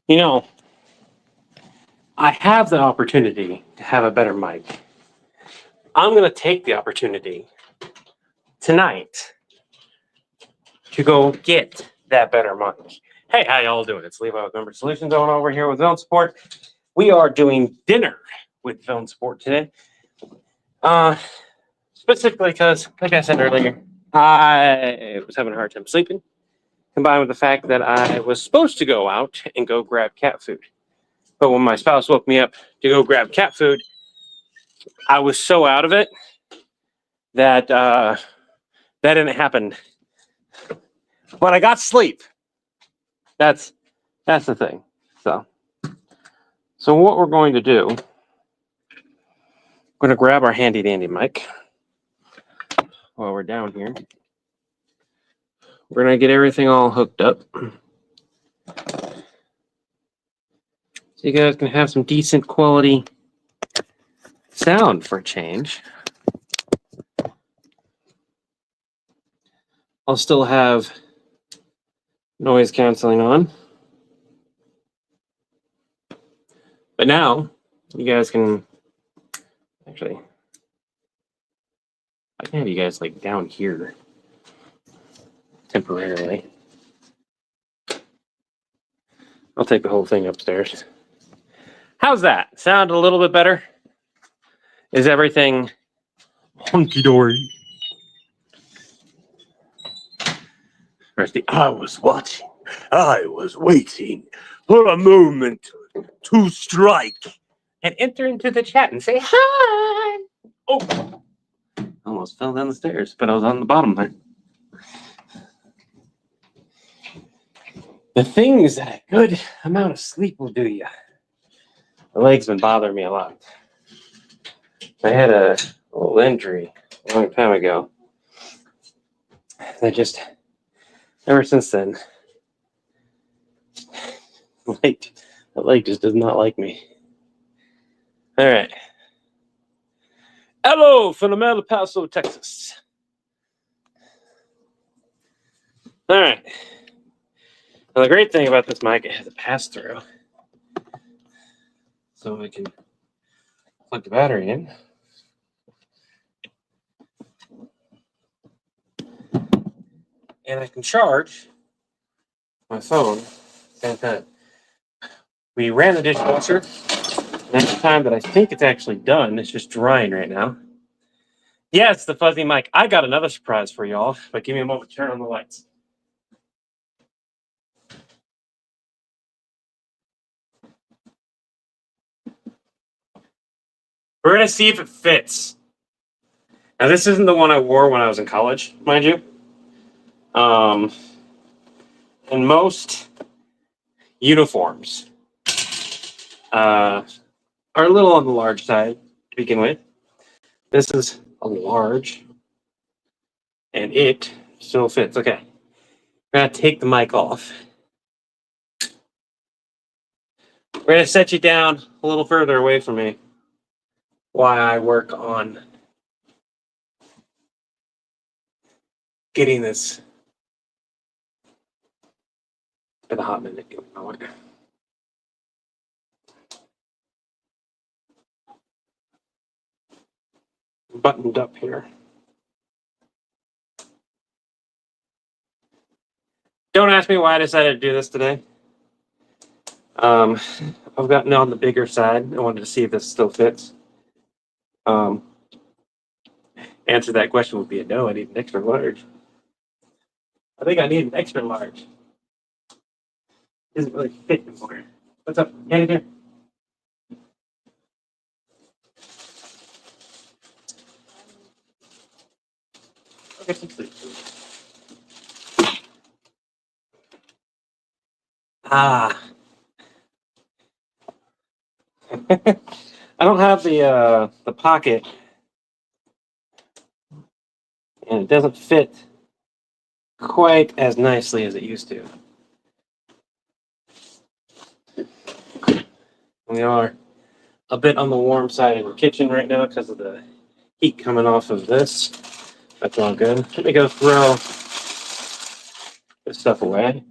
You know, I have the opportunity to have a better mic. I'm going to take the opportunity tonight to go get that better mic. Hey, how y'all doing? It's Levi with Member Solutions going over here with Film Support. We are doing dinner with Film Support today. Specifically because, like I said earlier, I was having a hard time sleeping, combined with the fact that I was supposed to go out and go grab cat food. But when my spouse woke me up to go grab cat food, I was so out of it that that didn't happen. But I got sleep. That's the thing. So what we're going to do, we're going to grab our handy dandy mic while we're down here. We're going to get everything all hooked up, so you guys can have some decent quality sound for a change. I'll still have noise canceling on. But now you guys can actually, I can have you guys like down here temporarily. I'll take the whole thing upstairs. How's that? Sound a little bit better? Is everything hunky-dory? Rusty, I was watching. I was waiting for a moment to strike. And enter into the chat and say hi. Oh, almost fell down the stairs, but I was on the bottom there. The things that a good amount of sleep will do you. My leg's been bothering me a lot. I had a little injury a long time ago. I just, ever since then, the leg just does not like me. All right. Hello from El Paso, Texas. All right. Now, the great thing about this mic, it has a pass-through. So I can plug the battery in. And I can charge my phone at the same time. We ran the dishwasher. Next time that I think it's actually done, it's just drying right now. Yeah, it's the fuzzy mic. I got another surprise for y'all, but give me a moment to turn on the lights. We're going to see if it fits. Now, this isn't the one I wore when I was in college, mind you. And most uniforms are a little on the large side to begin with. This is a large, and it still fits. Okay, we're going to take the mic off. We're going to set you down a little further away from me while I work on getting this for the hot minute. Buttoned up here. Don't ask me why I decided to do this today. I've gotten on the bigger side. I wanted to see if this still fits. Answer that question would be a no. I need an extra large. I think I need an extra large. Doesn't really fit anymore. What's up? Get in here. I'll get some sleep. I don't have the pocket, and it doesn't fit quite as nicely as it used to. We are a bit on the warm side in the kitchen right now because of the heat coming off of this. That's all good. Let me go throw this stuff away.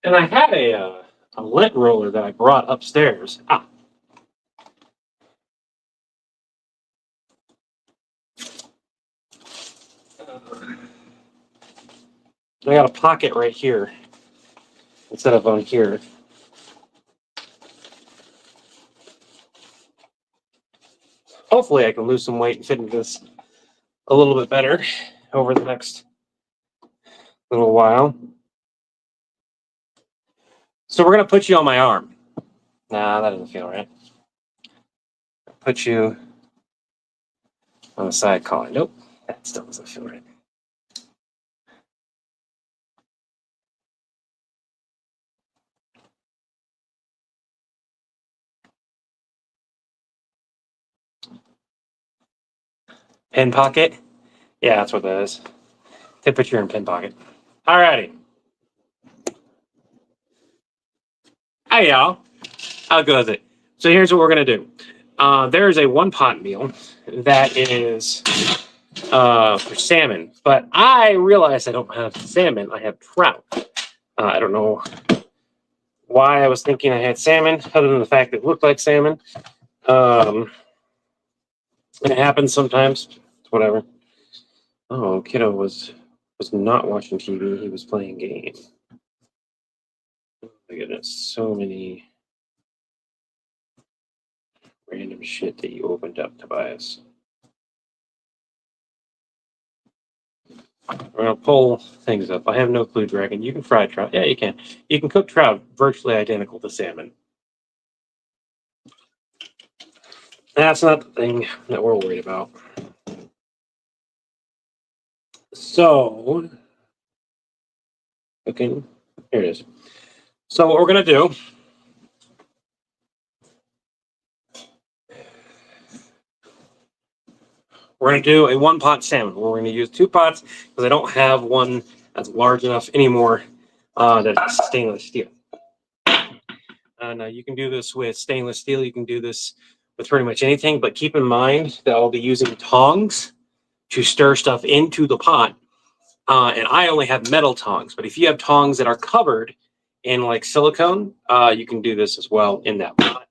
And I had a lint roller that I brought upstairs. Ah. I got a pocket right here instead of on here. Hopefully I can lose some weight and fit into this a little bit better over the next little while. So we're going to put you on my arm. Nah, that doesn't feel right. Put you on the side collar. Nope, that still doesn't feel right. Pin pocket? Yeah, that's what that is. Temperature and pin pocket. Alrighty. Hey, y'all. How good is it? So here's what we're going to do. There is a one-pot meal that is for salmon, but I realized I don't have salmon. I have trout. I don't know why I was thinking I had salmon, other than the fact that it looked like salmon. It happens sometimes. It's whatever. Oh, kiddo was not watching TV. He was playing games. Oh my goodness, so many random shit that you opened up, Tobias. We're gonna pull things up. I have no clue, Dragon. You can fry trout. Yeah, you can. You can cook trout virtually identical to salmon. That's not the thing that we're worried about. So, okay, here it is. So what we're gonna do, we're gonna do a one-pot salmon. We're gonna use 2 pots because I don't have one that's large enough anymore that's stainless steel. Now you can do this with stainless steel. You can do this with pretty much anything, but keep in mind that I'll be using tongs to stir stuff into the pot. And I only have metal tongs, but if you have tongs that are covered in like silicone, you can do this as well in that pot.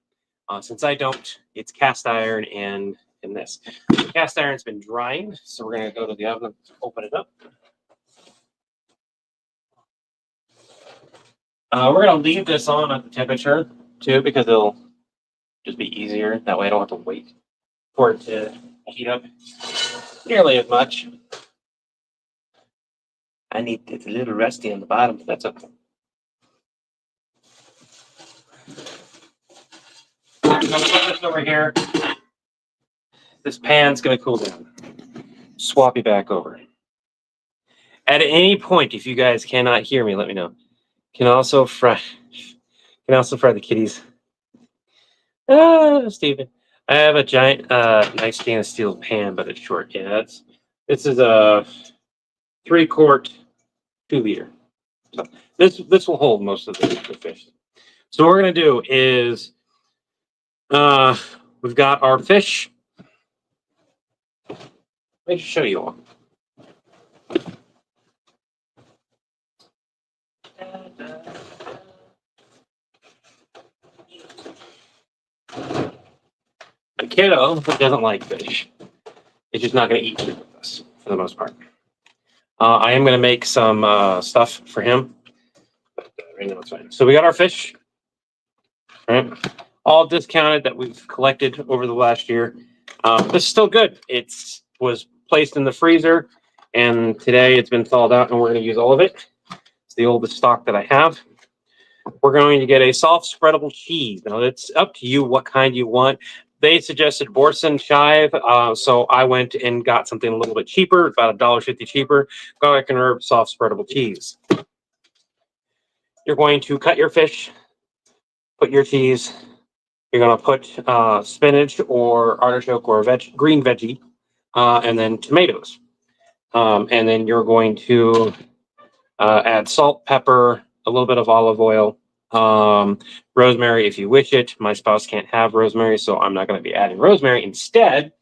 Since I don't, it's cast iron and in this. The cast iron's been drying, so we're gonna go to the oven, open it up. We're gonna leave this on at the temperature too, because it'll just be easier. That way I don't have to wait for it to heat up nearly as much. It's a little rusty on the bottom, but that's okay. I'm gonna put this over here. This pan's gonna cool down. Swap it back over. At any point, if you guys cannot hear me, let me know. Can also fry the kitties. Steven. I have a giant nice stainless steel pan, but it's short. Yeah, this is a 3-quart 2-liter. So this will hold most of the fish. So what we're gonna do is we've got our fish. Let me show you all. A kiddo doesn't like fish. It's just not going to eat food with us for the most part. I am going to make some stuff for him. But right now it's fine. So we got our fish. Right? All discounted that we've collected over the last year. This is still good. It was placed in the freezer, and today it's been thawed out, and we're going to use all of it. It's the oldest stock that I have. We're going to get a soft spreadable cheese. Now, it's up to you what kind you want. They suggested Borson chive, so I went and got something a little bit cheaper, about $1.50 cheaper. Garlic and herb soft spreadable cheese. You're going to cut your fish, put your cheese. You're going to put spinach or artichoke or green veggie, and then tomatoes. And then you're going to add salt, pepper, a little bit of olive oil, rosemary if you wish it. My spouse can't have rosemary, so I'm not going to be adding rosemary. Instead,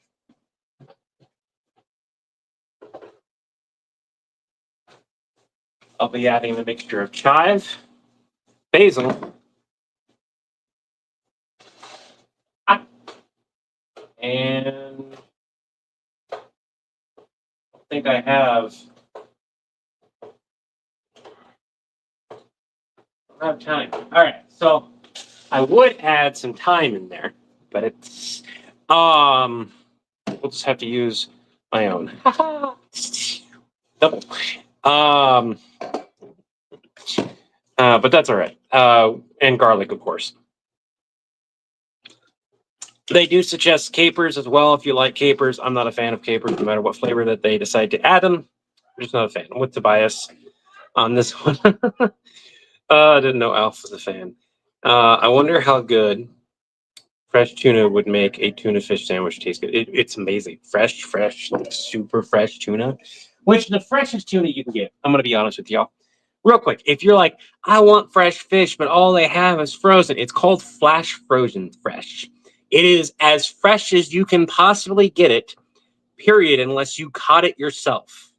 I'll be adding the mixture of chive, basil, and I think I have time. All right, so I would add some thyme in there, but it's we'll just have to use my own. Double. But that's all right. And garlic, of course. They do suggest capers as well if you like capers. I'm not a fan of capers, no matter what flavor that they decide to add them. I'm just not a fan. I'm with Tobias on this one. I didn't know Alf was a fan. I wonder how good fresh tuna would make a tuna fish sandwich taste good. It's amazing. Fresh, like super fresh tuna, which is the freshest tuna you can get. I'm going to be honest with y'all. Real quick, if you're like, I want fresh fish, but all they have is frozen, it's called flash frozen fresh. It is as fresh as you can possibly get it, period, unless you caught it yourself.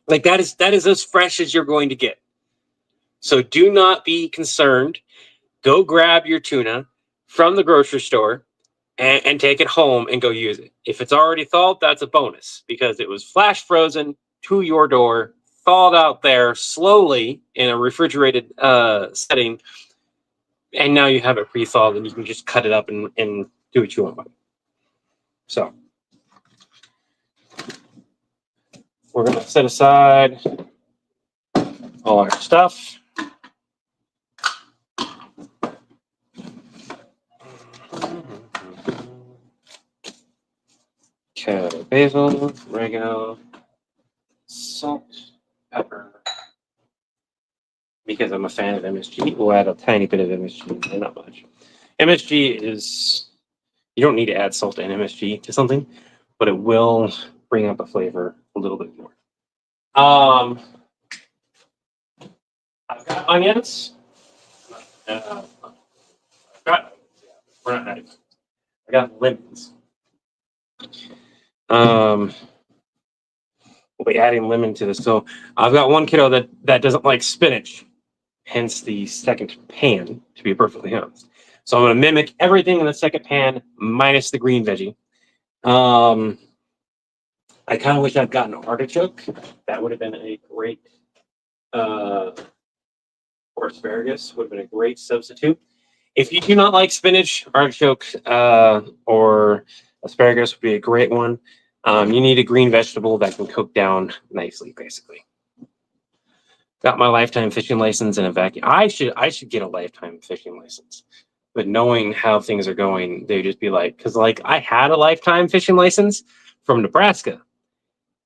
Like that is as fresh as you're going to get. So do not be concerned. Go grab your tuna from the grocery store and take it home and go use it. If it's already thawed, that's a bonus because it was flash frozen to your door, thawed out there slowly in a refrigerated setting, and now you have it pre-thawed and you can just cut it up and do what you want with it. So we're going to set aside all our stuff. Okay, basil, oregano, salt, pepper. Because I'm a fan of MSG, we'll add a tiny bit of MSG, not much. MSG is, you don't need to add salt and MSG to something, but it will bring up a flavor a little bit more. I've got onions. We're not adding. I got lemons. We'll be adding lemon to this. So I've got one kiddo that doesn't like spinach, hence the second pan, to be perfectly honest. So I'm going to mimic everything in the second pan minus the green veggie. I kind of wish I'd gotten artichoke. That would have been a great, or asparagus would have been a great substitute. If you do not like spinach, artichoke, or asparagus would be a great one. You need a green vegetable that can cook down nicely, basically. Got my lifetime fishing license in a vacuum. I should get a lifetime fishing license. But knowing how things are going, they'd just be like, because like I had a lifetime fishing license from Nebraska.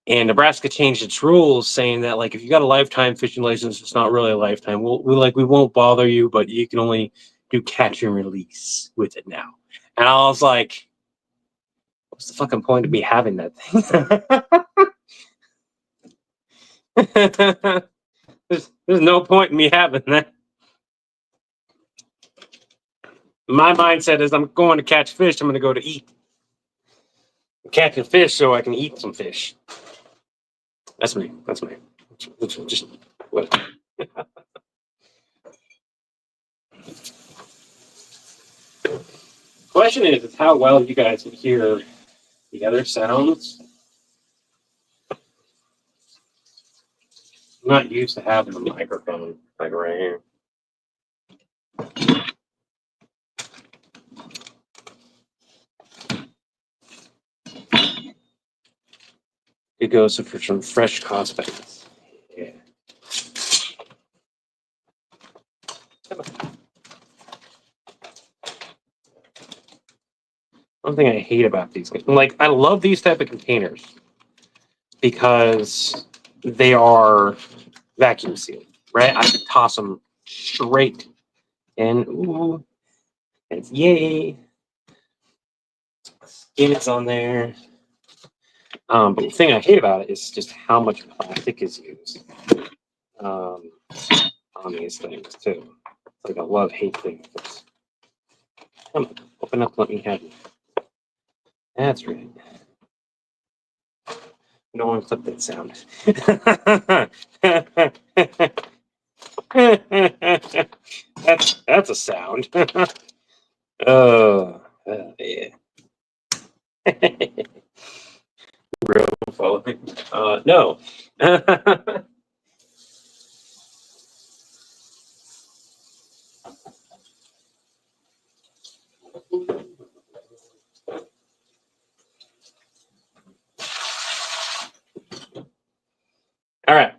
And Nebraska changed its rules saying that like if you got a lifetime fishing license, it's not really a lifetime. We won't bother you, but you can only do catch and release with it now. And I was like, what's the fucking point of me having that thing? There's no point in me having that. My mindset is I'm going to catch fish, I'm going to go to eat. I'm catching fish so I can eat some fish. That's me. Just what? Question is how well you guys can hear the other sounds. I'm not used to having a microphone like right here. It goes for some fresh prospects. Yeah. One thing I hate about these, like I love these type of containers because they are vacuum sealed, right? I can toss them straight in. Ooh, it's yay. Skin is on there. But the thing I hate about it is just how much plastic is used on these things too. It's like a love-hate thing. Come on, open up, let me have you. That's right. No one clip that sound. a sound. Oh, yeah. Bro, follow me. No. All right.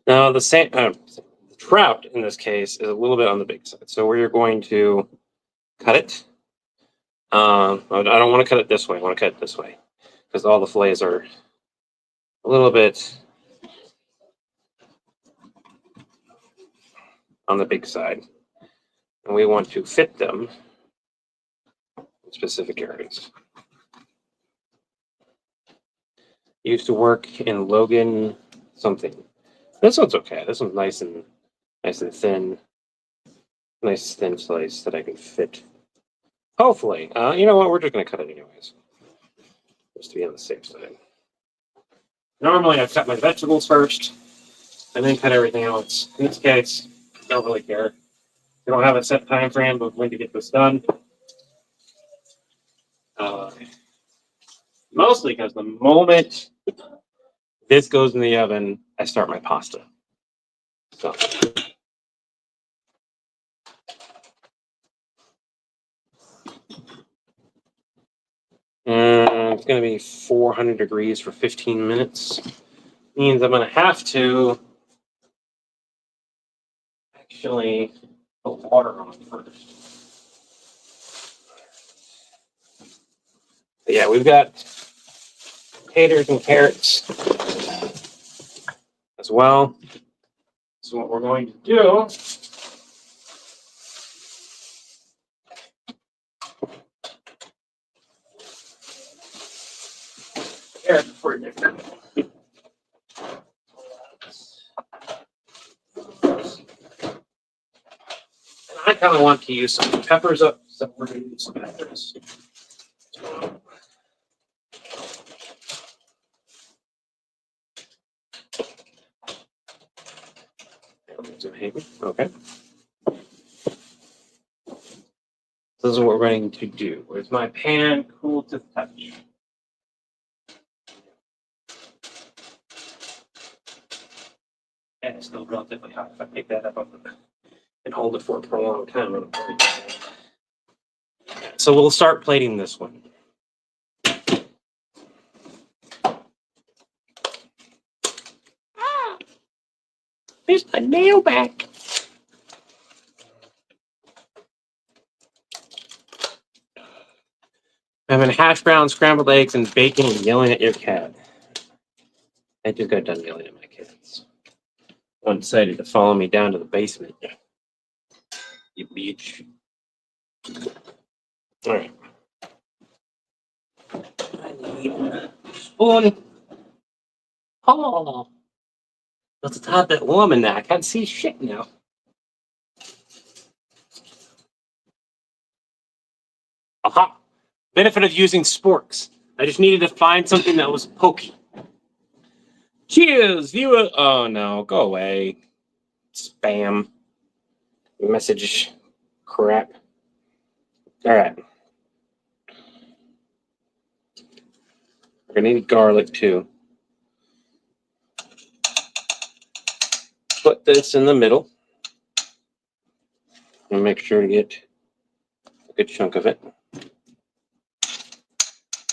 Now the trout in this case is a little bit on the big side, so we're going to cut it. I don't want to cut it this way. I want to cut it this way because all the fillets are a little bit on the big side, and we want to fit them in specific areas. Used to work in Logan something. This one's okay. This one's nice and thin. Nice thin slice that I can fit. Hopefully. You know what? We're just gonna cut it anyways. Just to be on the safe side. Normally I cut my vegetables first and then cut everything else. In this case, I don't really care. We don't have a set time frame of when to get this done. Mostly because the moment this goes in the oven, I start my pasta. So. It's going to be 400 degrees for 15 minutes. Means I'm going to have to actually put water on first. But yeah, we've got potatoes and carrots as well. So what we're going to do before you I kind of want to use some peppers up, so we're going to use some peppers. Okay. This is what we're going to do. Where's my pan? Cool to touch. And it's still relatively hot. If I pick that up and hold it for a prolonged time. So we'll start plating this one. There's a nail back. Having hash browns, scrambled eggs, and bacon and yelling at your cat. I just got done yelling at my kids. One decided to follow me down to the basement. You bitch. All right. I need a spoon. Oh, it's a tad bit warm in there. I can't see shit now. Aha! Benefit of using sporks. I just needed to find something that was pokey. Cheers, viewer. Oh no, go away. Spam. Message crap. All right. We're gonna need garlic too. Put this in the middle. And make sure to get a good chunk of it.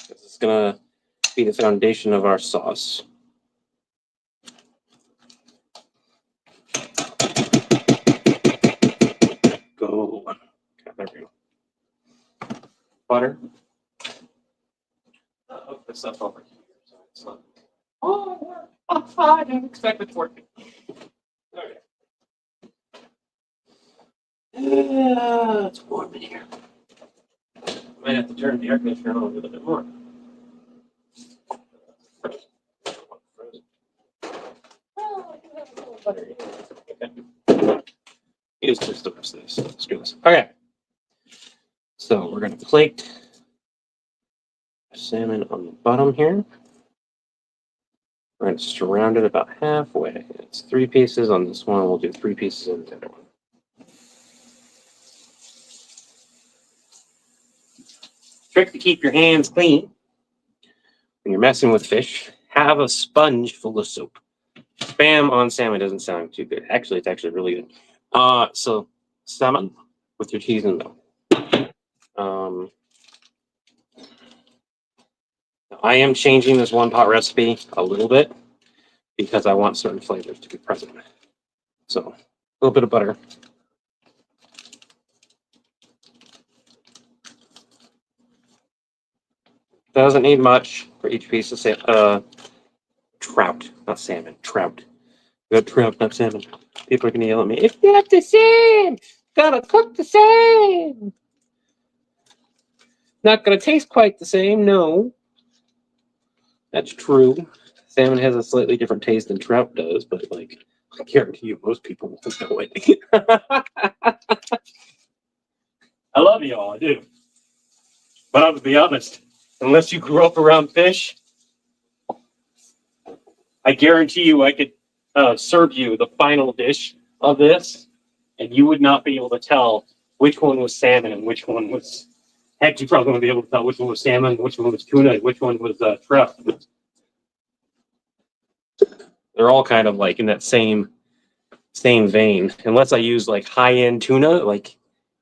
This is gonna be the foundation of our sauce. Go. Okay, there we go. Butter. I'll hook this up over here so it's not. Oh, I didn't expect it to work. Okay. It's warm in here. Might have to turn the air conditioner on a little bit more. Okay. Use just the rest of this. Screw this. Okay. So we're going to plate salmon on the bottom here. We're going to surround it about halfway. It's 3 pieces on this one. We'll do 3 pieces on the other one. trick to keep your hands clean when you're messing with fish, have a sponge full of soap. Spam on salmon doesn't sound too good. Actually, it's actually really good. So salmon with your cheese and milk. I am changing this one pot recipe a little bit because I want certain flavors to be present. So a little bit of butter. Doesn't need much for each piece of trout, not salmon, trout. Good trout, not salmon. People are going to yell at me, it's not the same. Gotta cook the same. Not going to taste quite the same, no. That's true. Salmon has a slightly different taste than trout does, but like, I guarantee you most people won't know it. I love y'all, I do. But I'm going to be honest, unless you grew up around fish, I guarantee you I could serve you the final dish of this, and you would not be able to tell which one was salmon and which one was. Heck, you probably wouldn't be able to tell which one was salmon, which one was tuna, and which one was trout. They're all kind of like in that same vein. Unless I use like high-end tuna, like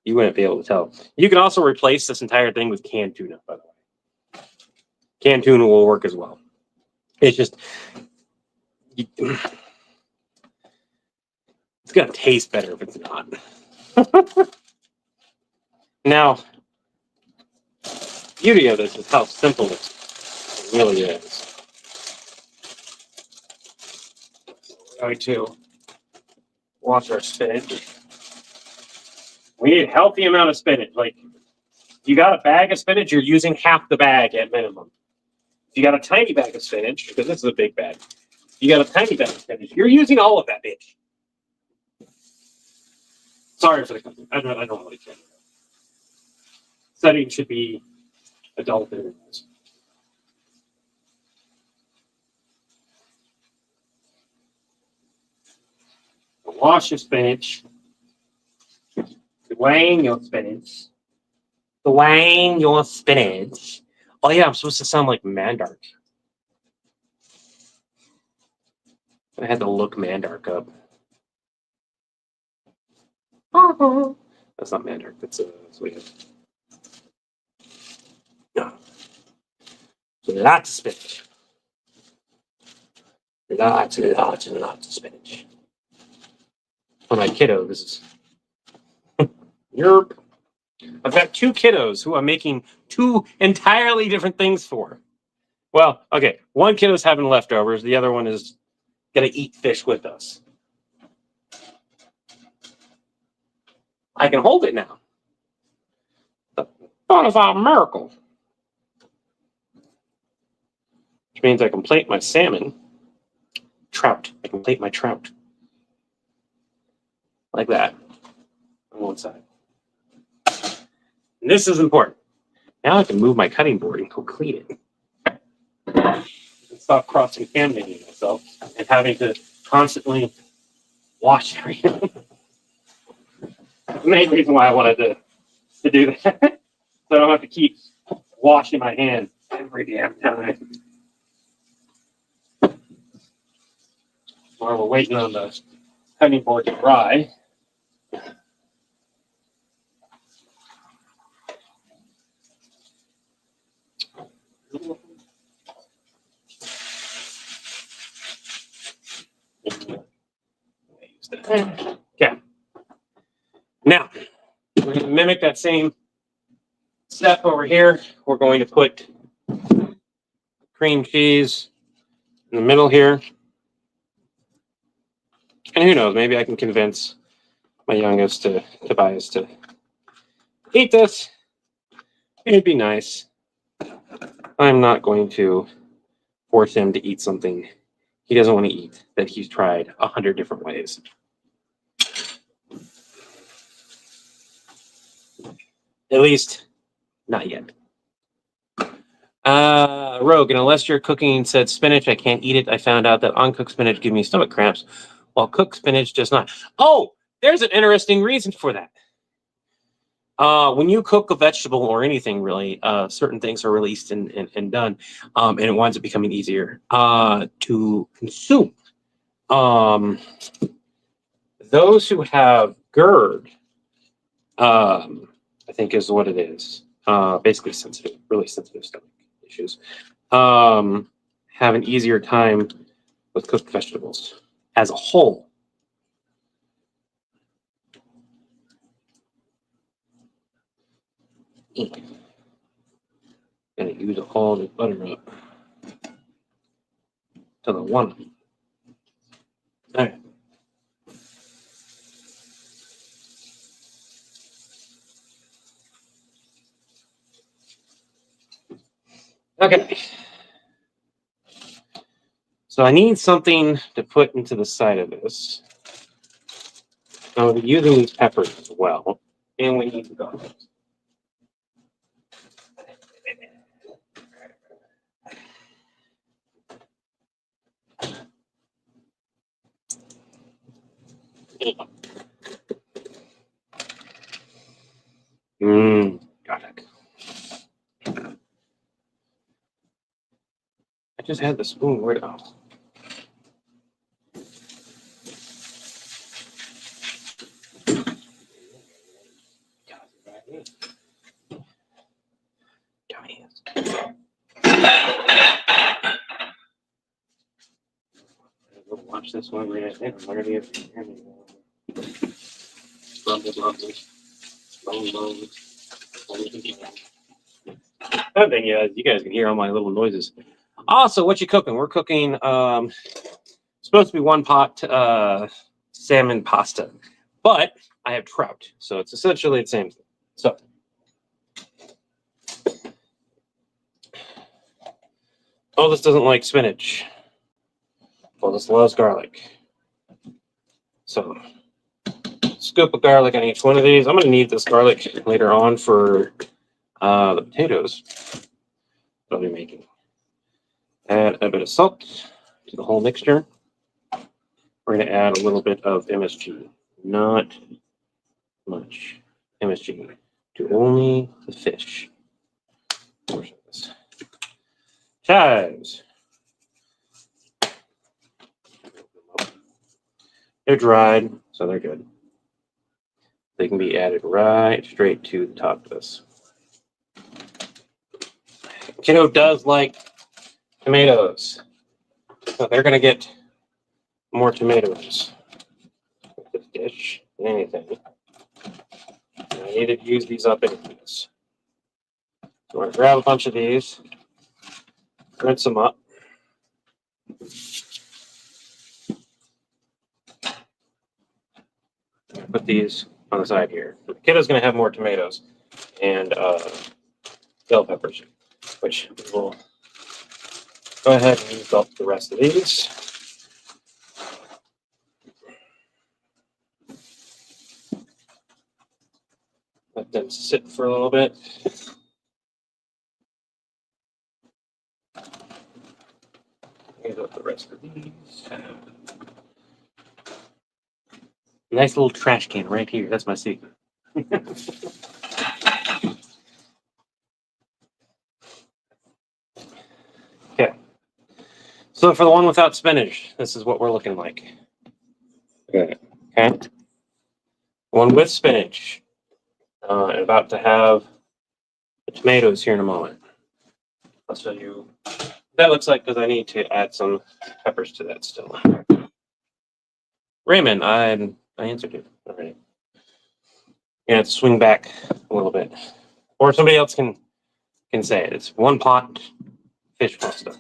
you wouldn't be able to tell. You can also replace this entire thing with canned tuna, by the way. Canned tuna will work as well. It's just it's gonna taste better if it's not. Now, beauty of this is how simple it really is. We're going to wash our spinach. We need a healthy amount of spinach. Like, if you got a bag of spinach, you're using half the bag at minimum. If you got a tiny bag of spinach, because this is a big bag, if you got a tiny bag of spinach, you're using all of that, bitch. Sorry for the company. I don't really care. Setting should be adult intervals. Wash your spinach. Dwayne your spinach. Dwayne your spinach. Oh yeah, I'm supposed to sound like Mandark. I had to look Mandark up. That's not Mandark. That's Sweden. No. So lots of spinach. Lots and lots and lots of spinach. For my kiddos. Yerp. I've got two kiddos who I'm making two entirely different things for. Well, okay, one kiddo's having leftovers. The other one is going to eat fish with us. I can hold it now. The bonafide miracle. Which means I can plate my salmon. Trout. I can plate my trout. Like that. On one side. And this is important. Now I can move my cutting board and go clean it. And stop cross-contaminating myself and having to constantly wash everything. The main reason why I wanted to do that. So I don't have to keep washing my hands every damn time. While we're waiting on the cutting board to dry. Okay. Now, we're going to mimic that same step over here. We're going to put cream cheese in the middle here. And who knows, maybe I can convince my youngest Tobias to eat this. It'd be nice. I'm not going to force him to eat something he doesn't want to eat that he's tried 100 different ways. At least, not yet. Rogue, and unless you're cooking said spinach, I can't eat it. I found out that uncooked spinach gives me stomach cramps, while cooked spinach does not. Oh, there's an interesting reason for that. When you cook a vegetable or anything, really, certain things are released and done, and it winds up becoming easier to consume. Um, those who have GERD, I think is what it is. Basically, really sensitive stomach issues, have an easier time with cooked vegetables as a whole. Gonna use all the butter up to the one. All right. Okay. So I need something to put into the side of this. Now we're using these peppers as well, and we need to go. Got it. I just had the spoon. Where'd it go? Watch this one right there. Where do you Another thing, yeah, you guys can hear all my little noises. Also, what you cooking? We're cooking supposed to be one pot salmon pasta, but I have trout, so it's essentially the same thing. So this doesn't like spinach. This loves garlic. So scoop of garlic on each one of these. I'm going to need this garlic later on for the potatoes that I'll be making. Add a bit of salt to the whole mixture. We're going to add a little bit of MSG, not much MSG, to only the fish portion of this. Chives. They're dried, so they're good. They can be added right straight to the top of this. Kiddo does like tomatoes, so they're going to get more tomatoes with this dish than anything. And I needed to use these up anyways. So we're going to grab a bunch of these, rinse them up. Put these on the side here. The kiddo's going to have more tomatoes and bell peppers, which we'll go ahead and use up the rest of these. Let them sit for a little bit. Use up the rest of these. Nice little trash can right here. That's my secret. Okay. So for the one without spinach, this is what we're looking like. Okay. The one with spinach. And about to have the tomatoes here in a moment. I'll show you what that looks like because I need to add some peppers to that still. Raymond, I answered you already. You have to swing back a little bit, or somebody else can say it. It's one pot fish pasta.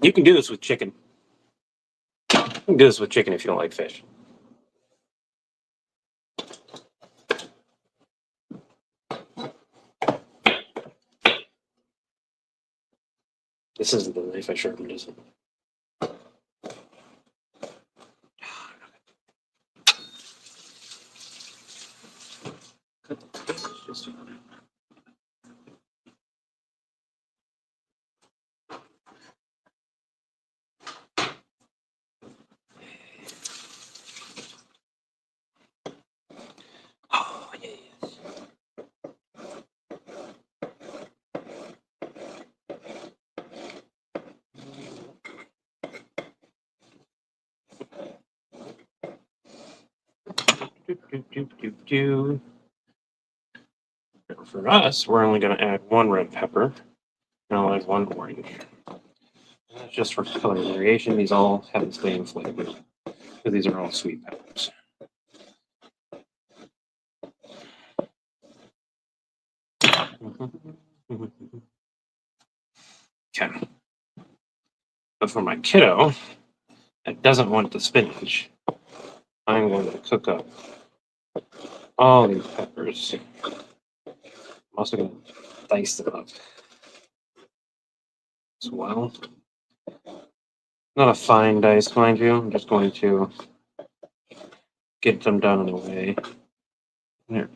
You can do this with chicken. You can do this with chicken if you don't like fish. This isn't the knife I sharpened, is it? For us, we're only going to add one red pepper, and I'll add one orange. That's just for color variation. These all have the same flavor, because these are all sweet peppers. Okay. But for my kiddo that doesn't want the spinach, I'm going to cook up all these peppers. I'm also going to dice them up as well. Not a fine dice, mind you. I'm just going to get them done in a way. There.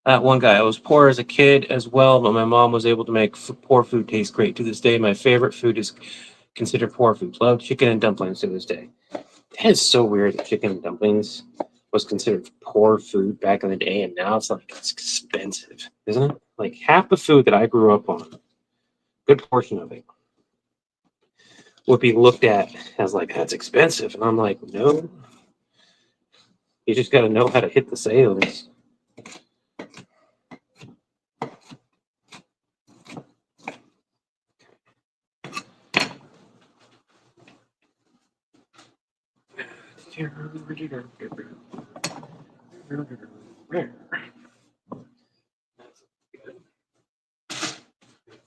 That one guy, I was poor as a kid as well, but my mom was able to make poor food taste great. To this day, my favorite food is considered poor food. Love chicken and dumplings to this day. That is so weird that chicken and dumplings was considered poor food back in the day, and now it's like it's expensive, isn't it? Like half the food that I grew up on, good portion of it, would be looked at as like, that's expensive. And I'm like, no. You just got to know how to hit the sales.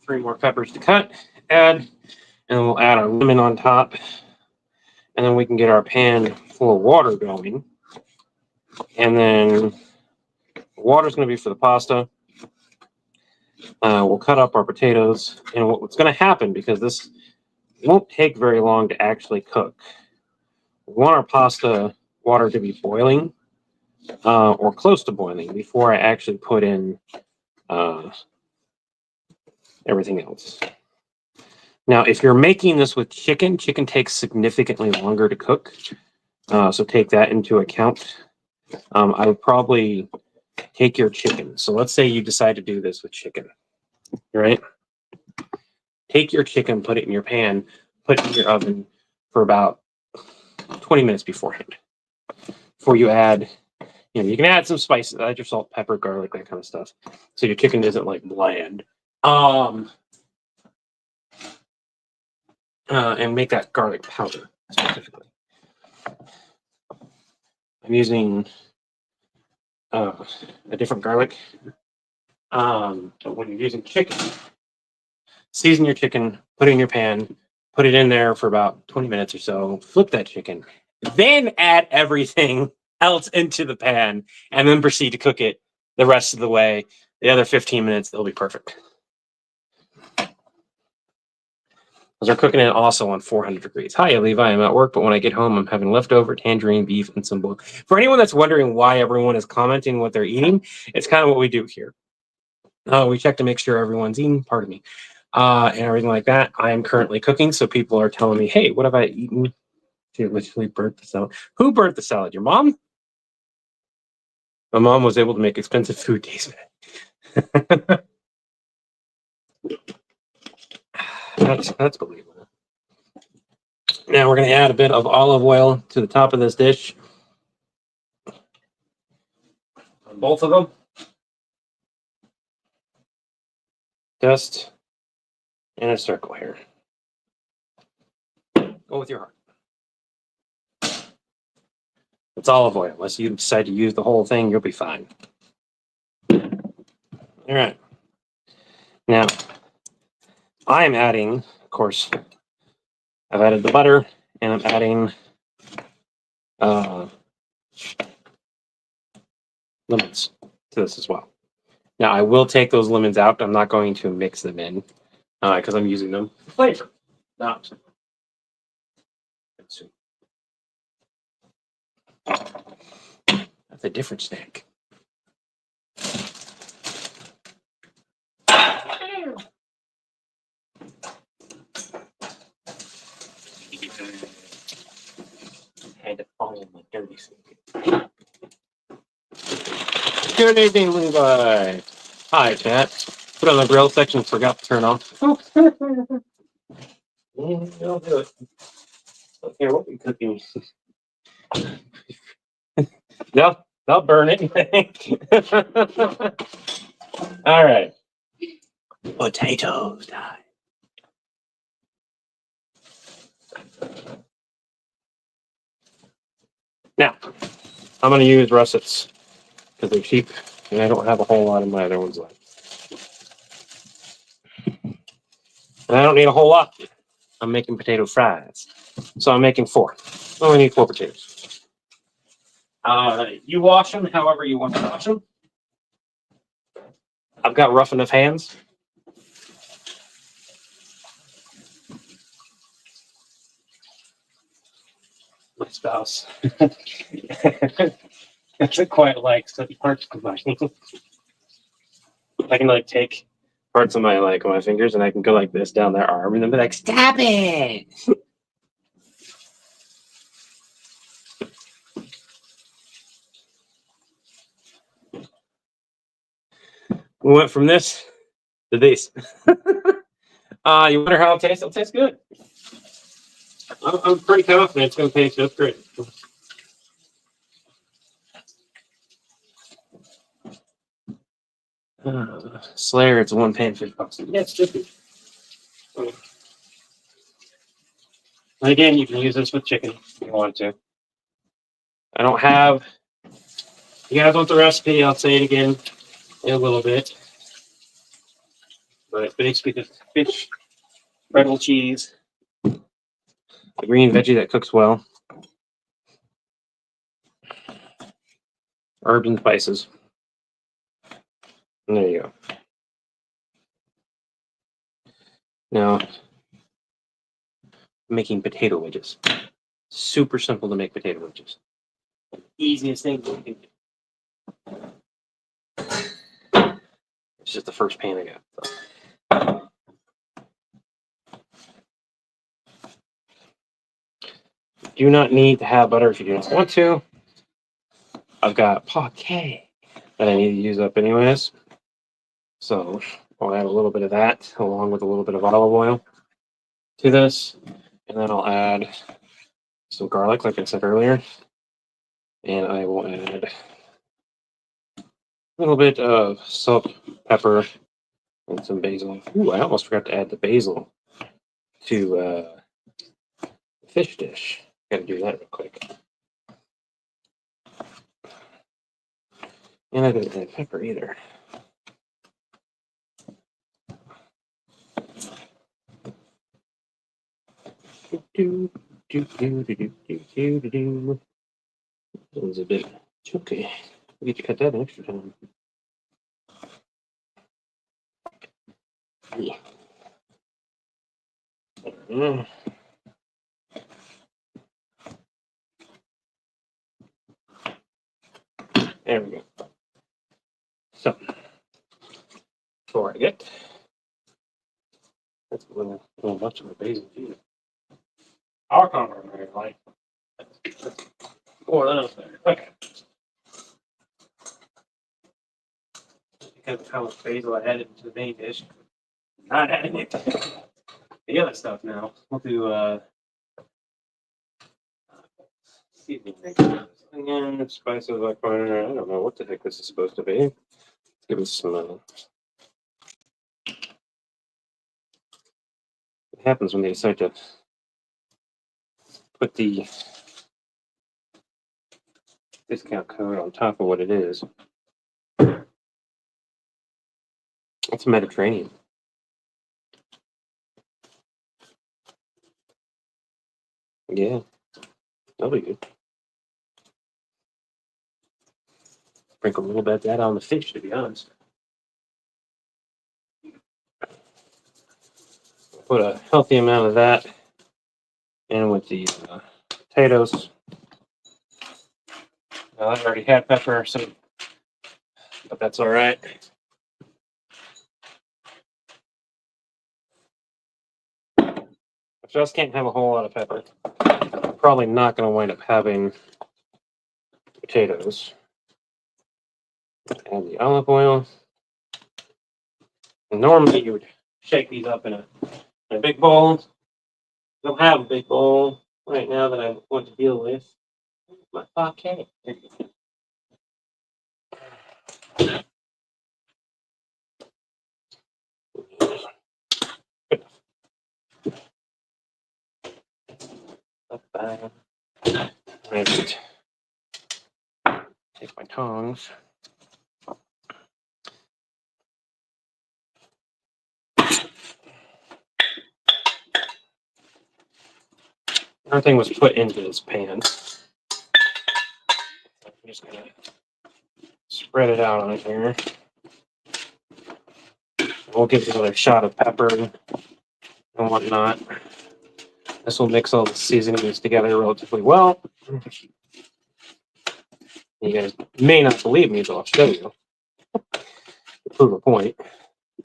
Three more peppers to cut, add, and we'll add our lemon on top. And then we can get our pan full of water going. And then the water's going to be for the pasta. We'll cut up our potatoes. And what's going to happen, because this won't take very long to actually cook, we want our pasta water to be boiling or close to boiling before I actually put in everything else. Now, if you're making this with chicken, chicken takes significantly longer to cook. So take that into account. I would probably take your chicken. So let's say you decide to do this with chicken, right? Take your chicken, put it in your pan, put it in your oven for about 20 minutes beforehand. Before you add, you can add some spices, add your salt, pepper, garlic, that kind of stuff. So your chicken isn't like bland. And make that garlic powder specifically. I'm using a different garlic. But when you're using chicken, season your chicken, put it in your pan, put it in there for about 20 minutes or so, flip that chicken, then add everything else into the pan, and then proceed to cook it the rest of the way. The other 15 minutes, it'll be perfect. They're cooking it also on 400 degrees. Hi, Levi. I'm at work, but when I get home, I'm having leftover tangerine beef and some boiled. For anyone that's wondering why everyone is commenting what they're eating, it's kind of what we do here. We check to make sure everyone's eating, pardon me, and everything like that. I am currently cooking, so people are telling me, hey, what have I eaten? She literally burnt the salad. Who burnt the salad? Your mom? My mom was able to make expensive food taste bad. That's believable. Now we're going to add a bit of olive oil to the top of this dish. On both of them. Just in a circle here. Go with your heart. It's olive oil. Unless you decide to use the whole thing, you'll be fine. All right. Now, I am adding, of course, I've added the butter, and I'm adding lemons to this as well. Now, I will take those lemons out. I'm not going to mix them in because I'm using them for flavor. Not. That's a different snack. Had to fall in my dirty sink. Good evening, Levi. Hi, chat. Put on the grill section, forgot to turn off. I'll do it. Okay, what are we cooking? No, I'll burn anything. All right. Potatoes time. Now, I'm going to use russets because they're cheap and I don't have a whole lot of my other ones left. And I don't need a whole lot. I'm making potato fries. So I'm making 4. I only need 4 potatoes. You wash them however you want to wash them. I've got rough enough hands. My spouse doesn't quite like certain parts of my I can like take parts of my fingers and I can go like this down their arm and then be like, stop it. We went from this to this. You wonder how it tastes? It'll taste good. I'm pretty confident it's going to taste just great. Slayer, it's one pan, $50. Yeah, it's $50. And again, you can use this with chicken if you want to. I don't have. You guys want the recipe? I'll say it again in a little bit. But basically, just fish, pretzel cheese, a green veggie that cooks well, herbs and spices. And there you go. Now, making potato wedges. Super simple to make potato wedges. Easiest thing you can do. It's just the first pan I got. So. Do not need to have butter if you do not want to. I've got pâté that I need to use up anyways. So I'll add a little bit of that along with a little bit of olive oil to this. And then I'll add some garlic, like I said earlier. And I will add a little bit of salt, pepper, and some basil. Ooh, I almost forgot to add the basil to the fish dish. Gotta do that real quick. And I didn't add pepper either. That was a bit chunky. We get to cut that an extra time. Yeah. There we go. So, before I get, that's a little much of a basil too. Our compromise, like, more than there. Okay. Because of how much basil I added to the main dish, not adding it to the other stuff now. We'll do seasoning again, spices like fire. I don't know what the heck this is supposed to be. Let's give it some. What happens when they decide to put the discount code on top of what it is? It's Mediterranean. Yeah, that'll be good. Sprinkle a little bit of that on the fish, to be honest. Put a healthy amount of that in with the potatoes. Now, I already had pepper, so but that's all right. I just can't have a whole lot of pepper. I'm probably not going to wind up having potatoes. Add the olive oil. And normally you would shake these up in a big bowl. I don't have a big bowl right now that I want to deal with. My pocket. Next, take my tongs. Everything was put into this pan. I'm just gonna spread it out on here. We'll give it another shot of pepper and whatnot. This will mix all the seasonings together relatively well. You guys may not believe me, but I'll show you to prove a point.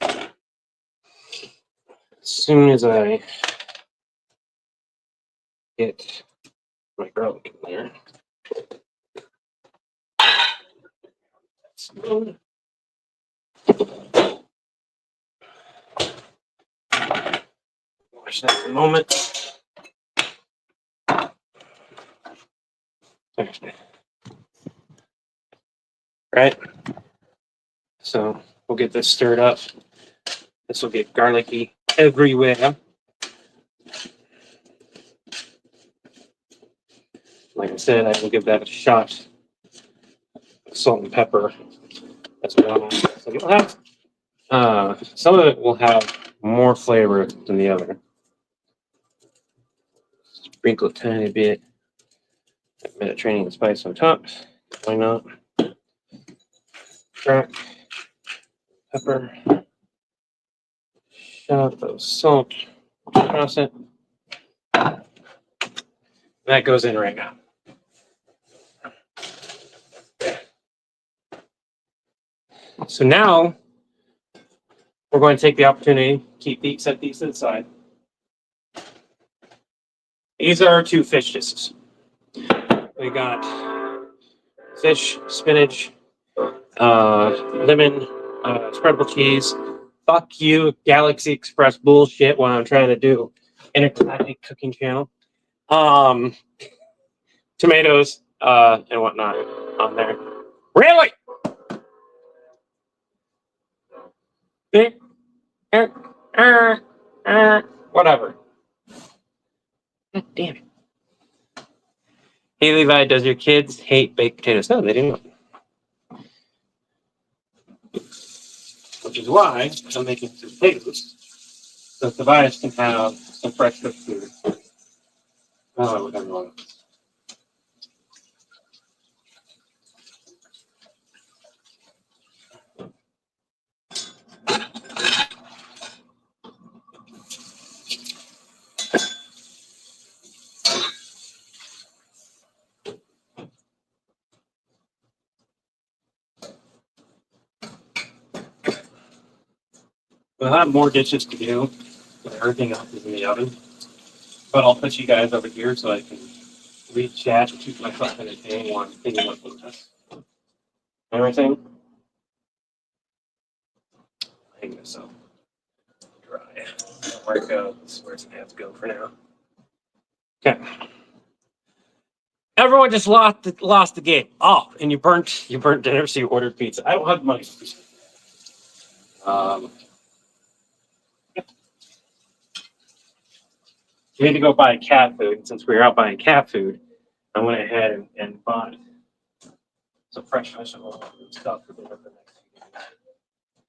As soon as I get my garlic in there, watch that for a moment. Right? So we'll get this stirred up. This will get garlicky everywhere. Like I said, I will give that a shot of salt and pepper as well. So you'll have some of it will have more flavor than the other. Sprinkle a tiny bit of Mediterranean spice on top. Why not? Crack, pepper, shot of salt across it. That goes in right now. So now we're going to take the opportunity to set these to the side. These are our two fish dishes. We got fish, spinach, lemon, spreadable cheese. Fuck you, Galaxy Express bullshit while I'm trying to do intergalactic cooking channel. Tomatoes, and whatnot on there. Really? Whatever. God damn it. Hey Levi, does your kids hate baked potatoes? No, they do not. Which is why I'm making some potatoes, so Tobias can have some fresh cooked food. Oh, we're going. We'll have more dishes to do. Everything else is in the oven. But I'll put you guys over here so I can read chat and keep myself entertained while I'm thinking about this. Everything? Hang this up. Dry. Where it goes, where it's gonna have to go for now. Okay. Everyone just lost the game. Oh, and you burnt dinner, so you ordered pizza. I don't have money for pizza. We had to go buy cat food. And since we were out buying cat food, I went ahead and bought some fresh vegetables and stuff for dinner for the next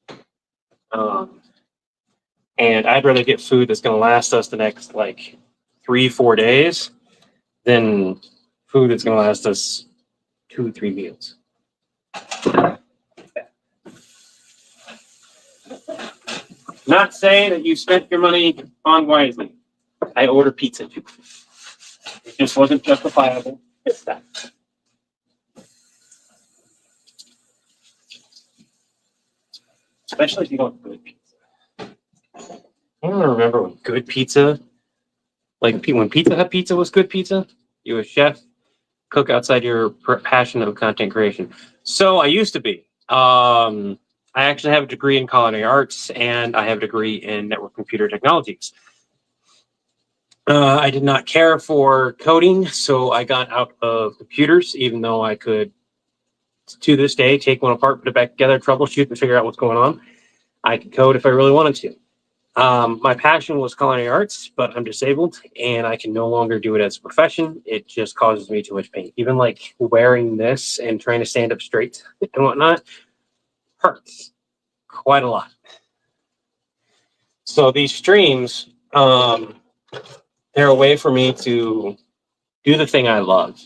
few days. And I'd rather get food that's going to last us the next like 3-4 days than food that's going to last us 2-3 meals. Not saying that you spent your money unwisely. I ordered pizza too. It just wasn't justifiable. It's that. Especially if you want good pizza. I don't remember when good pizza, like when Pizza Hut pizza was good pizza. You were a chef, cook outside your passion of content creation. So I used to be. I actually have a degree in culinary arts and I have a degree in network computer technologies. I did not care for coding, so I got out of computers, even though I could to this day take one apart, put it back together, troubleshoot, and figure out what's going on. I could code if I really wanted to. My passion was culinary arts, but I'm disabled and I can no longer do it as a profession. It just causes me too much pain. Even like wearing this and trying to stand up straight and whatnot hurts quite a lot. So these streams, they're a way for me to do the thing I love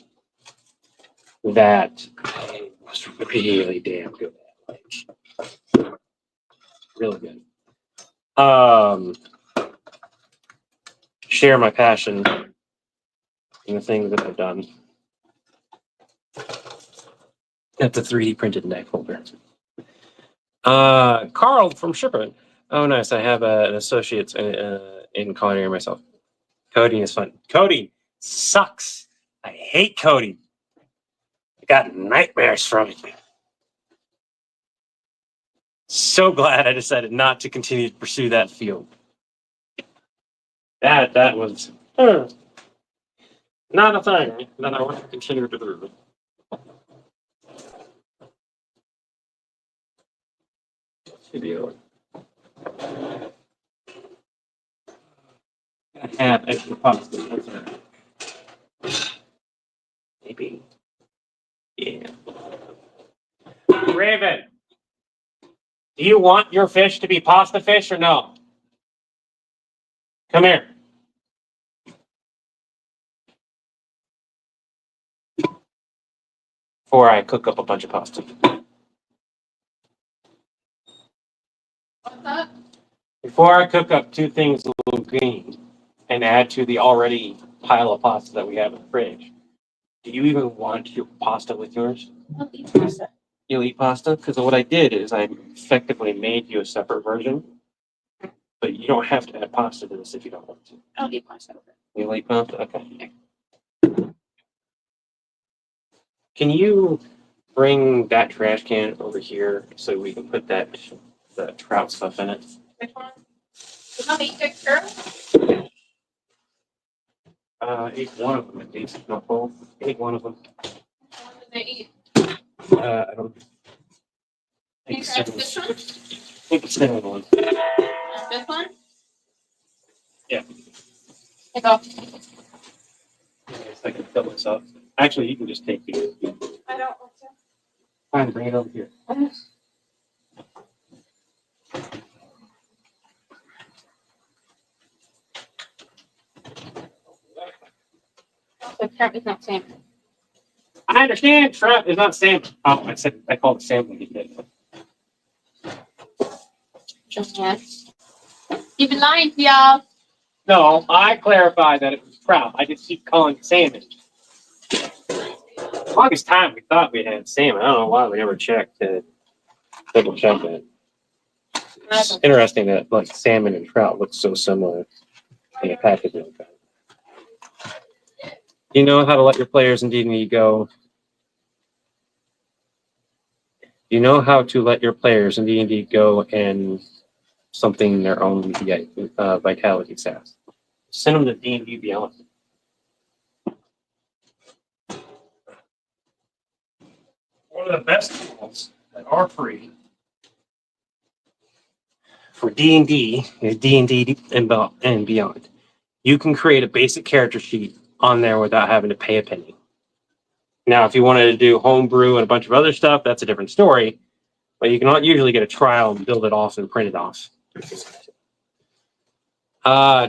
that I was really damn good at. Like, really good. Share my passion in the things that I've done. That's a 3D printed knife holder. Carl from Shipper. Oh, nice. I have an associate in culinary myself. Coding is fun. Coding sucks. I hate coding. I got nightmares from it. So glad I decided not to continue to pursue that field. That was not a thing that I want to continue to do. Video. I have extra pasta. Maybe. Yeah. Raven, do you want your fish to be pasta fish or no? Come here. Before I cook up a bunch of pasta. What's that? Before I cook up two things a little green and add to the already pile of pasta that we have in the fridge, do you even want your pasta with yours? I'll eat pasta. You'll eat pasta? Because what I did is I effectively made you a separate version, but you don't have to add pasta to this if you don't want to. I'll eat pasta. You'll eat pasta? Okay. Can you bring that trash can over here so we can put the trout stuff in it? Which one? You want me to take her? Eat one of them at least, not both. Eat one of them. What do they eat? I don't. I Can you think grab this one? I think it's the one. This one? Yeah. Take off. Yes, I can fill this up. Actually, you can just take these. I don't want to. Fine, bring it over here. Also, trout is not salmon. I understand. Trout is not salmon. Oh, I called it salmon. You did. Yes. You've been lying to y'all. No, I clarified that it was trout. I just keep calling it salmon. Longest time we thought we had salmon. I don't know why we never checked to double check that. It's interesting that like salmon and trout look so similar in a packaging. You know how to let your players in D&D go. You know how to let your players in D&D go and something their own vitality stats. Send them to D&D Beyond. One of the best tools that are free for D&D is D&D and Beyond. You can create a basic character sheet on there without having to pay a penny. Now, if you wanted to do homebrew and a bunch of other stuff, that's a different story. But you can usually get a trial and build it off and print it off.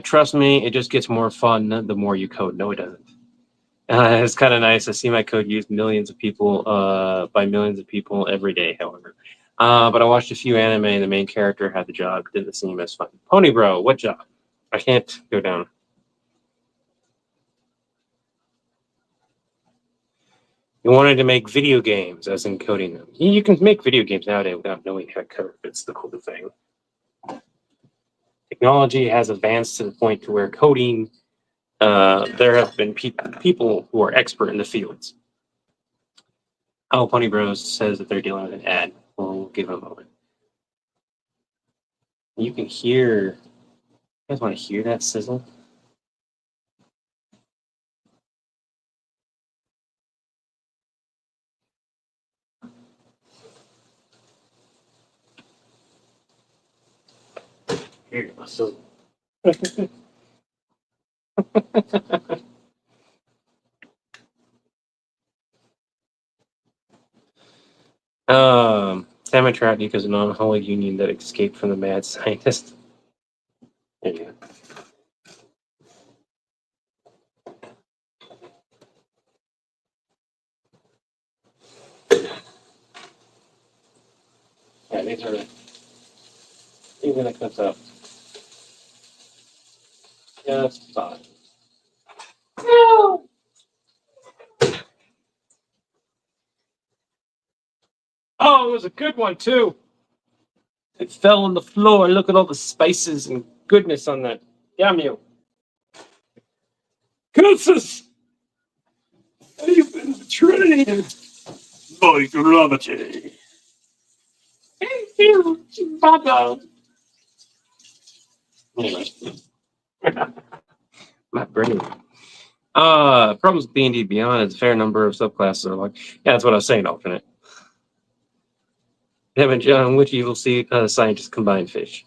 Trust me, it just gets more fun the more you code. No, it doesn't. It's kind of nice. I see my code used millions of people by millions of people every day, however. But I watched a few anime and the main character had the job. Didn't seem as fun. Pony Bro, what job? I can't go down. You wanted to make video games, as in coding them. You can make video games nowadays without knowing how to code. It's the cool thing. Technology has advanced to the point to where coding, there have been people who are expert in the fields. Oh, Pony Bros says that they're dealing with an ad. We'll give them a moment. You can hear. You guys want to hear that sizzle? Here, so. Salmon trout is a non-holy union that escaped from the mad scientist. There you go. Yeah, these are gonna cut up. Just fine. No. Oh, it was a good one too. It fell on the floor. Look at all the spices and goodness on that. Damn you. Curses! I've been betrayed by gravity. Thank you, Baba. Anyway. My brain. Problems with D&D Beyond is a fair number of subclasses are like, yeah, that's what I was saying, alternate. Haven't John, which evil sea scientists combine fish?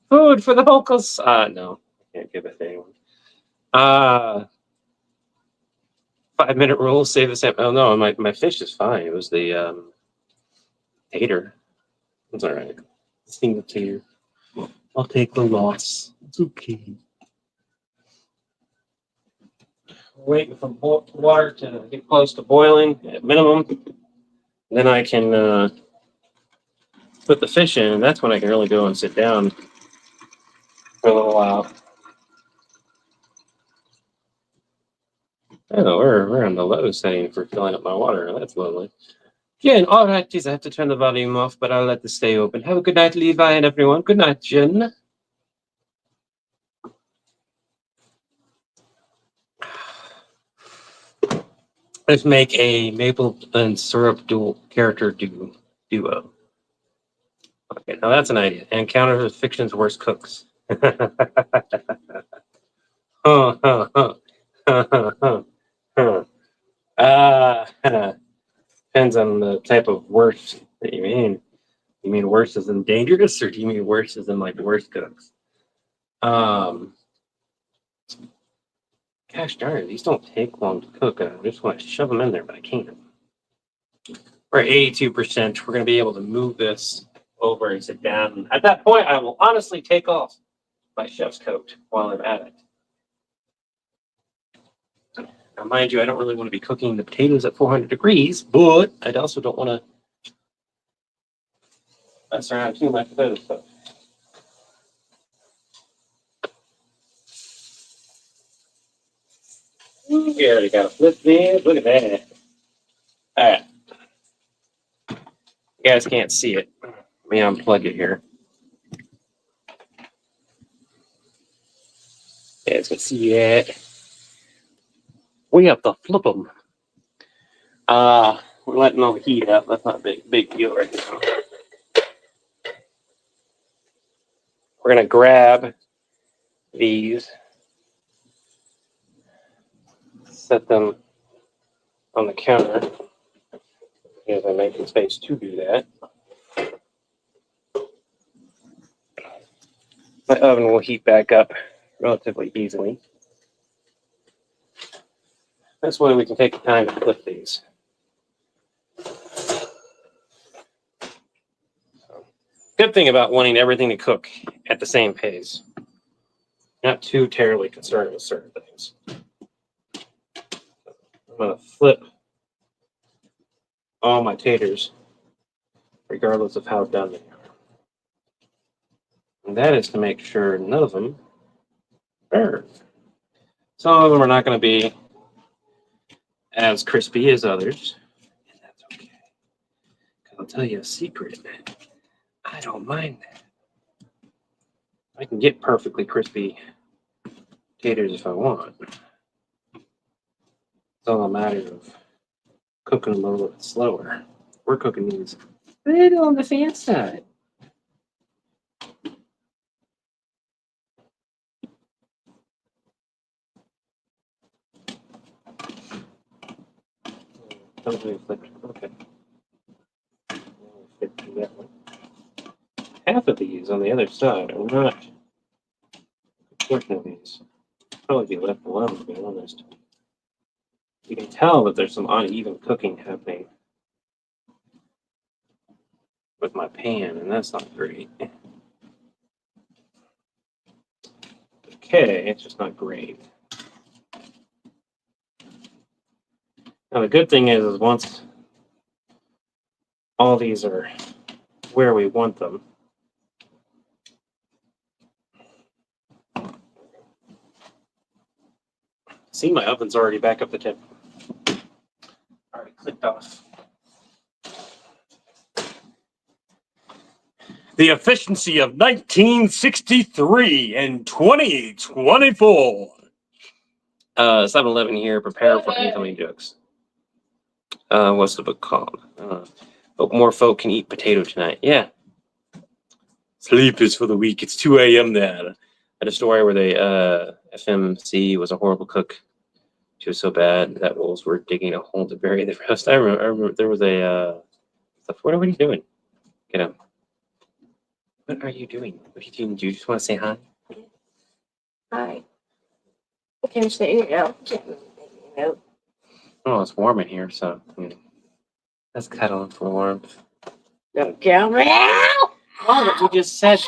Food for the vocals. No, I can't give it to anyone. 5-minute rule, save the same. Oh no, my fish is fine. It was the tater. It's all right. Single tater. I'll take the loss. It's okay. Waiting for water to get close to boiling at minimum. Then I can put the fish in, and that's when I can really go and sit down for a little while. Oh, we're on the low setting for filling up my water. That's lovely. Jen, all right, geez, I have to turn the volume off, but I'll let this stay open. Have a good night, Levi, and everyone. Good night, Jen. Let's make a maple and syrup character duo. Okay, now that's an idea. And counter fiction's worst cooks. Depends on the type of worst that you mean. You mean worse as in dangerous, or do you mean worse as in like worst cooks? Gosh darn it, these don't take long to cook. I just want to shove them in there, but I can't. We're at 82%. We're going to be able to move this over and sit down. At that point, I will honestly take off my chef's coat while I'm at it. Now, mind you, I don't really want to be cooking the potatoes at 400 degrees, but I also don't want to mess around too much with other stuff. We already got a flip there. Look at that. All right. You guys can't see it. Let me unplug it here. You guys can see it. We have to flip them. We're letting them heat up. That's not a big deal right now. We're going to grab these, set them on the counter, because I'm making space to do that. My oven will heat back up relatively easily. This way we can take the time to flip these. Good thing about wanting everything to cook at the same pace. Not too terribly concerned with certain things. I'm going to flip all my taters, regardless of how done they are. And that is to make sure none of them burn. Some of them are not going to be as crispy as others, and that's okay. Because I'll tell you a secret. I don't mind that. I can get perfectly crispy taters if I want. It's all a matter of cooking them a little bit slower. We're cooking these a little on the fast side. Okay. Half of these on the other side are not Fortunately, it's probably be left alone, to be honest. You can tell that there's some uneven cooking happening with my pan, and that's not great. Okay, it's just not great. Now the good thing is once all these are where we want them, see, my oven's already back up the tip. Already clicked off. The efficiency of 1963 and 2024. 7-Eleven here, prepare for incoming jokes. What's the book called? Hope more folk can eat potato tonight. Yeah. Sleep is for the weak. It's 2 a.m. there. I had a story where the FMC was a horrible cook. She was so bad that wolves were digging a hole to bury the rest. I remember there was a what are you doing? Get up. What are you doing? What are you doing? Do you just want to say hi? Hi. Okay, I'm sitting now. Oh, it's warm in here, so let's cuddle for warmth. Don't kill me. Oh, but you just said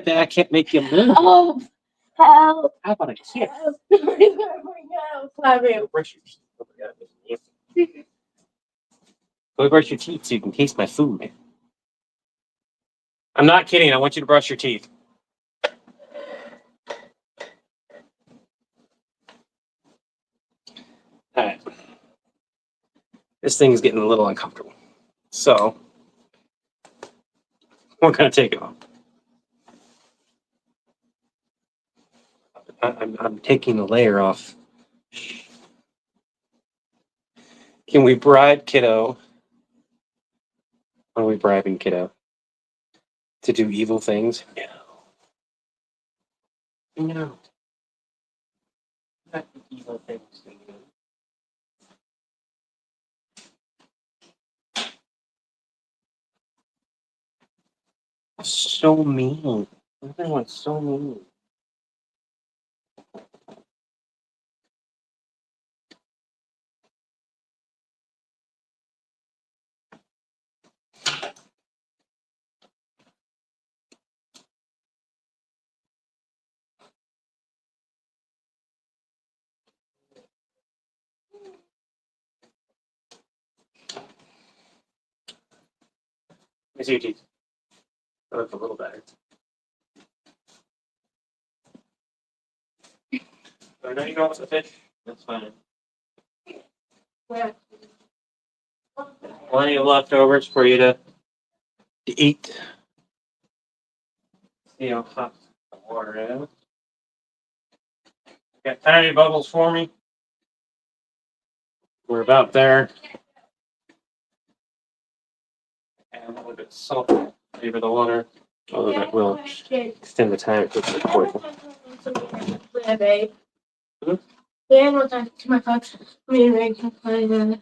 that I can't make you move. Oh, help. How about a kiss? Brush your teeth. Oh my God. Go brush your teeth so you can taste my food. I'm not kidding. I want you to brush your teeth. All right. This thing is getting a little uncomfortable. So we're going to take it off. I'm taking the layer off. Can we bribe Kiddo? Are we bribing Kiddo to do evil things? No. Not evil things. So mean. Everyone's so mean. I see your teeth. That looks a little better. I know you go with the fish. That's fine. Where? Plenty of leftovers for you to eat. See how hot the water is. Got tiny bubbles for me. We're about there. And a little bit of salt flavor the water. Although that will extend the time it takes to boil. Yeah, babe. Hmm? Dan was talking to my folks. Me and Ray can play the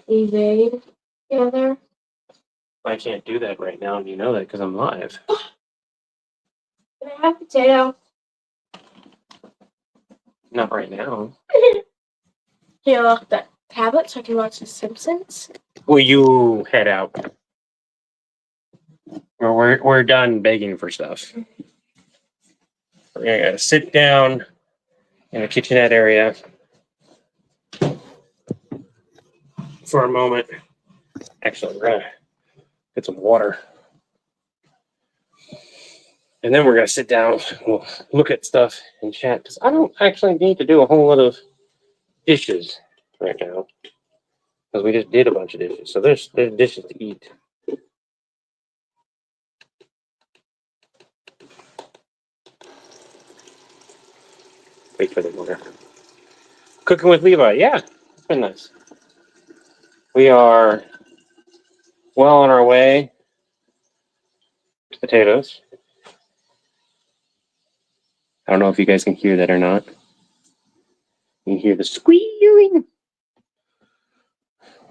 evade together. I can't do that right now, and you know that because I'm live. Can I have potato? Not right now. Can you lock the tablet so I can watch The Simpsons? Will you head out? We're done begging for stuff. We're gonna sit down in the kitchenette area for a moment. Actually, we're gonna get some water. And then we're gonna sit down, we'll look at stuff and chat. Because I don't actually need to do a whole lot of dishes right now. Because we just did a bunch of dishes. So there's dishes to eat. Wait for the water. Cooking with Levi, yeah, it's been nice. We are well on our way to potatoes. I don't know if you guys can hear that or not. You can hear the squealing.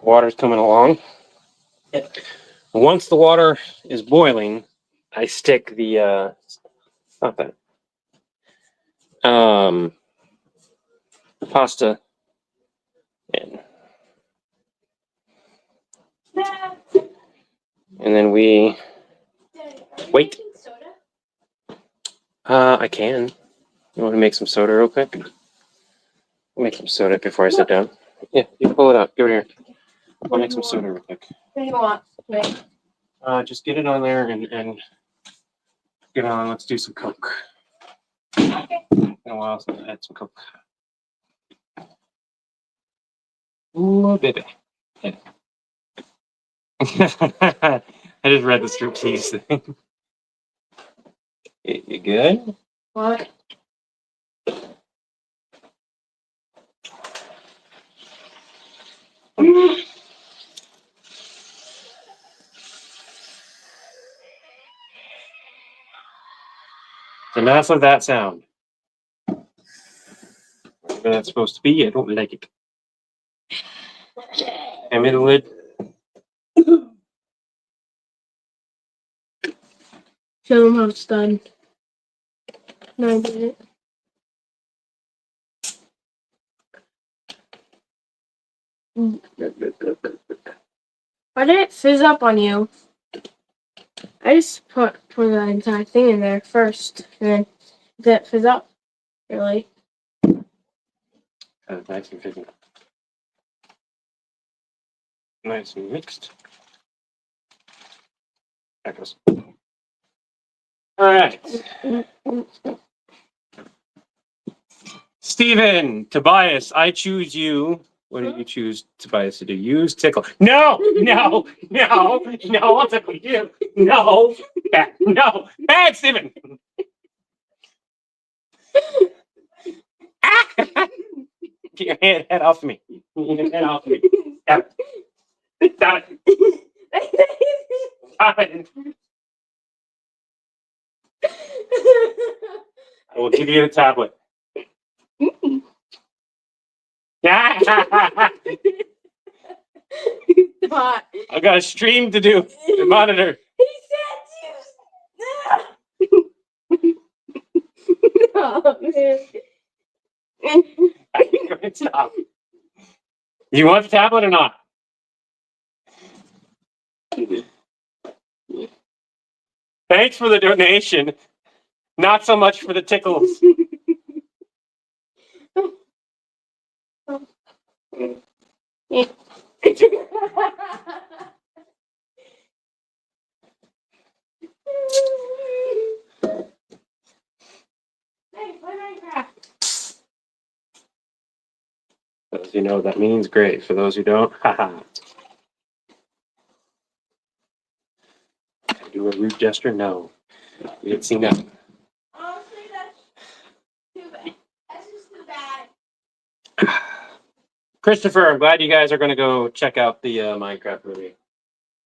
Water's coming along. Once the water is boiling, I stick the not that. pasta in. And then we wait. I can. You want to make some soda real quick? I'll make some soda before I sit down. Yeah, you pull it out. Give it here. I'll make some soda real quick. What do you want? Wait. Just get it on there and get on. Let's do some Coke. Okay. In a while, so I'll add some Coke. Ooh, baby. Yeah. I just read the striptease thing. You good? What? Enough of that sound. Whatever that's supposed to be, I don't like it. Hand me the lid. Show them how it's done. No, I did it. Why did it fizz up on you? I just put the entire thing in there first, and then did it fizz up? Really? Nice and fizzy. Nice and mixed. That goes. All right. Steven, Tobias, I choose you. What did you choose Tobias to do? Use tickle. No, no, no, no, I'll tickle you. No, bad, no, bad, Steven. Get your head off me. Get your head off me. Stop it. Stop it. Stop it. I will give you the tablet. Stop. I got a stream to do. The monitor. He said you. No, man. I can't stop. You want the tablet or not? Thanks for the donation. Not so much for the tickles. Those who know that means great. For those who don't, haha. Do a rude gesture? No. We didn't see nothing. Honestly, that's too bad. That's just too bad. Christopher, I'm glad you guys are going to go check out the Minecraft movie.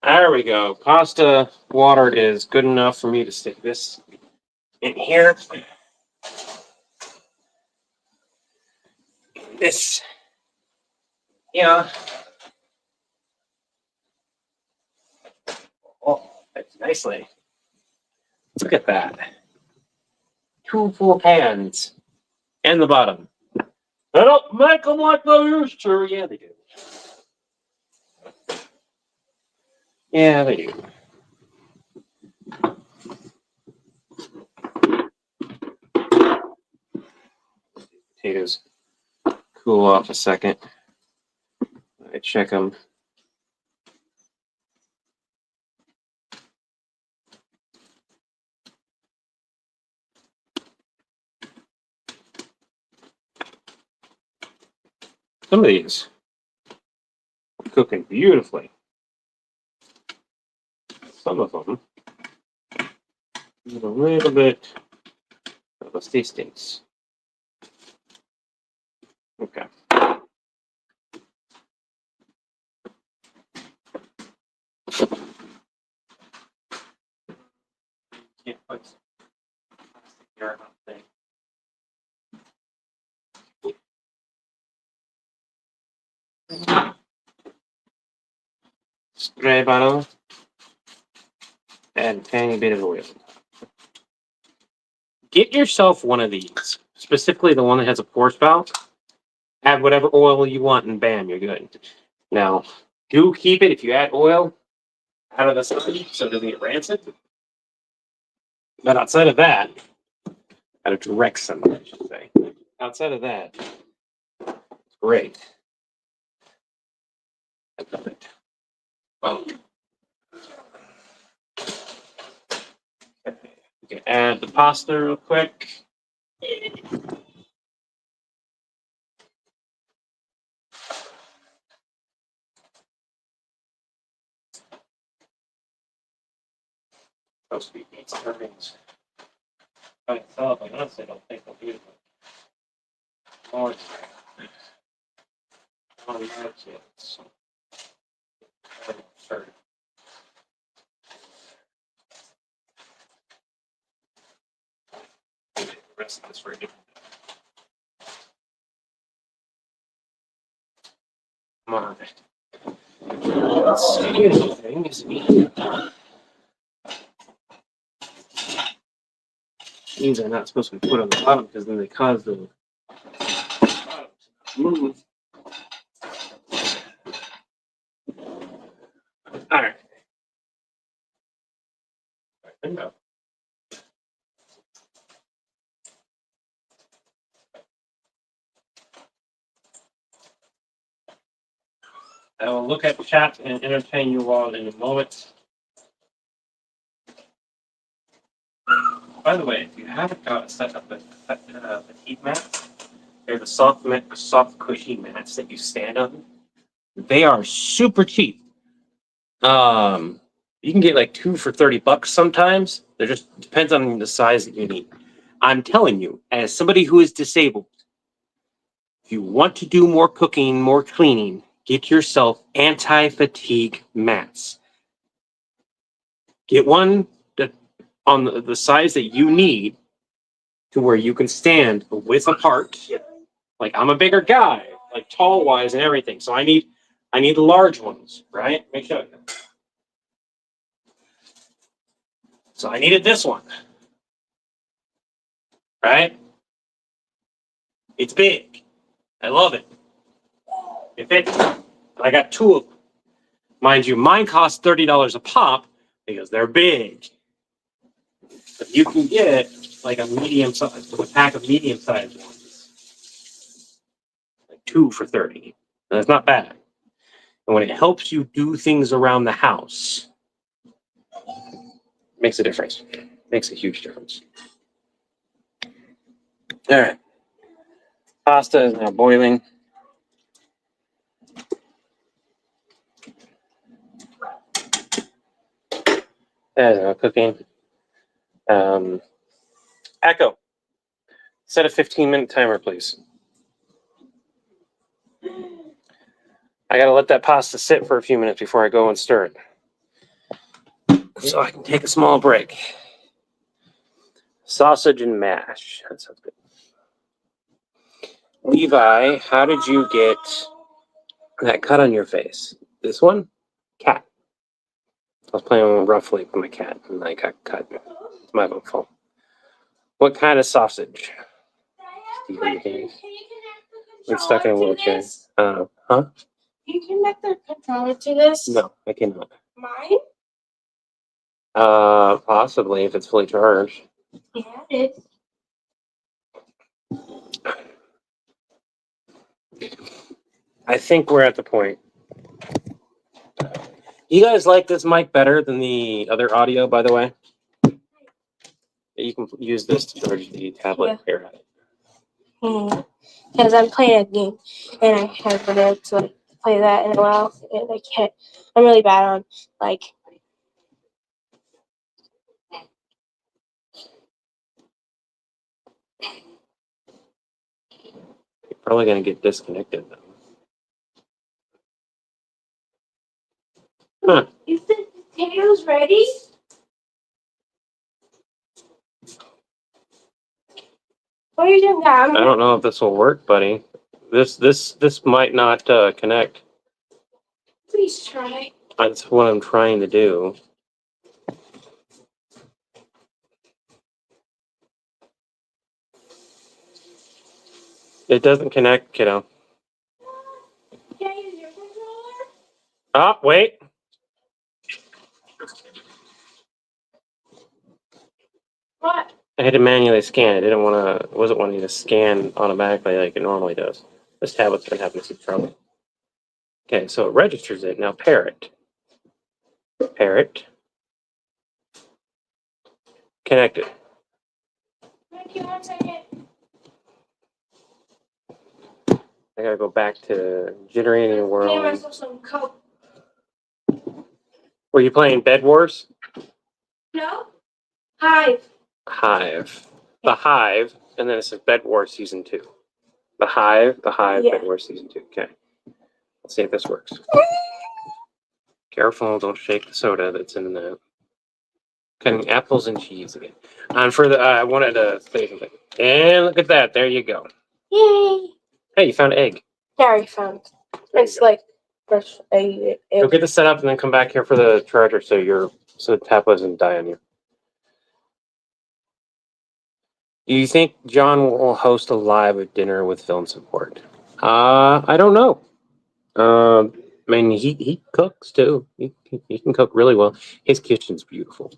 There we go. Pasta water is good enough for me to stick this in here. This, yeah. Oh, that's nicely. Look at that. 2 full pans. And the bottom. They don't make them like they used to. Yeah, they do. Yeah, they do. Potatoes cool off a second. I check them. Some of these are cooking beautifully. Some of them need a little bit of assistance. Okay. Can't put plastic yarn up there. Spray bottle and a tiny bit of oil. Get yourself one of these specifically the one that has a pour spout, add whatever oil you want, and bam, you're good. Now, do keep it if you add oil out of the sun so it doesn't get rancid. But outside of that, out of direct sunlight, I should say. Outside of that, it's great. I love it. Well, we can add the pasta real quick. Supposed to be pizza servings by itself. I honestly don't think they'll be it. More. Oh, that's it. Sorry. The rest of this right here. Come on. Let's see anything is me. These are not supposed to be put on the bottom because then they cause the bottom to move. All right. Bingo. I will look at the chat and entertain you all in a moment. By the way, if you haven't got set up a heat mat, they're the soft cushy mats that you stand on. They are super cheap. You can get like 2 for $30 sometimes. They just depends on the size that you need. I'm telling you, as somebody who is disabled, if you want to do more cooking, more cleaning, get yourself anti-fatigue mats. Get one that on the size that you need to where you can stand width apart. Like I'm a bigger guy, like tall wise and everything. So I need the large ones, right? Make sure. So I needed this one. Right? It's big. I love it. It fits. I got 2 of them. Mind you, mine cost $30 a pop because they're big. But you can get like a pack of medium-sized ones. Like 2 for $30. And that's not bad. And when it helps you do things around the house, it makes a difference. It makes a huge difference. All right. Pasta is now boiling. That is now cooking. Echo. Set a 15-minute timer, please. I gotta let that pasta sit for a few minutes before I go and stir it. So I can take a small break. Sausage and mash. That sounds good. Levi, how did you get that cut on your face? This one? Cat. I was playing roughly with my cat and I got cut. It's my own fault. What kind of sausage? I'm stuck in a wheelchair. Huh? You connect the controller to this? No, I cannot. Mine? Possibly if it's fully charged. Yeah, it is. I think we're at the point. You guys like this mic better than the other audio, by the way? You can use this to charge the tablet here. Because I'm playing a game and I haven't been able to play that in a while. And I can't. I'm really bad on You're probably gonna get disconnected though. Huh. Is the potatoes ready? What are you doing, Dad? I don't know if this will work, buddy. This might not connect. Please try. That's what I'm trying to do. It doesn't connect, kiddo. Can't use your controller? Oh, wait. What? I had to manually scan. It wasn't wanting to scan automatically like it normally does. This tablet's been having some trouble. Okay, so it registers it. Now pair it. Pair it. Connect it. Thank you, 1 second. I gotta go back to generating a Give world. myself some Coke. Were you playing Bed Wars? No? Hive. Hive. The Hive, and then it says Bed Wars Season 2. The Hive, Yeah. Bed Wars Season 2. Okay. Let's see if this works. Careful, don't shake the soda that's in that. Cutting apples and cheese again. And for the, I wanted to say something. And look at that. There you go. Yay. Hey, you found an egg. Yeah, I already found. It's like fresh egg. Go get this set up and then come back here for the charger so the tablet doesn't die on you. Do you think John will host a live dinner with film support? I don't know. I mean, he cooks too. He can cook really well. His kitchen's beautiful.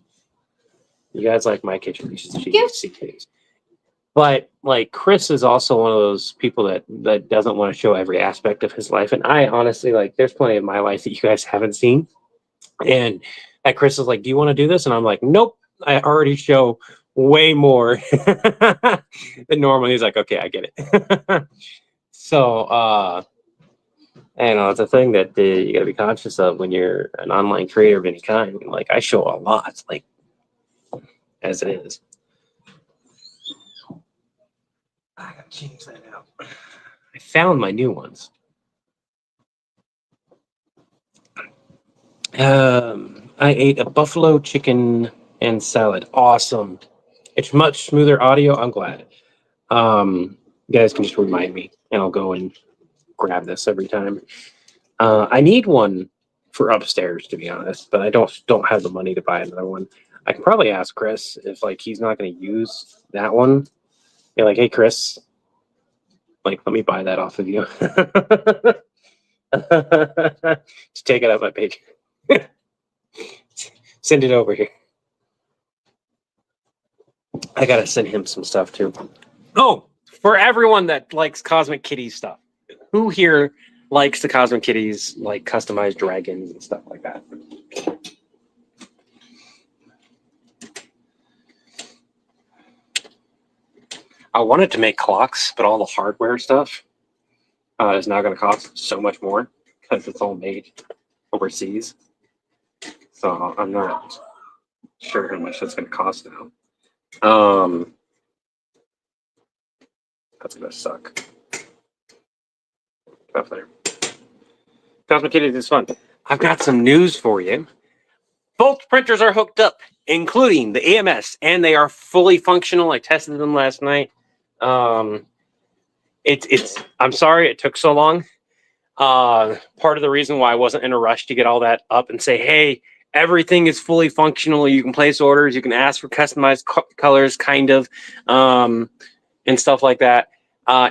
You guys like my kitchen? You should see things. But like Chris is also one of those people that doesn't want to show every aspect of his life. And I honestly like there's plenty of my life that you guys haven't seen. And that Chris is like, "Do you want to do this?" And I'm like, "Nope. I already show way more than normal." He's like, "Okay, I get it." So I know it's a thing that you got to be conscious of when you're an online creator of any kind. Like I show a lot, like as it is. I gotta change that out. I found my new ones. I ate a buffalo chicken and salad. Awesome. It's much smoother audio. I'm glad. You guys can just remind me, and I'll go and grab this every time. I need one for upstairs, to be honest, but I don't have the money to buy another one. I can probably ask Chris if like he's not going to use that one. Be like, hey Chris, like let me buy that off of you. Just take it off my page. Send it over here. I gotta send him some stuff too. Oh, for everyone that likes Cosmic Kitties stuff, who here likes the Cosmic Kitties, like customized dragons and stuff like that? I wanted to make clocks, but all the hardware stuff is now going to cost so much more because it's all made overseas. So I'm not sure how much that's going to cost now. That's going to suck. Up there. Cosmic Kitties is fun. I've got some news for you. Both printers are hooked up, including the AMS, and they are fully functional. I tested them last night. It's. I'm sorry it took so long. Part of the reason why I wasn't in a rush to get all that up and say, hey, everything is fully functional. You can place orders. You can ask for customized colors, kind of, and stuff like that.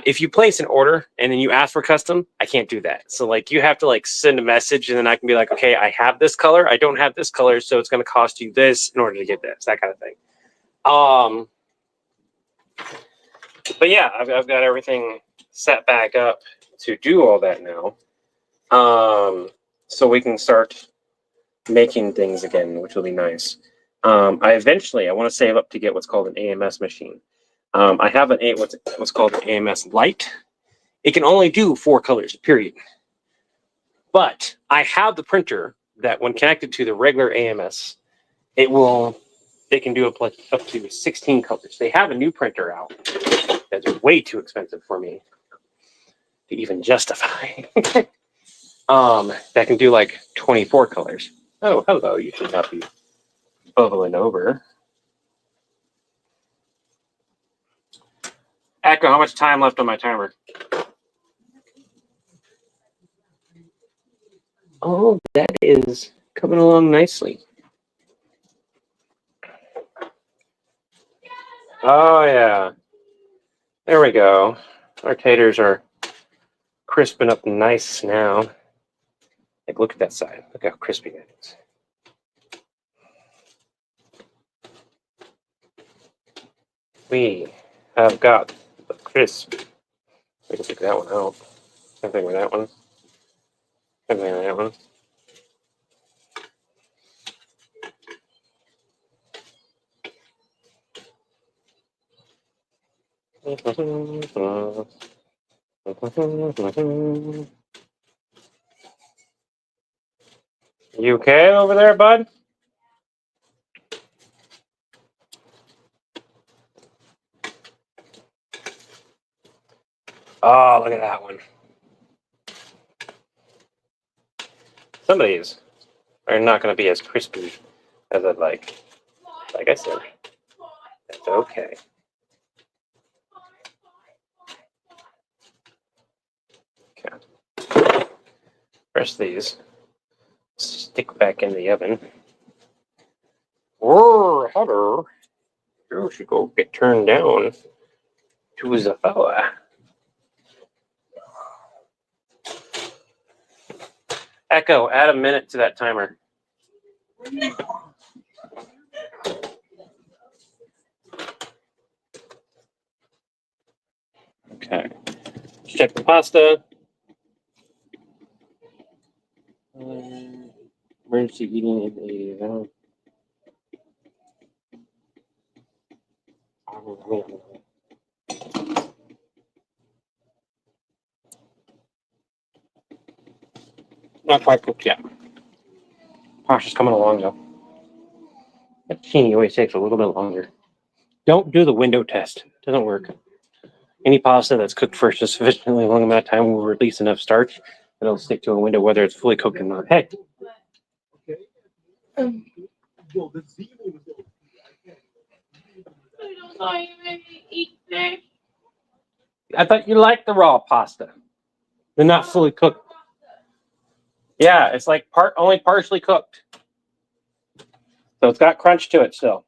If you place an order and then you ask for custom, I can't do that. So like you have to like send a message and then I can be like, okay, I have this color. I don't have this color. So it's going to cost you this in order to get this, that kind of thing. But yeah, I've got everything set back up to do all that now. So we can start making things again, which will be nice. I want to save up to get what's called an AMS machine. I have what's called an AMS Lite. It can only do 4 colors, period. But I have the printer that, when connected to the regular AMS, it can do up to 16 colors. They have a new printer out that's way too expensive for me to even justify. That can do like 24 colors. Oh, hello. You should not be bubbling over. Echo, how much time left on my timer? Oh, that is coming along nicely. Oh, yeah. There we go. Our taters are crisping up nice now. Like, look at that side. Look how crispy that is. We have got the crisp. We can take that one out. Same thing with that one. Same thing with that one. You okay over there, bud? Oh, look at that one. Some of these are not going to be as crispy as I'd like. Like I said, that's okay. Okay. Press these. Stick back in the oven. Whoa, hello. You should go get turned down to the fella. Echo, add a minute to that timer. Okay. Let's check the pasta. Emergency eating in the not quite cooked yet. Pasta's coming along though. That teeny always takes a little bit longer. Don't do the window test. It doesn't work. Any pasta that's cooked for a sufficiently long amount of time will release enough starch that it'll stick to a window whether it's fully cooked or not. Hey. I thought you liked the raw pasta. They're not fully cooked. Yeah, it's like only partially cooked. So it's got crunch to it still.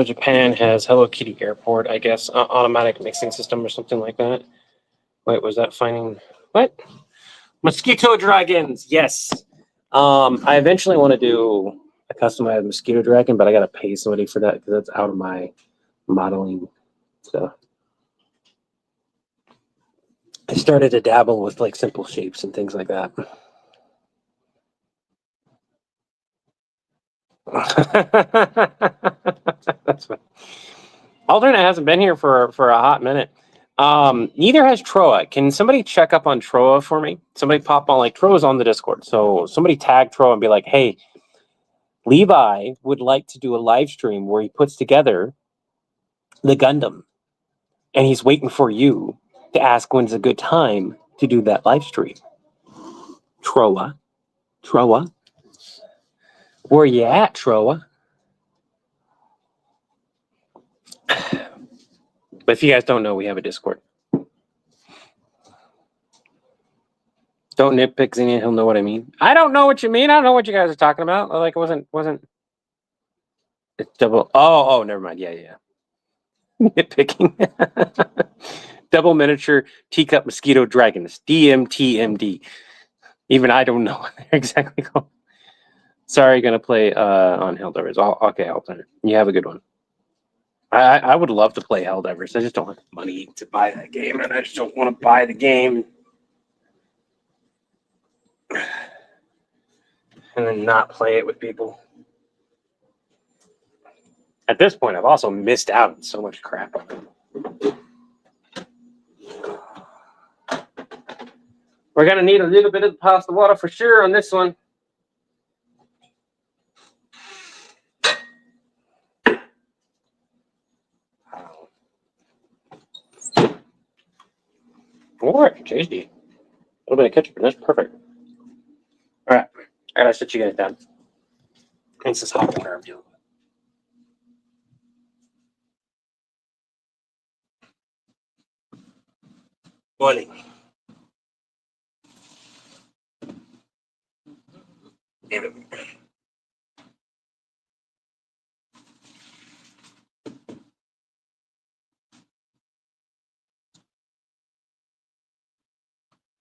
Japan has Hello Kitty Airport, I guess, automatic mixing system or something like that. Wait, was that finding what? Mosquito dragons, yes. I eventually want to do a customized mosquito dragon, but I gotta pay somebody for that because that's out of my modeling stuff. I started to dabble with like simple shapes and things like that. That's fine. Alternate hasn't been here for a hot minute. Neither has Troa. Can somebody check up on Troa for me? Somebody pop on, like, Troa's on the Discord. So somebody tag Troa and be like, hey, Levi would like to do a live stream where he puts together the Gundam. And he's waiting for you to ask when's a good time to do that live stream. Troa. Where you at, Troa? But if you guys don't know, we have a Discord. Don't nitpick Xenia, he'll know what I mean. I don't know what you mean. I don't know what you guys are talking about. Like, it wasn't it's double. Oh, never mind. Yeah. Nitpicking. Double miniature teacup mosquito dragons. DMTMD. Even I don't know what they're exactly called. Sorry, gonna play on Helldivers. Okay, I'll play it. You have a good one. I would love to play Helldivers. I just don't have the money to buy that game, and I just don't want to buy the game and then not play it with people. At this point, I've also missed out on so much crap on it. We're going to need a little bit of the pasta water for sure on this one. All right, tasty. A little bit of ketchup, and that's perfect. All right, I got to sit you guys down. Thanks, this hot water I'm dealing with. Boiling. Damn it.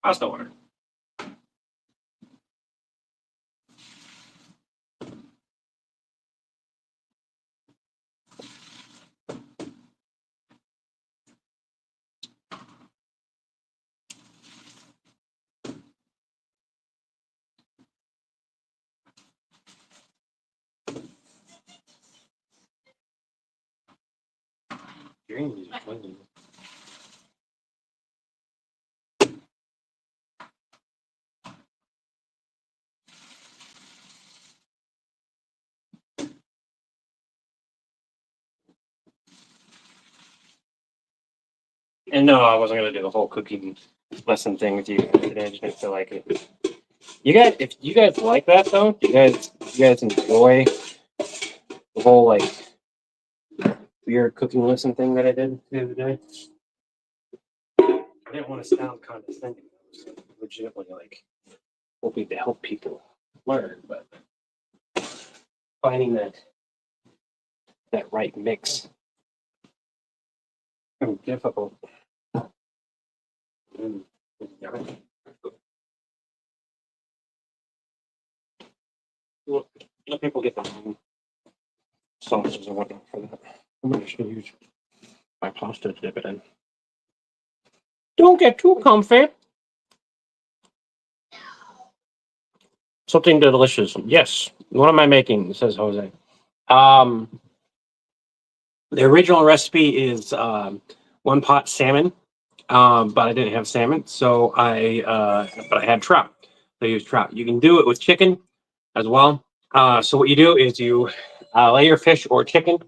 Pasta water. And no, I wasn't gonna do the whole cooking lesson thing with you today. I just didn't feel like it. You guys, if you guys like that though, you guys enjoy the whole like weird cooking lesson thing that I did the other day. I didn't want to sound condescending. I was legitimately like hoping to help people learn, but finding that right mix can be difficult. Mm. Let people get their own sauces and whatnot for that. I'm just gonna use my pasta to dip it in. Don't get too comfy. Something delicious. Yes. What am I making? Says Jose. Um, the original recipe is one pot salmon, but I didn't have salmon, so but I had trout. So I used trout. You can do it with chicken as well. So what you do is you lay your fish or chicken,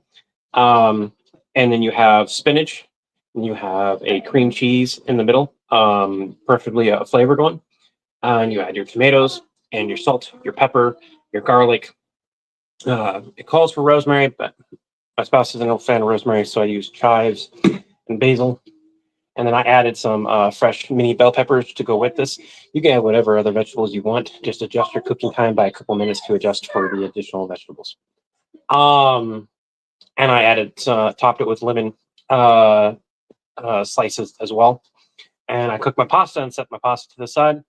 and then you have spinach, and you have a cream cheese in the middle, preferably a flavored one. And you add your tomatoes and your salt, your pepper, your garlic. It calls for rosemary, but my spouse isn't a fan of rosemary, so I use chives and basil. And then I added some fresh mini bell peppers to go with this. You can add whatever other vegetables you want. Just adjust your cooking time by a couple minutes to adjust for the additional vegetables. And I added, topped it with lemon slices as well. And I cooked my pasta and set my pasta to the side.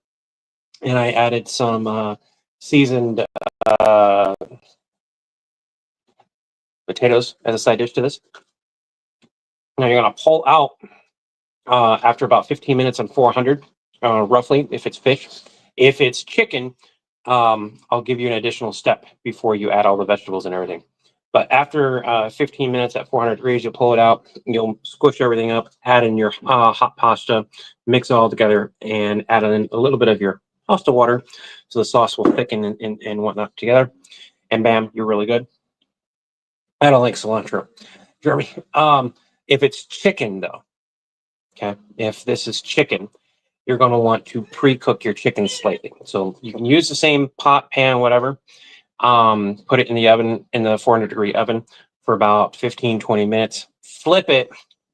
And I added some seasoned potatoes as a side dish to this. Now you're going to pull out after about 15 minutes on 400, roughly, if it's fish. If it's chicken, I'll give you an additional step before you add all the vegetables and everything. But after 15 minutes at 400 degrees, you'll pull it out, you'll squish everything up, add in your hot pasta, mix it all together, and add in a little bit of your pasta water so the sauce will thicken and whatnot together. And bam, you're really good. I don't like cilantro, Jeremy. If it's chicken, though, okay, if this is chicken, you're going to want to pre-cook your chicken slightly. So you can use the same pot, pan, whatever. Put it in the oven, in the 400-degree oven for about 15, 20 minutes. Flip it,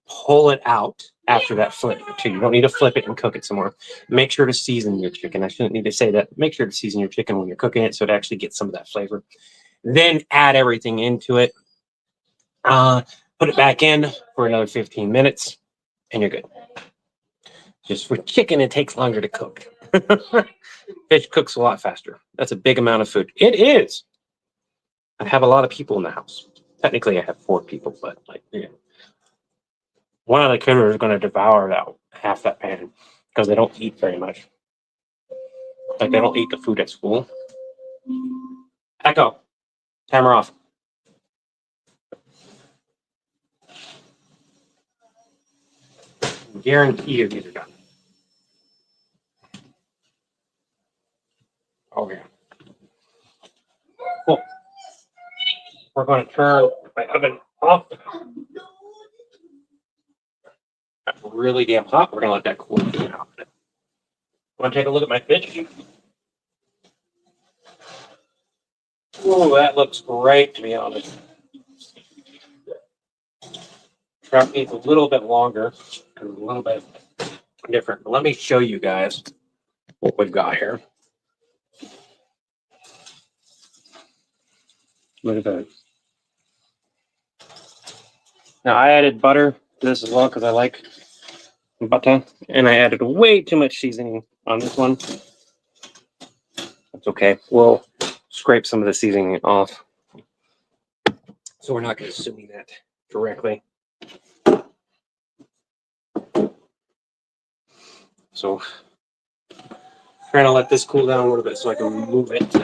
pull it out after that flip too. You don't need to flip it and cook it some more. Make sure to season your chicken. I shouldn't need to say that. Make sure to season your chicken when you're cooking it so it actually gets some of that flavor. Then add everything into it. Put it back in for another 15 minutes and you're good. Just for chicken, it takes longer to cook. Fish cooks a lot faster. That's a big amount of food. It is. I have a lot of people in the house. Technically, I have 4 people, but like, yeah. One of the critters is going to devour that half that pan because they don't eat very much. Like they don't eat the food at school. Echo, timer off. Guarantee you these are done. Oh yeah. Cool. We're going to turn my oven off. That's really damn hot. We're going to let that cool down. Want to take a look at my fish? Oh, that looks great, to be honest. Trout needs a little bit longer, a little bit different. But let me show you guys what we've got here. Look at that. Now I added butter to this as well because I like butter, and I added way too much seasoning on this one. That's okay. We'll scrape some of the seasoning off, so we're not consuming that directly. So trying to let this cool down a little bit so I can move it.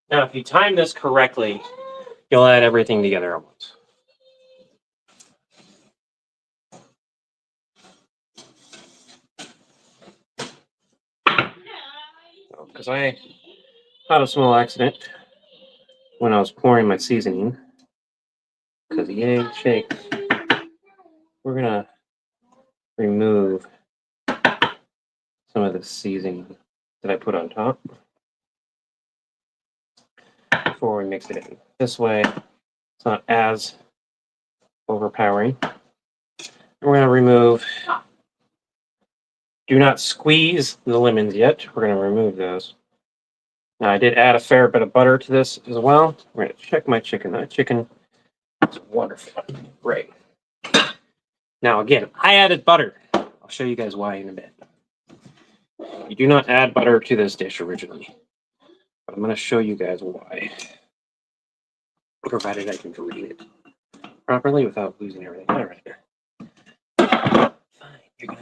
Now, if you time this correctly, you'll add everything together at once. Because I had a small accident when I was pouring my seasoning. Because the egg shakes. We're gonna remove some of the seasoning that I put on top before we mix it in. This way, it's not as overpowering. We're gonna remove. Do not squeeze the lemons yet. We're gonna remove those. Now, I did add a fair bit of butter to this as well. We're gonna check my chicken. That chicken is wonderful. Great. Now, again, I added butter. I'll show you guys why in a bit. You do not add butter to this dish originally, but I'm going to show you guys why, provided I can read it properly without losing everything. All right. Fine. You're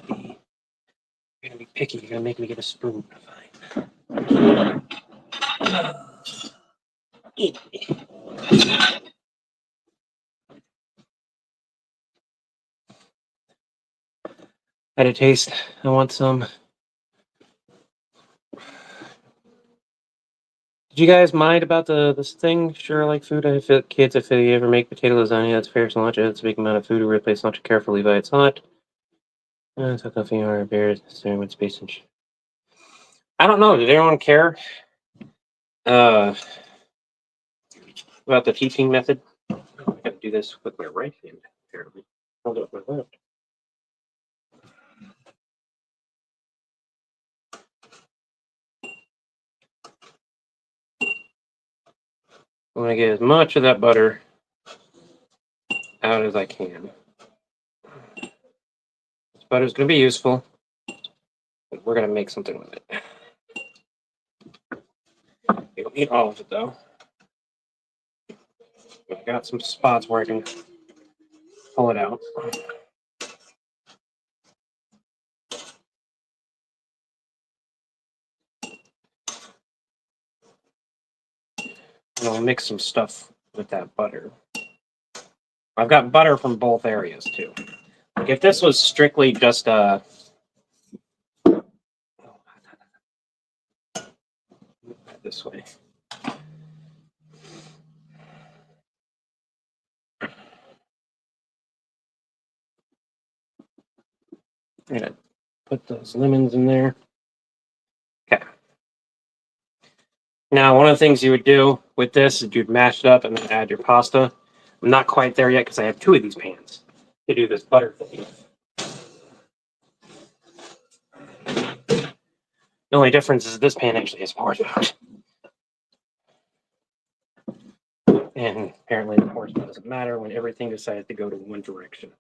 gonna be picky. You're gonna make me get a spoon. Fine. Eat me. Had a taste. I want some. Did you guys mind about this thing? Sure, I like food. I feel kids, if they ever make potato lasagna, that's fair so much. It's a big amount of food to replace. Not too careful, Levi. It's hot. Took off our bears, staring with space and I don't know. Did anyone care about the teaching method? I gotta do this with my right hand, apparently. I'll do it with my left. I want to get as much of that butter out as I can. This butter is going to be useful, but we're going to make something with it. You don't need all of it, though. I got some spots where I can pull it out. And I'll mix some stuff with that butter. I've got butter from both areas, too. Like if this was strictly just this way. I'm gonna put those lemons in there. Okay. Now, one of the things you would do with this is you'd mash it up and then add your pasta. I'm not quite there yet because I have two of these pans to do this butter thing. The only difference is this pan actually has horsepower. And apparently the horsepower doesn't matter when everything decides to go to one direction.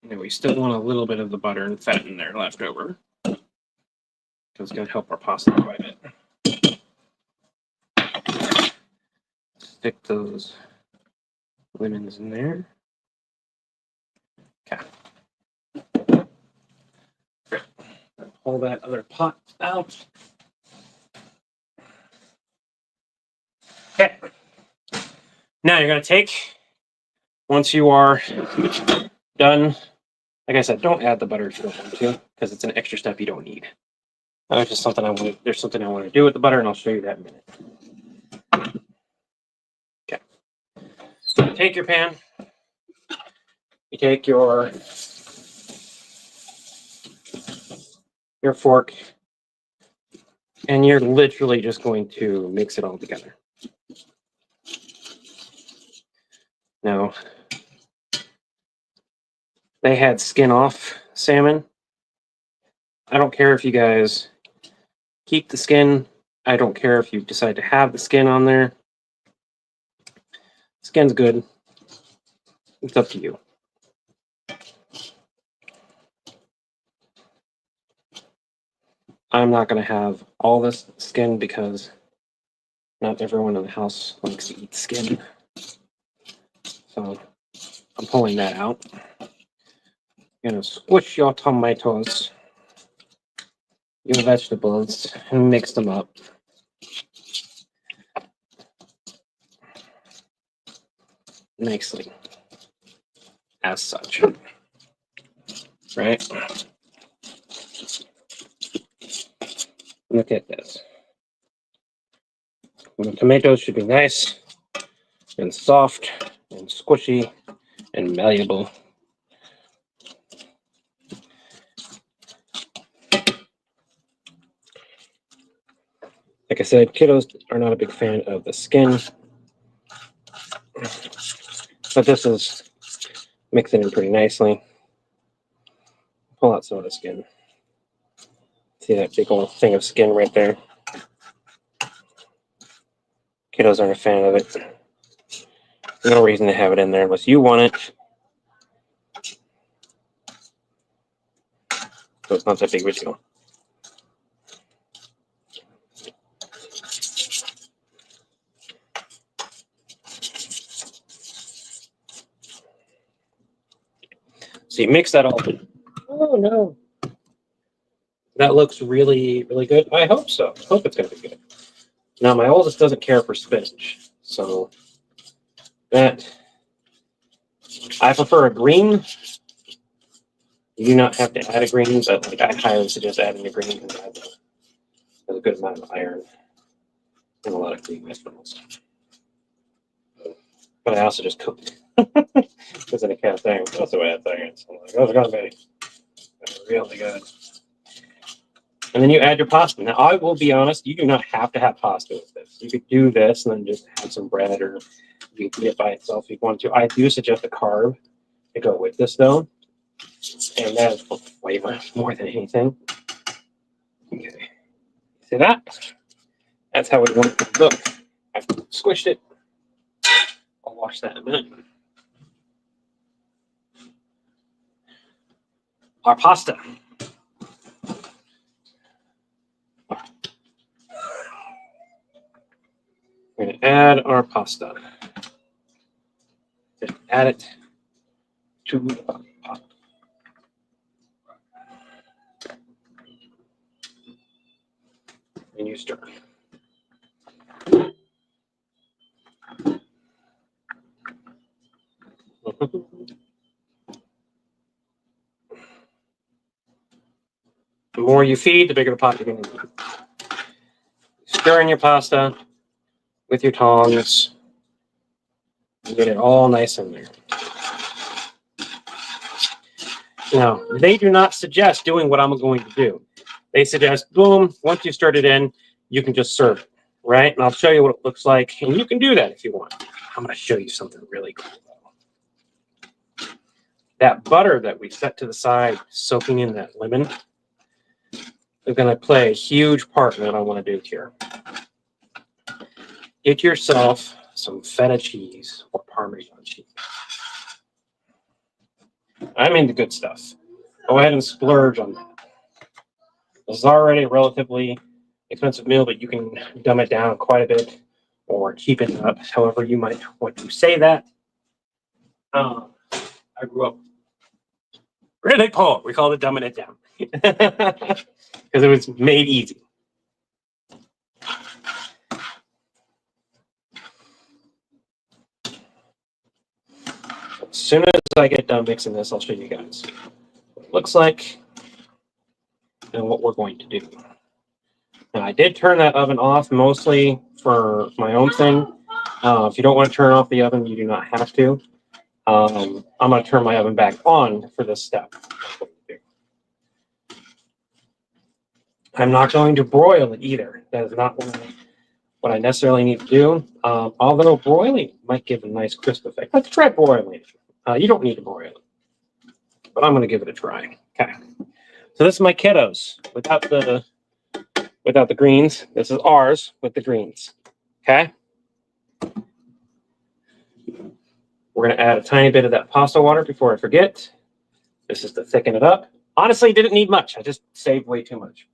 And we still want a little bit of the butter and fat in there left over. It's going to help our pasta quite a bit. Stick those lemons in there. Okay. Pull that other pot out. Okay. Now you're going to take, once you are done, like I said, don't add the butter if you don't want to, because it's an extra step you don't need. That was just something I want. There's something I want to do with the butter, and I'll show you that in a minute. Okay. So you take your pan. You take your fork, and you're literally just going to mix it all together. Now, they had skin off salmon. I don't care if you guys keep the skin. I don't care if you decide to have the skin on there. Skin's good. It's up to you. I'm not going to have all this skin because not everyone in the house likes to eat skin. So I'm pulling that out. You're going to squish your tomatoes, your vegetables, and mix them up. Nicely. As such. Right? Look at this. The tomatoes should be nice and soft and squishy and malleable. Like I said, kiddos are not a big fan of the skin, but this is mixing in pretty nicely. Pull out some of the skin. See that big old thing of skin right there? Kiddos aren't a fan of it. No reason to have it in there unless you want it. So it's not that big of a deal. So you mix that all in. Oh no. That looks really, really good. I hope so. I hope it's going to be good. Now, my oldest doesn't care for spinach. So that, I prefer a green. You do not have to add a green, but like, I highly suggest adding a green because it has a good amount of iron and a lot of green vegetables. But I also just cooked because in a cast iron, that's the way I think it. So I'm like, oh, it's going to be really good. And then you add your pasta. Now, I will be honest, you do not have to have pasta with this. You could do this and then just have some bread, or you can eat it by itself if you want to. I do suggest a carb to go with this, though. And that is for flavor more than anything. Okay. See that? That's how we want it to look. I've squished it. I'll wash that in a minute. Our pasta. We're going to add our pasta. Just add it to the pot. And you stir. The more you feed, the bigger the pot you're going to need. Stir in your pasta with your tongs. You get it all nice in there. Now, they do not suggest doing what I'm going to do. They suggest, boom, once you start it in, you can just serve it, right? And I'll show you what it looks like, and you can do that if you want. I'm going to show you something really cool, though. That butter that we set to the side, soaking in that lemon, is going to play a huge part in what I want to do here. Get yourself some feta cheese or Parmesan cheese. I mean the good stuff. Go ahead and splurge on that. This is already a relatively expensive meal, but you can dumb it down quite a bit or keep it up, however you might want to say that. I grew up really poor. We called it dumbing it down because it was made easy. As soon as I get done mixing this, I'll show you guys what it looks like and what we're going to do. Now, I did turn that oven off mostly for my own thing. If you don't want to turn off the oven, you do not have to. I'm going to turn my oven back on for this step. I'm not going to broil it either. That is not what I necessarily need to do. Although broiling might give a nice crisp effect. Let's try broiling. You don't need to broil it, but I'm going to give it a try. Okay. So this is my kiddos without the greens. This is ours with the greens. Okay. We're going to add a tiny bit of that pasta water before I forget. This is to thicken it up. Honestly, didn't need much. I just saved way too much.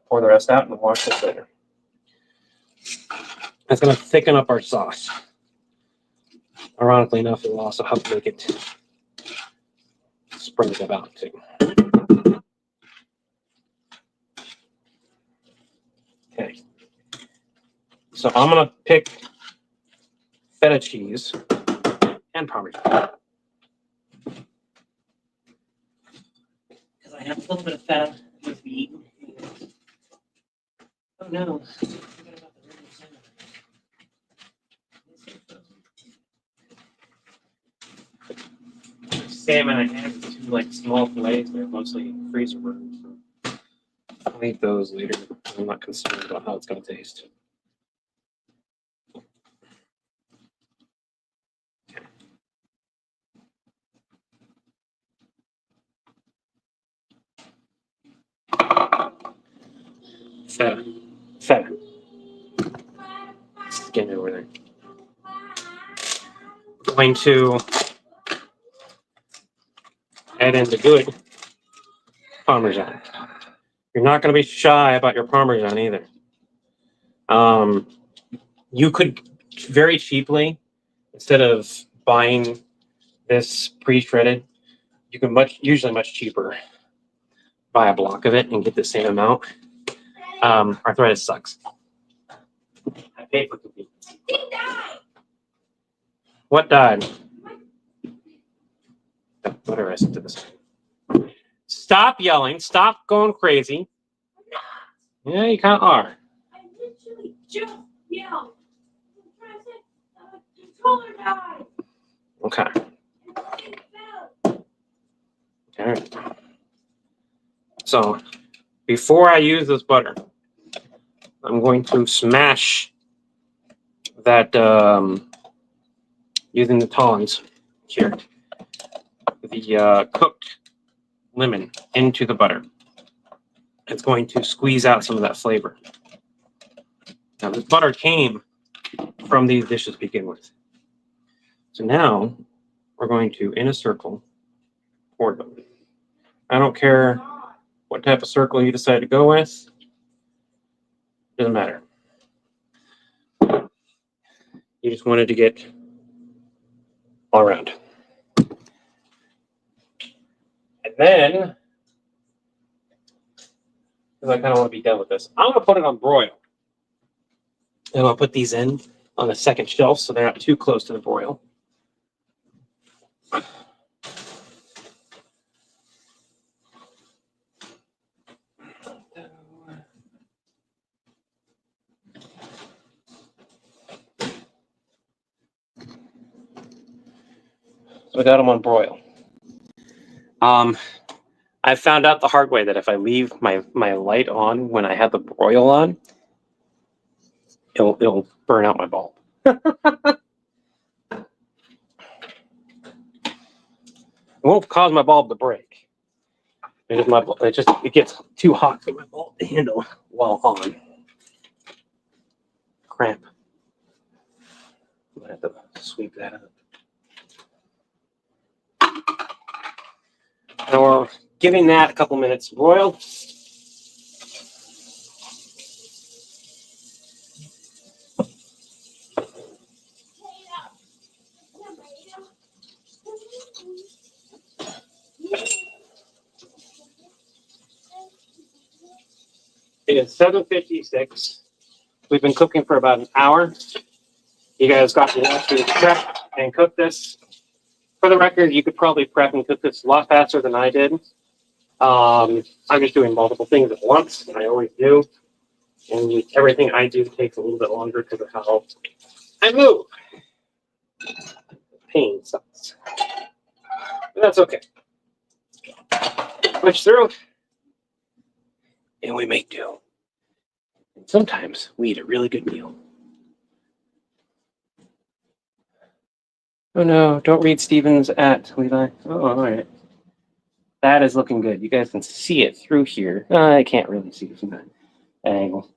Pour the rest out and wash this later. That's going to thicken up our sauce. Ironically enough, it will also help make it spread it out too. Okay. So I'm going to pick feta cheese and Parmesan. Because I have a little bit of feta with me eating. Oh no. Salmon I have two like small fillets. They're mostly freezer burned. So I'll eat those later. I'm not concerned about how it's going to taste. Feta. It's getting over there. Going to add in the good Parmesan. You're not going to be shy about your Parmesan either. You could very cheaply, instead of buying this pre-shredded, you can usually much cheaper buy a block of it and get the same amount. Arthritis sucks. I paid for convenience. What died? What did I say to this? Stop yelling. Stop going crazy. Yeah, you kind of are. I literally just yelled. I'm trying to say, the controller died. Okay. All right. So before I use this butter, I'm going to smash that using the tongs here, the cooked lemon into the butter. It's going to squeeze out some of that flavor. Now, this butter came from these dishes to begin with. So now we're going to, in a circle, pour them. I don't care what type of circle you decide to go with. Doesn't matter. You just wanted to get all around. And then, because I kind of want to be done with this, I'm going to put it on broil. And I'll put these in on the second shelf so they're not too close to the broil. So I got them on broil. I found out the hard way that if I leave my light on when I have the broil on, it'll burn out my bulb. It won't cause my bulb to break. It gets too hot for my bulb to handle while on. Cramp. I have to sweep that up. Now we're giving that a couple minutes to broil. It is 7:56. We've been cooking for about an hour. You guys got to watch me prep and cook this. For the record, you could probably prep and cook this a lot faster than I did. I'm just doing multiple things at once. I always do. And everything I do takes a little bit longer because of how I move. Pain sucks. But that's okay. Push through. And we make do. And sometimes we eat a really good meal. Oh no, don't read Stevens at Levi. Oh, all right. That is looking good. You guys can see it through here. I can't really see it from that angle.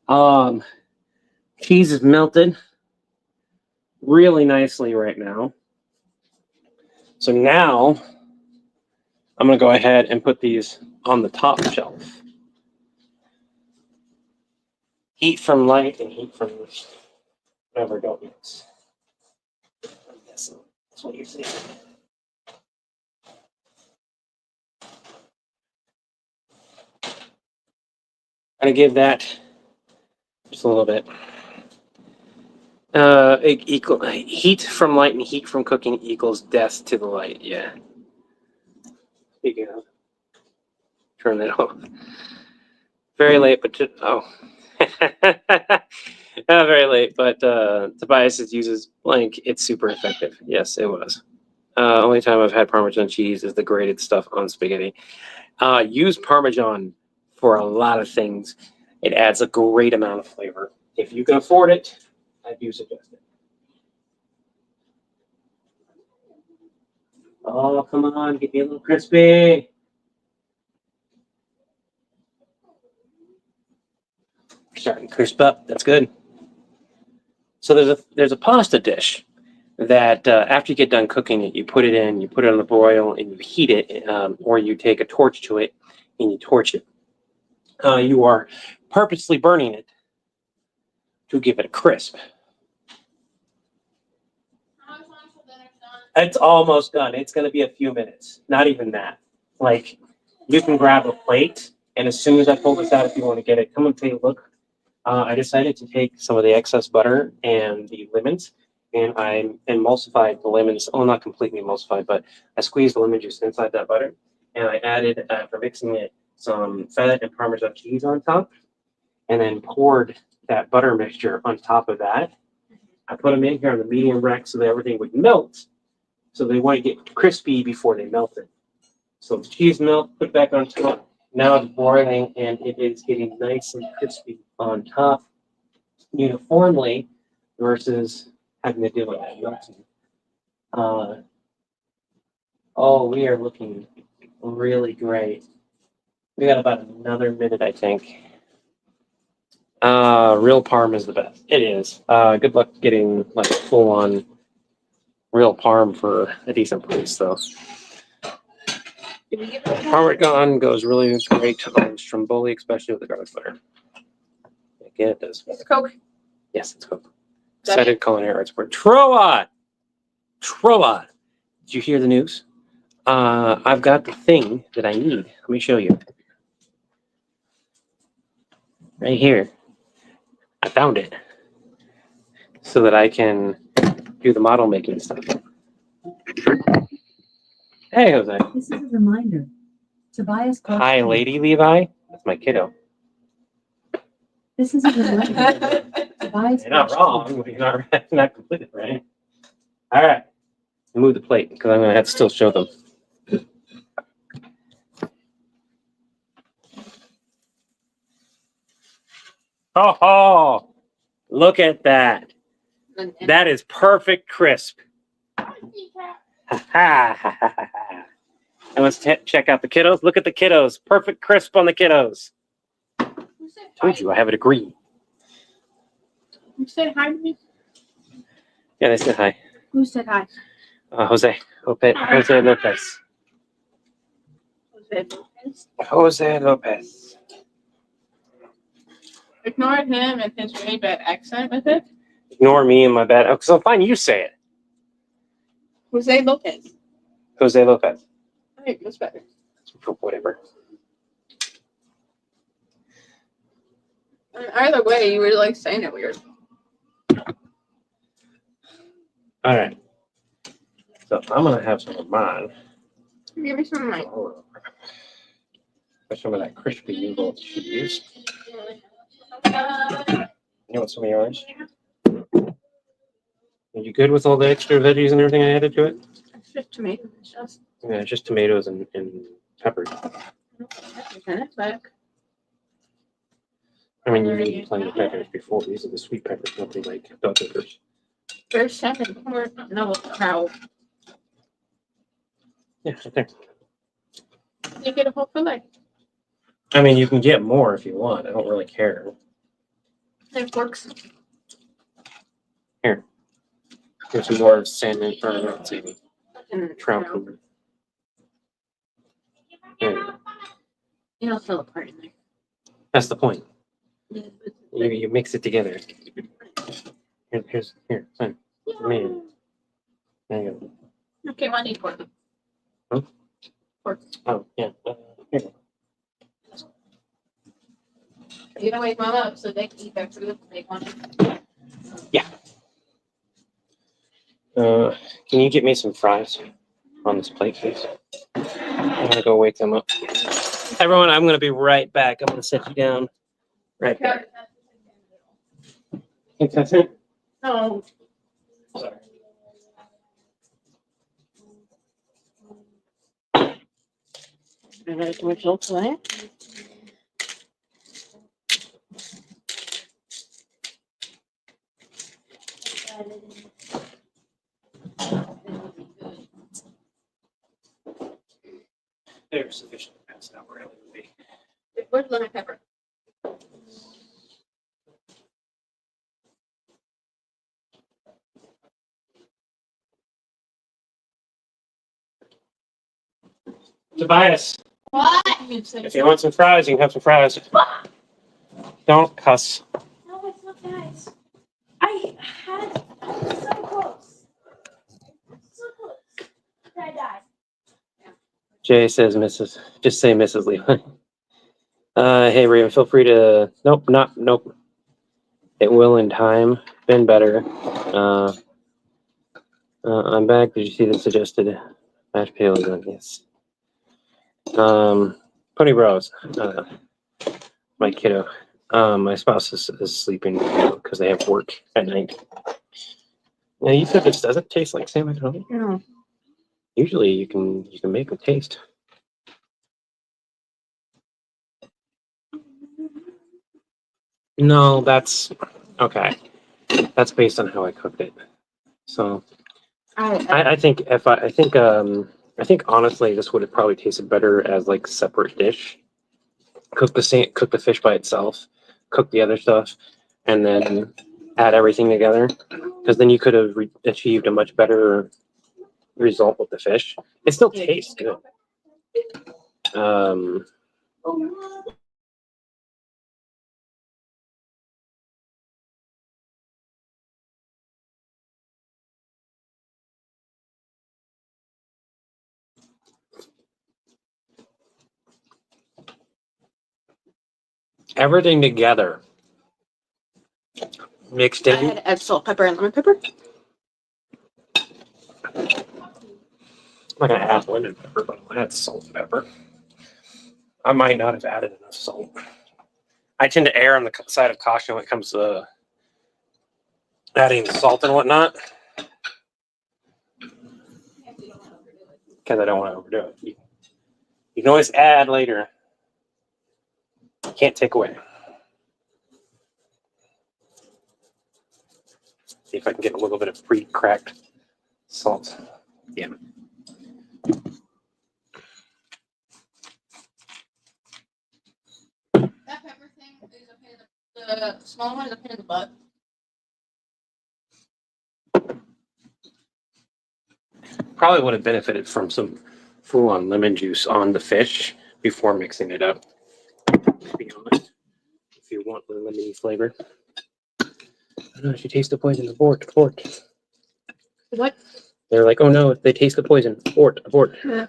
Cheese is melted really nicely right now. So now I'm going to go ahead and put these on the top shelf. Heat from light and heat from whatever, don't mix. I'm guessing that's what you're saying. I'm going to give that just a little bit. Equal heat from light and heat from cooking equals death to the light. Yeah. Speaking of, turn that off. Very late, but very late. But Tobias uses blank. It's super effective. Yes, it was. Only time I've had Parmesan cheese is the grated stuff on spaghetti. Use Parmesan for a lot of things. It adds a great amount of flavor. If you can afford it, I do suggest it. Oh, come on, get me a little crispy. Starting to crisp up. That's good. So there's a pasta dish that after you get done cooking it, you put it in, you put it on the broil, and you heat it, or you take a torch to it and you torch it. You are purposely burning it to give it a crisp. It's almost done. It's going to be a few minutes. Not even that. Like, you can grab a plate, and as soon as I pull this out, if you want to get it, come and take a look. I decided to take some of the excess butter and the lemons, and I emulsified the lemons. Oh, not completely emulsified, but I squeezed the lemon juice inside that butter, and I added, for mixing it, some feta and Parmesan cheese on top, and then poured that butter mixture on top of that. I put them in here on the medium rack so that everything would melt, so they wouldn't get crispy before they melted. So the cheese melt, put back on top. Now it's boiling, and it is getting nice and crispy on top uniformly versus having to deal with that melting. We are looking really great. We got about another minute, I think. Real parm is the best. It is. Good luck getting like full on real parm for a decent price, though. Parmesan goes really great on stromboli, especially with the garlic butter. Again, it does. It's Coke. Yes, it's Coke. Excited culinary arts for Trout. Did you hear the news? I've got the thing that I need. Let me show you. Right here. I found it. So that I can do the model making stuff. Hey, Jose. This is a reminder. Tobias. Hi, Lady Levi. That's my kiddo. This is a reminder. Tobias. You're not wrong. You're not completely right. All right. Move the plate because I'm going to have to still show them. Oh, look at that. That is perfect crisp. And let's check out the kiddos. Look at the kiddos. Perfect crisp on the kiddos. Told you I have a degree. You said hi to me? Yeah, they said hi. Who said hi? Jose Lopez. Jose Lopez. Ignore him and his really bad accent with it. Ignore me and my bad. Oh, so fine, you say it. Jose Lopez. Jose Lopez. I think that's better. Whatever. Either way, you were like saying it weird. All right. So I'm gonna have some of mine. Give me some of mine. Some of that crispy noodle cheese. want some of yours? Are you good with all the extra veggies and everything I added to it? It's just tomato and stuff. Yeah, it's just tomatoes and peppers. But I mean, you need plenty of peppers before. These are the sweet peppers, nothing like bell peppers. there's 7 more. No, trout. Yeah, okay. You get a whole fillet. I mean, you can get more if you want. I don't really care. It works. Here's some more salmon, or not salmon, And trout. There. it'll fill apart in there. That's the point. Yeah, You mix it together. Here, fine. Man. There you go. okay, well, I need pork. Huh? Pork. Oh, yeah. Here. You gotta wake mom up so they can eat their food if they want it. Can you get me some fries on this plate, please? I'm gonna go wake them up. Everyone, I'm gonna be right back. I'm gonna sit you down right there. Think that's it? No. Sorry. You ready to much else today? They're sufficiently passed out where I would be. Where's lemon pepper? Tobias, What? if you want some fries, you can have some fries. Don't cuss. No, it's not nice. I had so close. So close. I died. Jay says Mrs. Just say Mrs. Levi. Hey Raven, feel free to nope. It will in time. Been better. I'm back. Did you see the suggested mashed potatoes? Yes. Pony Bros. My kiddo. My spouse is sleeping because they have work at night. Now you said this doesn't taste like salmon, honey. No. Usually you can make them taste. No, that's okay. That's based on how I cooked it. So I think I think honestly this would have probably tasted better as like separate dish. Cook the fish by itself, cook the other stuff, and then add everything together. Because then you could have achieved a much better result with the fish. It still tastes good. Everything together mixed I in. had to add salt, pepper, and lemon pepper. I'm not gonna add lemon pepper, but I'll add salt and pepper. I might not have added enough salt. I tend to err on the side of caution when it comes to adding salt and whatnot, because I don't want to overdo it. You can always add later. You can't take away. See if I can get a little bit of pre-cracked salt. Yeah. That pepper thing is a pain in the small one is a pain in the butt. Probably would have benefited from some full-on lemon juice on the fish before mixing it up. To be honest, if you want the lemony flavor. I don't know. She tastes the poison. Abort. What? They're like, oh no, they taste the poison. Abort. Yeah.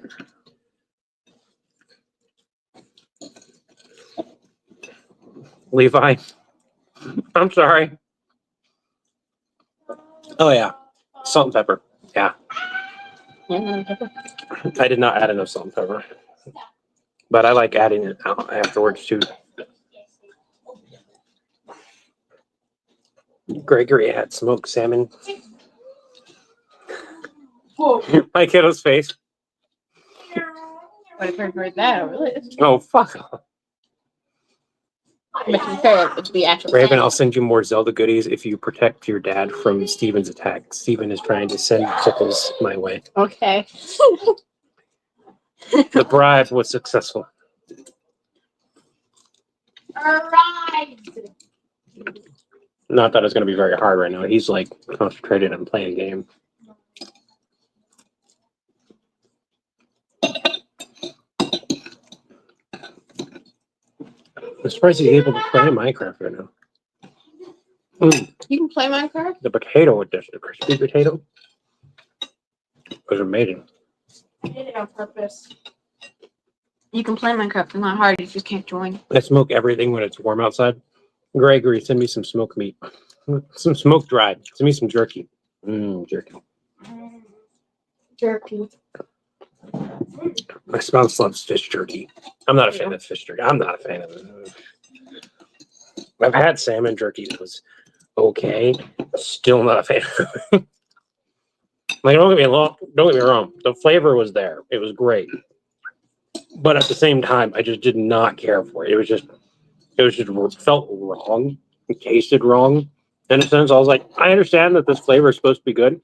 Levi, I'm sorry. Oh yeah, salt and pepper. Yeah, And lemon pepper. I did not add enough salt and pepper, but I like adding it out afterwards too. Gregory had smoked salmon. Whoa. My kiddo's face. What if I heard that over this? Oh, fuck. But to be fair, it would be actual. Raven, I'll send you more Zelda goodies if you protect your dad from Steven's attack. Steven is trying to send tickles my way. Okay. The bribe was successful. Alright. Not that it's going to be very hard right now. He's like concentrated on playing a game. I'm surprised he's able to play Minecraft right now. You can play Minecraft? The potato edition, the crispy potato, was amazing. I did it on purpose. You can play Minecraft. It's not hard. You just can't join. I smoke everything when it's warm outside. Gregory, send me some smoked meat. Some smoked dried. Send me some jerky. Jerky. Jerky. My spouse loves fish jerky. I'm not a fan of fish jerky. I'm not a fan of it. I've had salmon jerky that was okay. Still not a fan of it. Like, don't get me wrong. The flavor was there. It was great. But at the same time, I just did not care for it. It felt wrong. It tasted wrong. In a sense, I was like, I understand that this flavor is supposed to be good.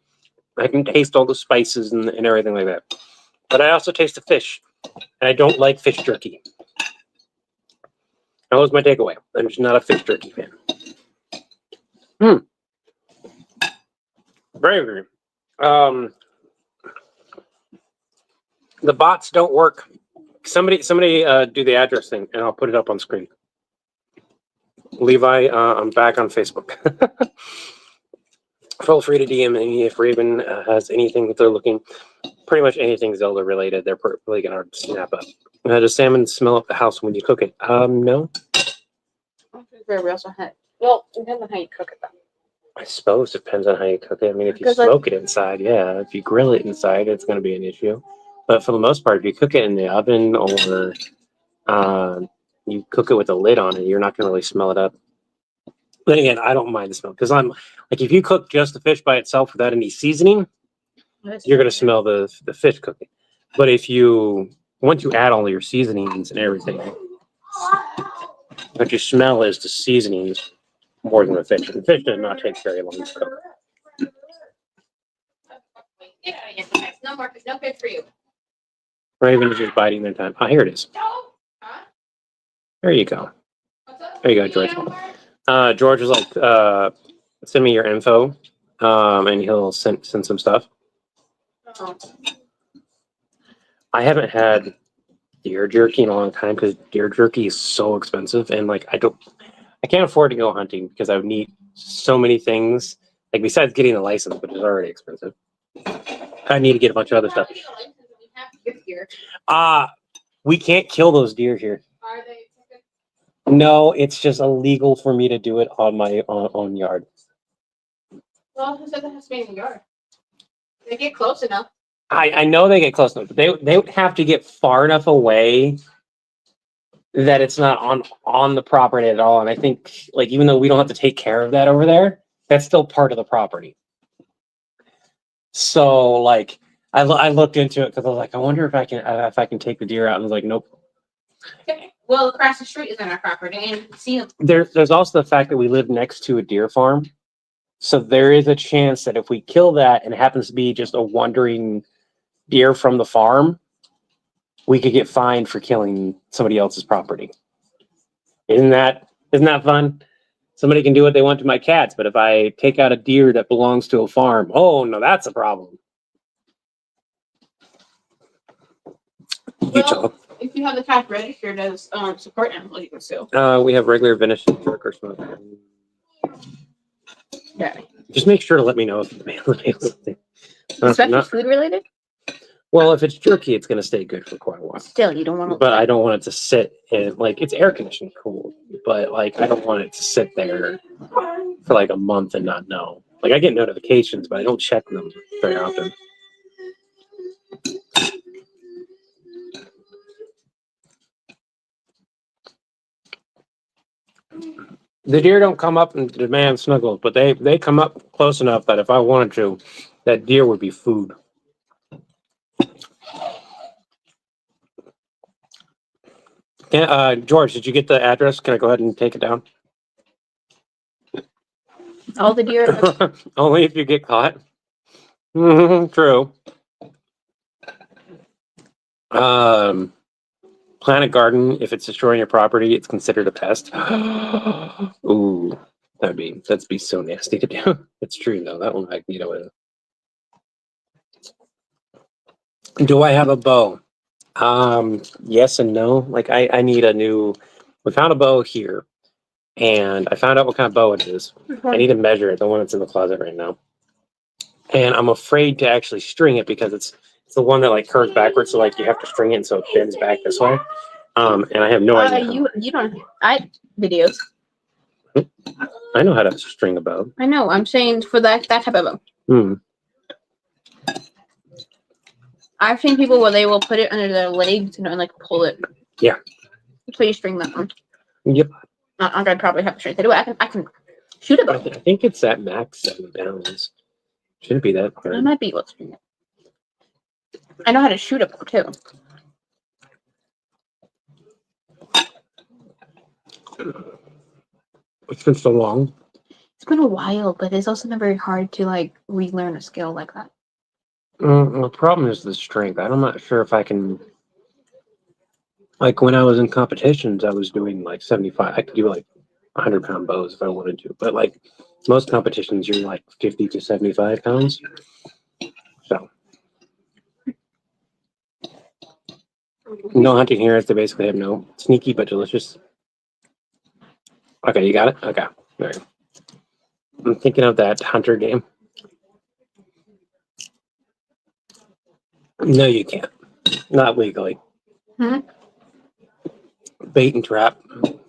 I can taste all the spices and everything like that. But I also taste the fish. And I don't like fish jerky. That was my takeaway. I'm just not a fish jerky fan. Very weird. The bots don't work. Somebody do the address thing, and I'll put it up on screen. Levi, I'm back on Facebook. Feel free to DM me if Raven has anything that they're looking. Pretty much anything Zelda related, they're really gonna snap up. Does salmon smell up the house when you cook it? No. We also had. Well, it depends on how you cook it, though. I suppose it depends on how you cook it. I mean, if you Because, like- smoke it inside, yeah. If you grill it inside, it's going to be an issue. But for the most part, if you cook it in the oven or you cook it with a lid on it, you're not going to really smell it up. But again, I don't mind the smell because I'm like, if you cook just the fish by itself without any seasoning, you're going to smell the fish cooking. But once you add all your seasonings and everything, what you smell is the seasonings more than the fish. The fish does not take very long to cook. Get out of here, guys. No fish for you. Raven is just biding their time. Oh, here it is. Huh? There you go. What's up? There you go, George. George was like, send me your info, and he'll send some stuff. Oh. I haven't had deer jerky in a long time because deer jerky is so expensive, and like I can't afford to go hunting because I would need so many things. Like besides getting a license, which is already expensive, I need to get a bunch of other stuff. We have to get here. We can't kill those deer here. Are they? No, it's just illegal for me to do it on my own yard. Well, who said that has to be in the yard? They get close enough. I know they get close enough, but they would have to get far enough away that it's not on the property at all. And I think, like, even though we don't have to take care of that over there, that's still part of the property. So, like, I looked into it because I was like, I wonder if I can take the deer out. And I was like, nope. Okay. Well, across the street is on our property, and you can see them. There's also the fact that we live next to a deer farm, so there is a chance that if we kill that and it happens to be just a wandering deer from the farm, we could get fined for killing somebody else's property. Isn't that fun? Somebody can do what they want to my cats, but if I take out a deer that belongs to a farm, oh no, that's a problem. Well, if you have the cat registered as support animal, you can sue. We have regular venison, jerk, or smoke. Yeah. Just make sure to let me know if it's available. Especially food related? Well, if it's jerky, it's going to stay good for quite a while. Still, you don't want to. But I don't want it to sit in, like, it's air conditioned cool, but like I don't want it to sit there for like a month and not know. Like I get notifications, but I don't check them very often. The deer don't come up and demand snuggles, but they come up close enough that if I wanted to, that deer would be food. George, did you get the address? Can I go ahead and take it down? All the deer. Only if you get caught. True. Plant a garden. If it's destroying your property, it's considered a pest. Ooh, that'd be so nasty to do. It's true though. That one I can get away with. Do I have a bow? Yes and no. Like I need a new. We found a bow here, and I found out what kind of bow it is. I need to measure it. The one that's in the closet right now, and I'm afraid to actually string it because it's the one that like curves backwards. So like you have to string it, and so it bends back this way. And I have no idea. You don't. Videos. I know how to string a bow. I know. I'm saying for that type of bow. Hmm. I've seen people where they will put it under their legs and like pull it. Yeah. So you string that one. Yep. I'm gonna probably have to strength to do it. I can shoot a bow. I think it's at max 7 pounds. Shouldn't be that hard. I might be able to string it. I know how to shoot a bow too. It's been so long. It's been a while, but it's also been very hard to like relearn a skill like that. The problem is the strength. I'm not sure if I can. Like when I was in competitions, I was doing like 75. I could do like 100-pound bows if I wanted to, but like most competitions, you're like 50 to 75 pounds. So no hunting here. They basically have no sneaky but delicious. Okay, you got it. Okay, there. I'm thinking of that hunter game. No, you can't. Not legally. Hmm? Bait and trap.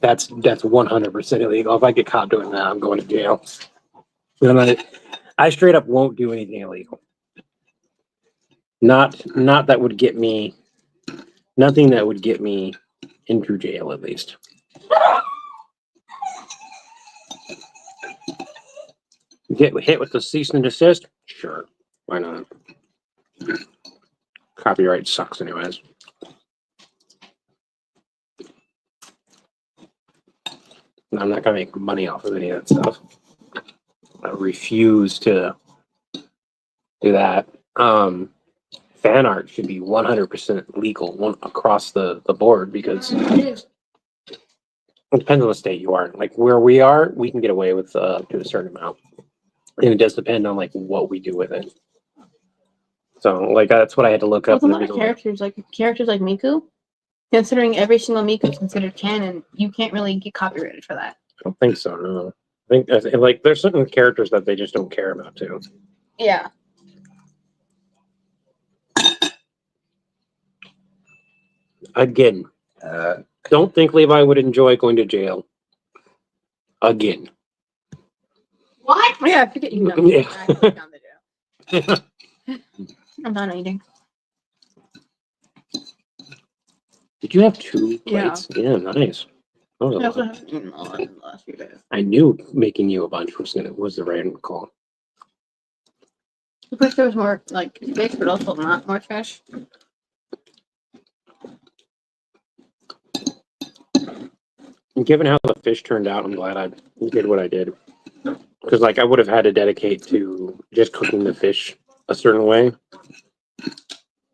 That's 100% illegal. If I get caught doing that, I'm going to jail. And I straight up won't do anything illegal. Not that would get me. Nothing that would get me into jail, at least. Get hit with the cease and desist? Sure. Why not? Copyright sucks anyways. I'm not gonna make money off of any of that stuff. I refuse to do that. Fan art should be 100% legal across the board because it depends on the state you are. Like where we are, we can get away with to a certain amount, and it does depend on like what we do with it. So like that's what I had to look up. With a lot of characters like Miku, considering every single Miku is considered canon, you can't really get copyrighted for that. I don't think so. No, I think like there's certain characters that they just don't care about too. Yeah. Again, don't think Levi would enjoy going to jail. Again. What? Yeah, I forget you know. Yeah. I'm done eating. Did you have 2 Yeah. plates? Yeah, nice. That was a I also lot. haven't eaten a lot in the last few days. I knew making you a bunch was the right call. I wish there was more like fish, but also not more fish. And given how the fish turned out, I'm glad I did what I did. Because like I would have had to dedicate to just cooking the fish a certain way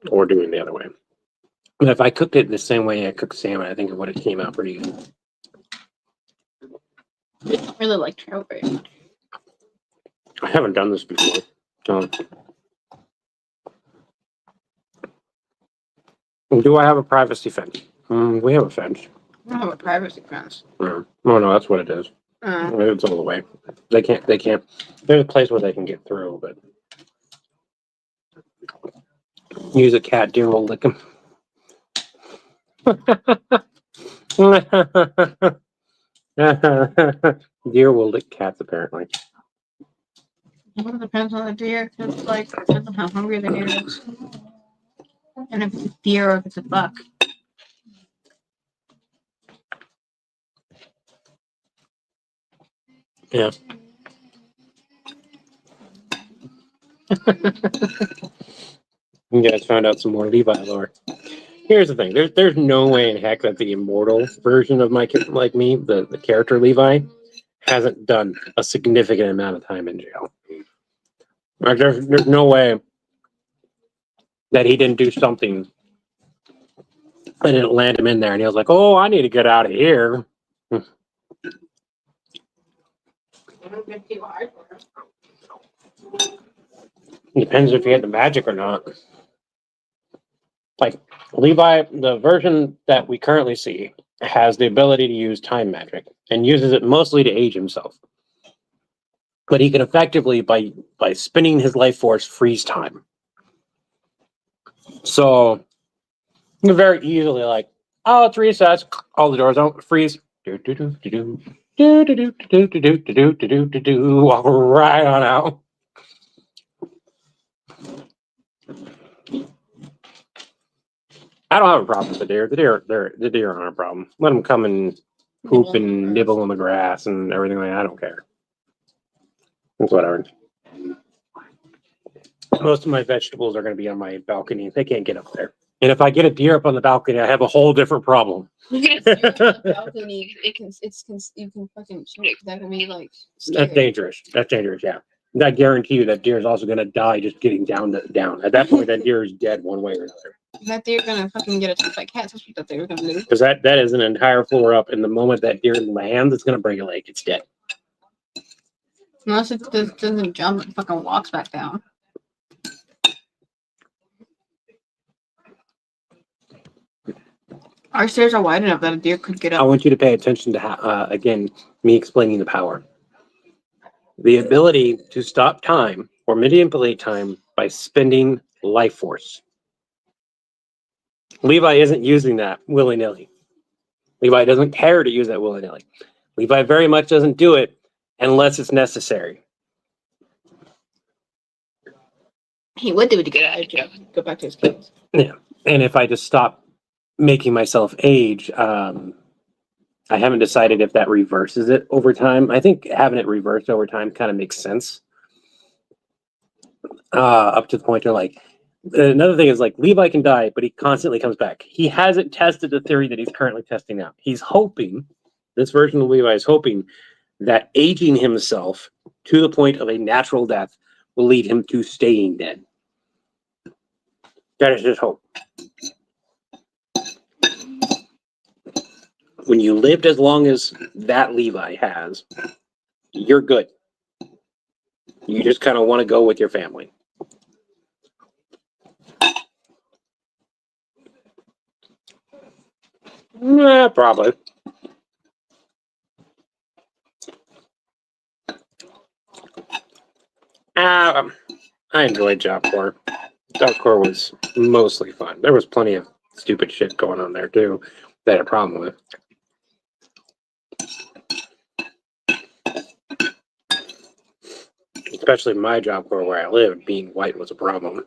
or doing the other way. But if I cooked it the same way I cooked salmon, I think it would have came out pretty good. I don't really like trout very much. I haven't done this before. Do I have a privacy fence? We have a fence. I don't have a privacy fence. Oh no, that's what it is. It's all the way. They can't. There's a place where they can get through, but use a cat, deer will lick them. Deer will lick cats, apparently. It depends on the deer. It's like depends on how hungry the deer is, and if it's a deer or if it's a buck. Yeah. You guys found out some more Levi lore. Here's the thing: there's no way in heck that the immortal version of like me, the character Levi, hasn't done a significant amount of time in jail. Like there's no way that he didn't do something that didn't land him in there, and he was like, "Oh, I need to get out of here." Depends if you had the magic or not. Like Levi, the version that we currently see has the ability to use time magic and uses it mostly to age himself. But he can effectively, by spinning his life force, freeze time. So you can very easily like, oh, it's resets, all the doors don't freeze. Do do do do do do do do do do do do do do. Walk right on out. I don't have a problem with the deer. The deer aren't a problem. Let them come and poop and nibble on the grass and everything like that. I don't care. It's whatever. Most of my vegetables are going to be on my balcony. They can't get up there. And if I get a deer up on the balcony, I have a whole different problem. You get a deer on the balcony, you can fucking shoot it. That can be like scary. That's dangerous. That's dangerous. Yeah. And I guarantee you that deer is also going to die just getting down. At that point, that deer is dead one way or another. That deer gonna fucking get attacked by cats. That's what that deer gonna do. Because that is an entire floor up. And the moment that deer lands, it's going to break a leg. It's dead. Unless it doesn't jump and fucking walks back down. Our stairs are wide enough that a deer could get I up. want you to pay attention to, again, me explaining the power. The ability to stop time or manipulate time by spending life force. Levi isn't using that willy-nilly. Levi doesn't care to use that willy-nilly. Levi very much doesn't do it unless it's necessary. He would do it to get out of jail. Go back to his kids. Yeah. And if I just stop making myself age, I haven't decided if that reverses it over time. I think having it reversed over time kind of makes sense. Up to the point where, like, another thing is, like, Levi can die, but he constantly comes back. He hasn't tested the theory that he's currently testing out. He's hoping, this version of Levi is hoping that aging himself to the point of a natural death will lead him to staying dead. That is his hope. When you lived as long as that Levi has, you're good. You just kind of want to go with your family. Yeah, probably. I enjoyed Job Corps. Job Corps was mostly fun. There was plenty of stupid shit going on there too that I had a problem with. Especially my Job Corps where I lived, being white was a problem.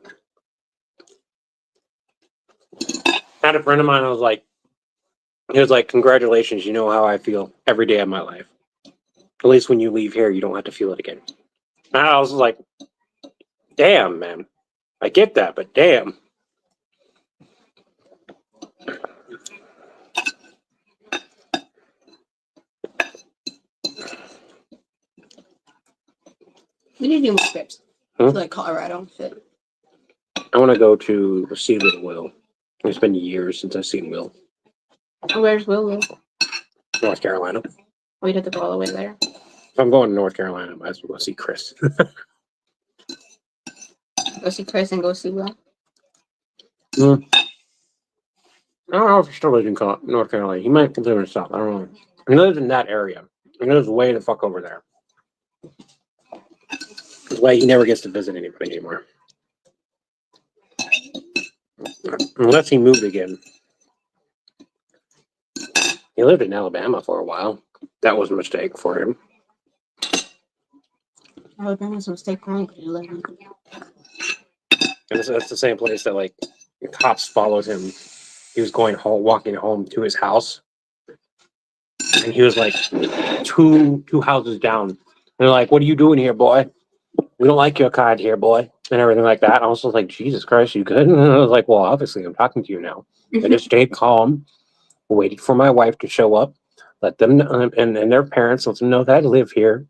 I had a friend of mine who was like, congratulations, you know how I feel every day of my life. At least when you leave here, you don't have to feel it again. And I was like, damn, man. I get that, but damn. We need to do more trips. Huh? To like Colorado and shit. I want to go to see Little Will. It's been years since I've seen Will. Where's Will live? North Carolina. We'd have to go all the way there. If I'm going to North Carolina, I might as well go see Chris. Go see Chris and go see Will. I don't know if he still lives in North Carolina. He might live in the South. I don't know. He lives in that area. He lives way the fuck over there. That's why he never gets to visit anybody anymore. Unless he moved again. He lived in Alabama for a while. That was a mistake for him. Alabama's a mistake for him because you live in. And that's the same place that, like, the cops followed him. He was going home, walking home to his house. And he was like two houses down they're like, "What are you doing here, boy? We don't like your card here, boy," and everything like that. I was just like, "Jesus Christ, you good?" And I was like, "Well, obviously, I'm talking to you now." I just stayed calm, waited for my wife to show up, let them know, and their parents let them know that I live here.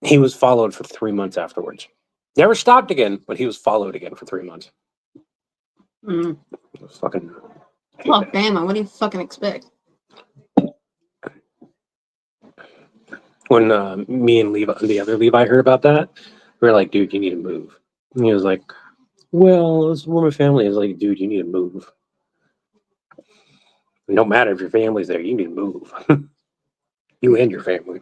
He was followed for 3 months afterwards. Never stopped again, but he was followed again for 3 months. Mm. It was fucking. I hate Oh, that. Bama, what do you fucking expect? When me and Levi, the other Levi, heard about that, we were like, "Dude, you need to move." And he was like, "Well, it's where my family is." Like, "Dude, you need to move. It don't matter if your family's there. You need to move. You and your family."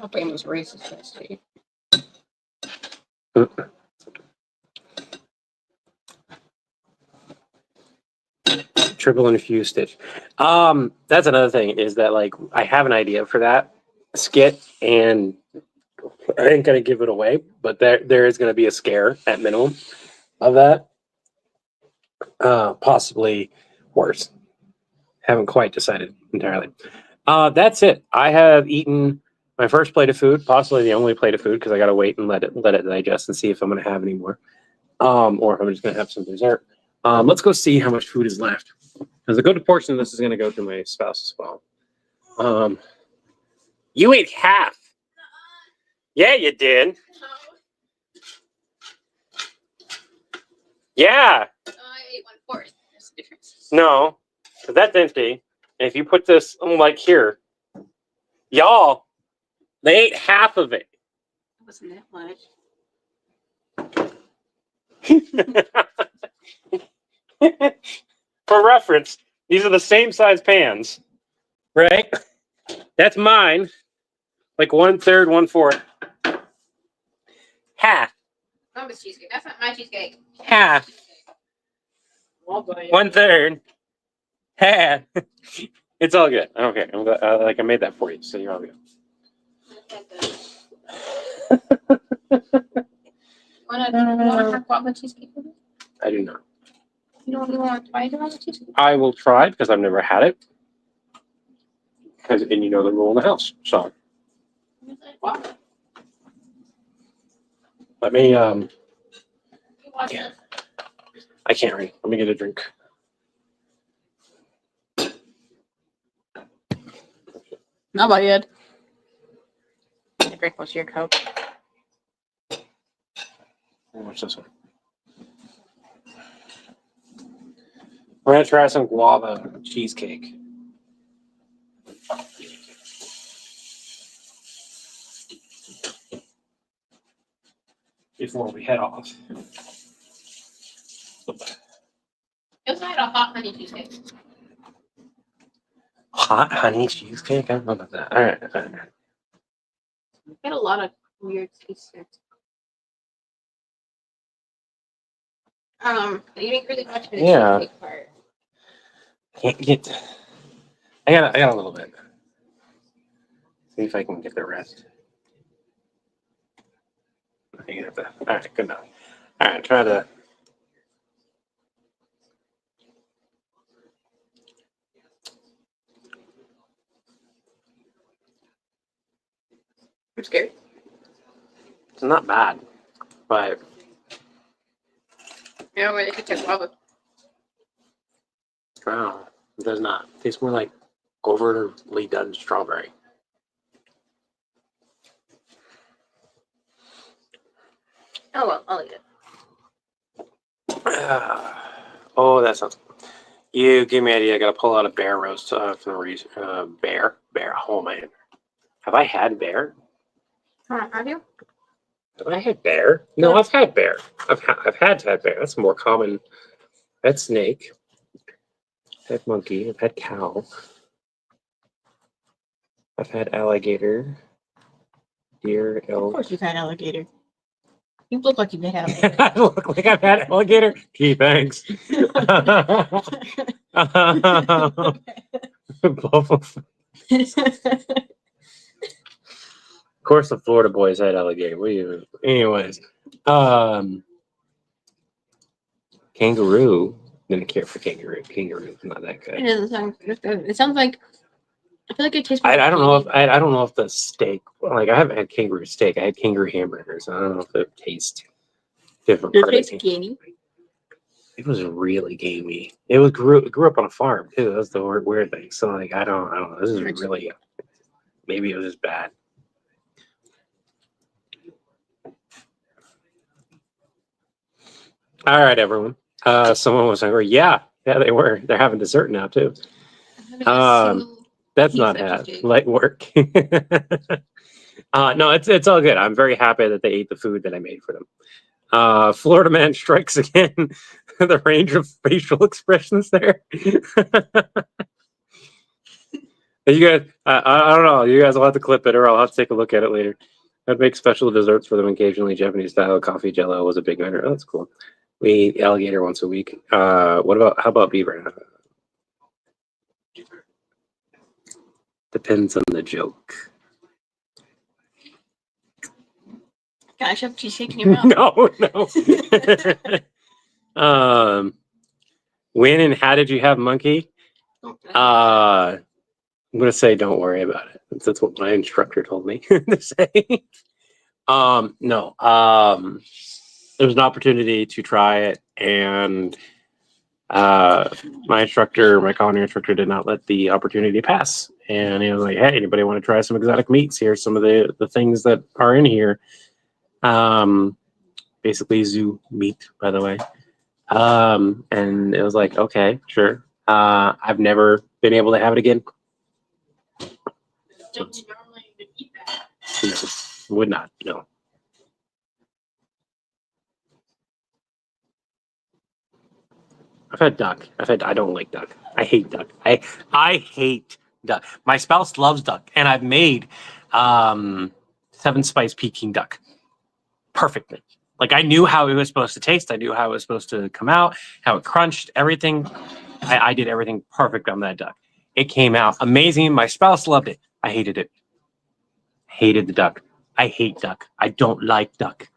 Oh, Bama's racist, that's too. Triple infused stitch. That's another thing is that like I have an idea for that skit, and I ain't gonna give it away, but there is gonna be a scare at minimum of that. Possibly worse. Haven't quite decided entirely. That's it. I have eaten my first plate of food, possibly the only plate of food, because I gotta wait and let it digest and see if I'm gonna have any more, or if I'm just gonna have some dessert. Let's go see how much food is left, because a good portion of this is gonna go to my spouse as well. You ate half. Yeah, you did. Yeah. I ate 1/4. There's a difference. No, 'cause that's empty. And if you put this like here, y'all, they ate half of it. It wasn't that much. For reference, these are the same size pans, right? That's mine. Like 1/3, 1/4. Half. Mama's cheesecake. That's not my cheesecake. Half. I'll buy it. 1/3. Half. It's all good. I don't care. I'm glad, like I made that for you, so you're all good. Want to have guava cheesecake with it? I do not. You don't want to try guava cheesecake? I will try because I've never had it. And you know the rule in the house. So Wow. let me You watch Yeah. this. I can't read. Let me get a drink. Not by yet. I drink most of your Coke. What's this one? We're gonna try some guava cheesecake. Before we head off. You also had a hot honey cheesecake. Hot honey cheesecake? I don't know about that. All right. You had a lot of weird cheesecakes. You didn't really watch the Yeah. cheesecake part. Can't get. I got a little bit. See if I can get the rest. I get that. All right, good enough. All right, try to. I'm scared. It's not bad, but You know where they could take guava. I don't know. It does not. It tastes more like overly done strawberry. Oh well, I'll eat it. Oh, that sounds. You gave me an idea. I got to pull out a bear roast for the reason. Bear. Oh man, have I had bear? Have you? Have I had bear? No, I've had bear. I've had bear. That's more common. I've had snake. I've had monkey. I've had cow. I've had alligator, deer, Of elk. course you've had alligator. You look like you've had I look like I've had alligator. Gee, thanks. Of course, the Florida boys had alligator. What do you? Anyways, kangaroo. Didn't care for kangaroo. Kangaroo's not that It good. doesn't sound good. It sounds like I feel like it tastes. I don't know if gamey. I don't know if the steak, like I haven't had kangaroo steak. I had kangaroo hamburgers. I don't know if it tastes different. It Part of tastes it. gamey. It was really gamey. It was grew up on a farm too. That's the weird thing. So like I don't know. This is really, maybe it was just bad. All right, everyone. Someone was hungry. Yeah, they were. They're having dessert now too. That's not light work. No, it's all good. I'm very happy that they ate the food that I made for them. Florida man strikes again. The range of facial expressions there. You guys, I don't know. You guys will have to clip it, or I'll have to take a look at it later. I'd make special desserts for them occasionally. Japanese style coffee jello was a big winner. Oh, that's cool. We eat alligator once a week. How about beaver? Depends on the joke. Gosh, have cheesecake in your mouth. No. When and how did you have monkey? I'm gonna say don't worry about it. That's what my instructor told me to say. No. There was an opportunity to try it, and my culinary instructor did not let the opportunity pass. And he was like, "Hey, anybody want to try some exotic meats? Here's some of the things that are in here." Basically zoo meat, by the way. And it was like, okay, sure. I've never been able to have it again. Don't you normally eat that? No, would not. No. I've had duck. I don't like duck. I hate duck. I hate duck. My spouse loves duck, and I've made 7-spice Peking duck perfectly. Like I knew how it was supposed to taste. I knew how it was supposed to come out, how it crunched, everything. I did everything perfect on that duck. It came out amazing. My spouse loved it. I hated it. Hated the duck. I hate duck. I don't like duck.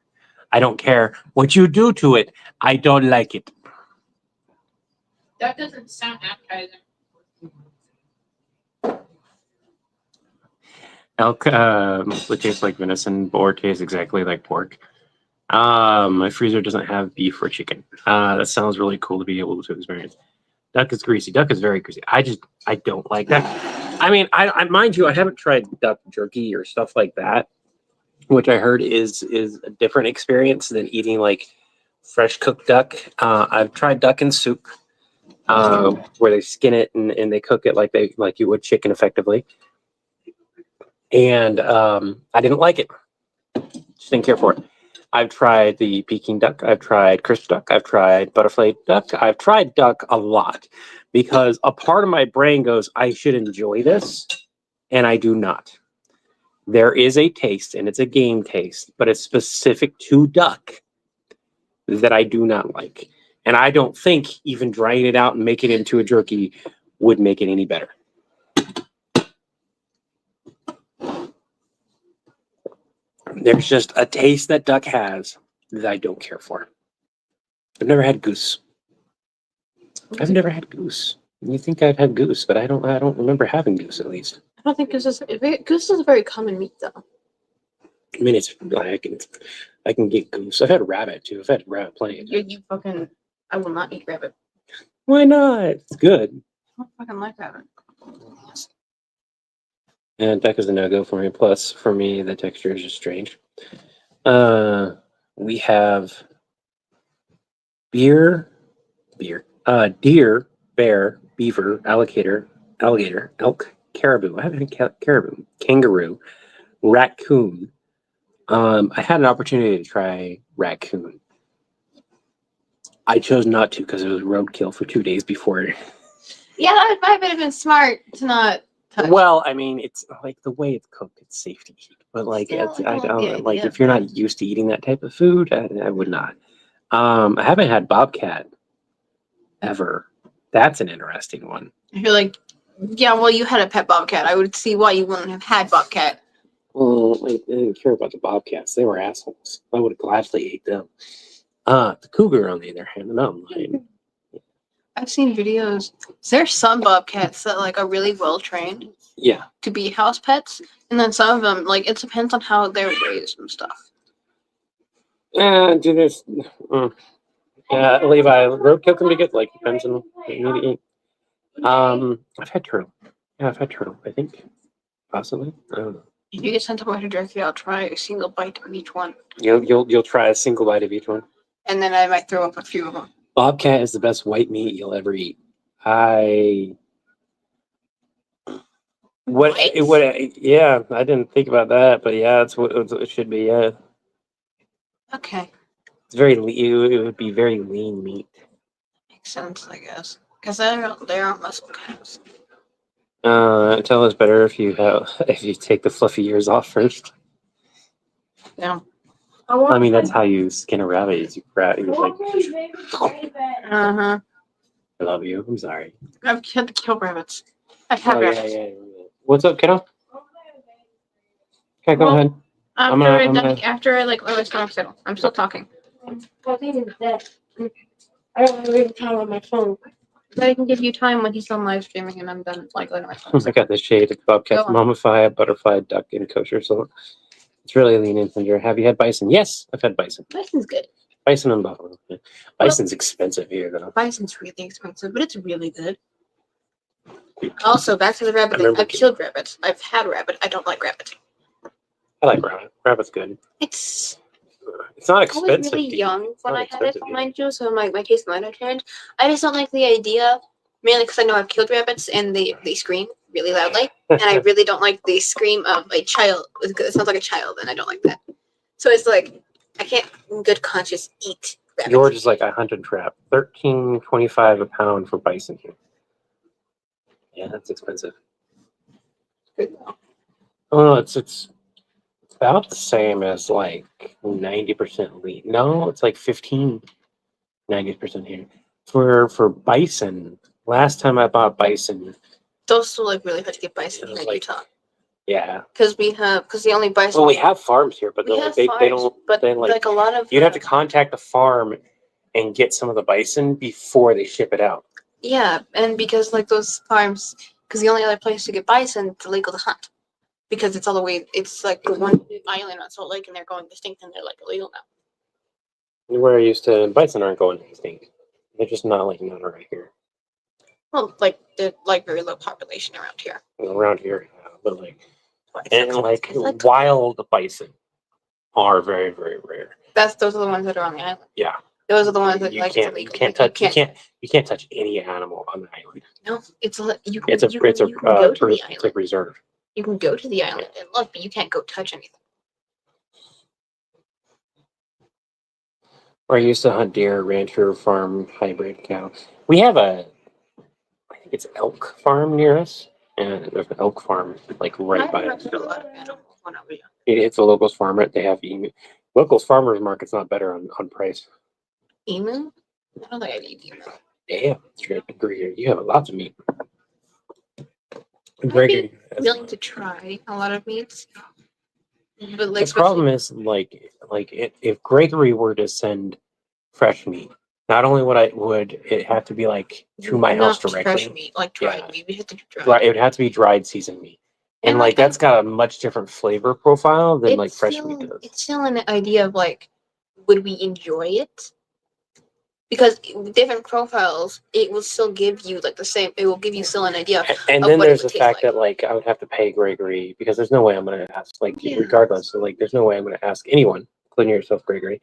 I don't care what you do to it. I don't like it. That doesn't sound appetizing. Elk mostly tastes like venison. Boar tastes exactly like pork. My freezer doesn't have beef or chicken. That sounds really cool to be able to experience. Duck is greasy. Duck is very greasy. I don't like that. I mean, I mind you, I haven't tried duck jerky or stuff like that, which I heard is a different experience than eating like fresh cooked duck. I've tried duck in soup, where they skin it and they cook it like you would chicken effectively. And I didn't like it. Just didn't care for it. I've tried the Peking duck. I've tried crisp duck. I've tried butterfly duck. I've tried duck a lot because a part of my brain goes, I should enjoy this, and I do not. There is a taste, and it's a game taste, but it's specific to duck that I do not like. And I don't think even drying it out and making it into a jerky would make it any better. There's just a taste that duck has that I don't care for. I've never had goose. I've never had goose. You think I've had goose, but I don't remember having goose at least. I don't think goose is a very common meat though. I mean, I can get goose. I've had rabbit too. I've had rabbit plenty. You fucking. I will not eat rabbit. Why not? It's good. I don't fucking like rabbit. And duck is a no-go for me. Plus, for me, the texture is just strange. We have deer, bear, beaver, alligator, elk, caribou. I haven't had caribou, kangaroo, raccoon. I had an opportunity to try raccoon. I chose not to because it was roadkill for 2 days before. Yeah, that might have been smart to not touch. Well, I mean, it's like the way it's cooked, it's safe to eat. But like, Still, I don't yeah, like yeah. if you're not used to eating that type of food, I would not. I haven't had bobcat ever. That's an interesting one. I feel like, yeah, well, you had a pet bobcat. I would see why you wouldn't have had bobcat. Well, I didn't care about the bobcats. They were assholes. I would have gladly ate them. The cougar, on the other hand, the mountain lion. I've seen videos. There's some bobcats that like are really well trained, Yeah. to be house pets, and then some of them, like, it depends on how they're raised and stuff. Do this. Yeah, Levi, roadkill can be good. Like depends on what you need to eat. I've had turtle. Yeah, I've had turtle. I think possibly. I don't know. If you get sent to a jerky, I'll try a single bite of each one, You'll try a single bite of each one. and then I might throw up a few of them. Bobcat is the best white meat you'll ever eat. Yeah, I didn't think about that, but yeah, it's what it should be. Yeah, Okay, it's very it would be very lean meat. makes sense, I guess, because they aren't muscle cows. Tell us better if you take the fluffy ears off first. Yeah. I mean, that's how you skin a rabbit. Is you like, Uh-huh. I love you. I'm sorry. I've had to kill rabbits. I've had Oh rabbits. yeah. What's up, kiddo? Okay, go Well, ahead. After I like let my stomach settle. I'm still talking. I think it's dead. I don't have any time on my phone. But I can give you time when he's done live streaming and I'm done like letting my stomach I got the shade of bobcat, Go on. mummify, butterfly, duck, and kosher. So it's really lean in ginger. Have you had bison? Yes, I've had bison. Bison's good. Bison and buffalo. Yeah. Bison's expensive here, though. Bison's really expensive, but it's really good. Also, back to the rabbit I thing. remember- I've killed rabbits. I've had rabbit. I don't like rabbit. I like rabbit. Rabbit's good. It's It's not I expensive. was really to eat. young when not I had it, expensive, mind you, so my taste might have changed. I just don't like the idea, mainly because I know I've killed rabbits and they scream really loudly, and I really don't like the scream of a child. It sounds like a child, and I don't like that. So it's like I can't, in good conscience, eat rabbits. Yours is like a hunted trap. $13.25 a pound for bison here. Yeah, that's expensive. Oh no, it's about the same as like 90% lean. No, it's like 90% here. For bison, last time I bought bison, Those still like really hard to get bison It was in like- Utah yeah. because the only bison Well, we have farms here, but we they're have like, they farms, don't. but They like a lot of you'd have to contact the farm and get some of the bison before they ship it out. yeah, and because like those farms, because the only other place to get bison, it's illegal to hunt. Because it's all the way, it's like the one island on Salt Lake, and they're going extinct, and they're like illegal now. Where I used to, bison aren't going extinct. They're just not right here. Well, like they're like very low population around here. Around here, yeah, but like It's and wild bison are very, very rare. those are the ones that are on the island. Yeah. Those are the ones that You like can't it's illegal. you can't Like, touch you can't touch any animal on the island. No, it's you can, It's a you can go to the it's island. like reserve. You can go to the island and look, but you can't go touch anything. Where I used to hunt deer, rancher farm, hybrid cow. We have I think it's elk farm near us, and there's an elk farm like right by us. A lot of animals when I was young. It's a locals farmer. They have locals farmers market's not better on price. Emu? I don't think I'd eat emu. Damn, Gregory, you have lots of meat. I'd Gregory, be willing to try a lot of meats, but like the problem is if Gregory were to send fresh meat, not only would it have to be like to my house not directly. fresh meat, like dried Yeah. meat. We have to dry. Right, it would have to be dried seasoned meat, and And, like like, that's got a much different flavor profile than like fresh still, meat does. It's still an idea of like, would we enjoy it? Because with different profiles, it will still give you like the same. It will give you still an idea. And of then what it there's the would taste fact like. that like I would have to pay Gregory because there's no way I'm gonna ask Yeah. regardless. So like there's no way I'm gonna ask anyone, including yourself, Gregory,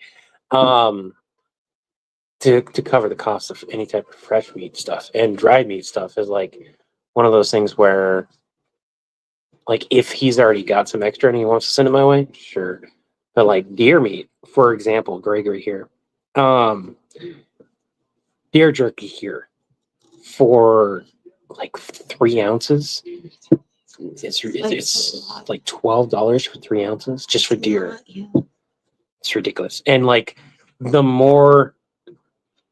to cover the cost of any type of fresh meat stuff. And dried meat stuff is like one of those things where like if he's already got some extra and he wants to send it my way, sure. But like deer meat, for example, Gregory here, deer jerky here for like 3 ounces. It's like $12 for 3 ounces just for deer. Yeah. It's ridiculous. And like the more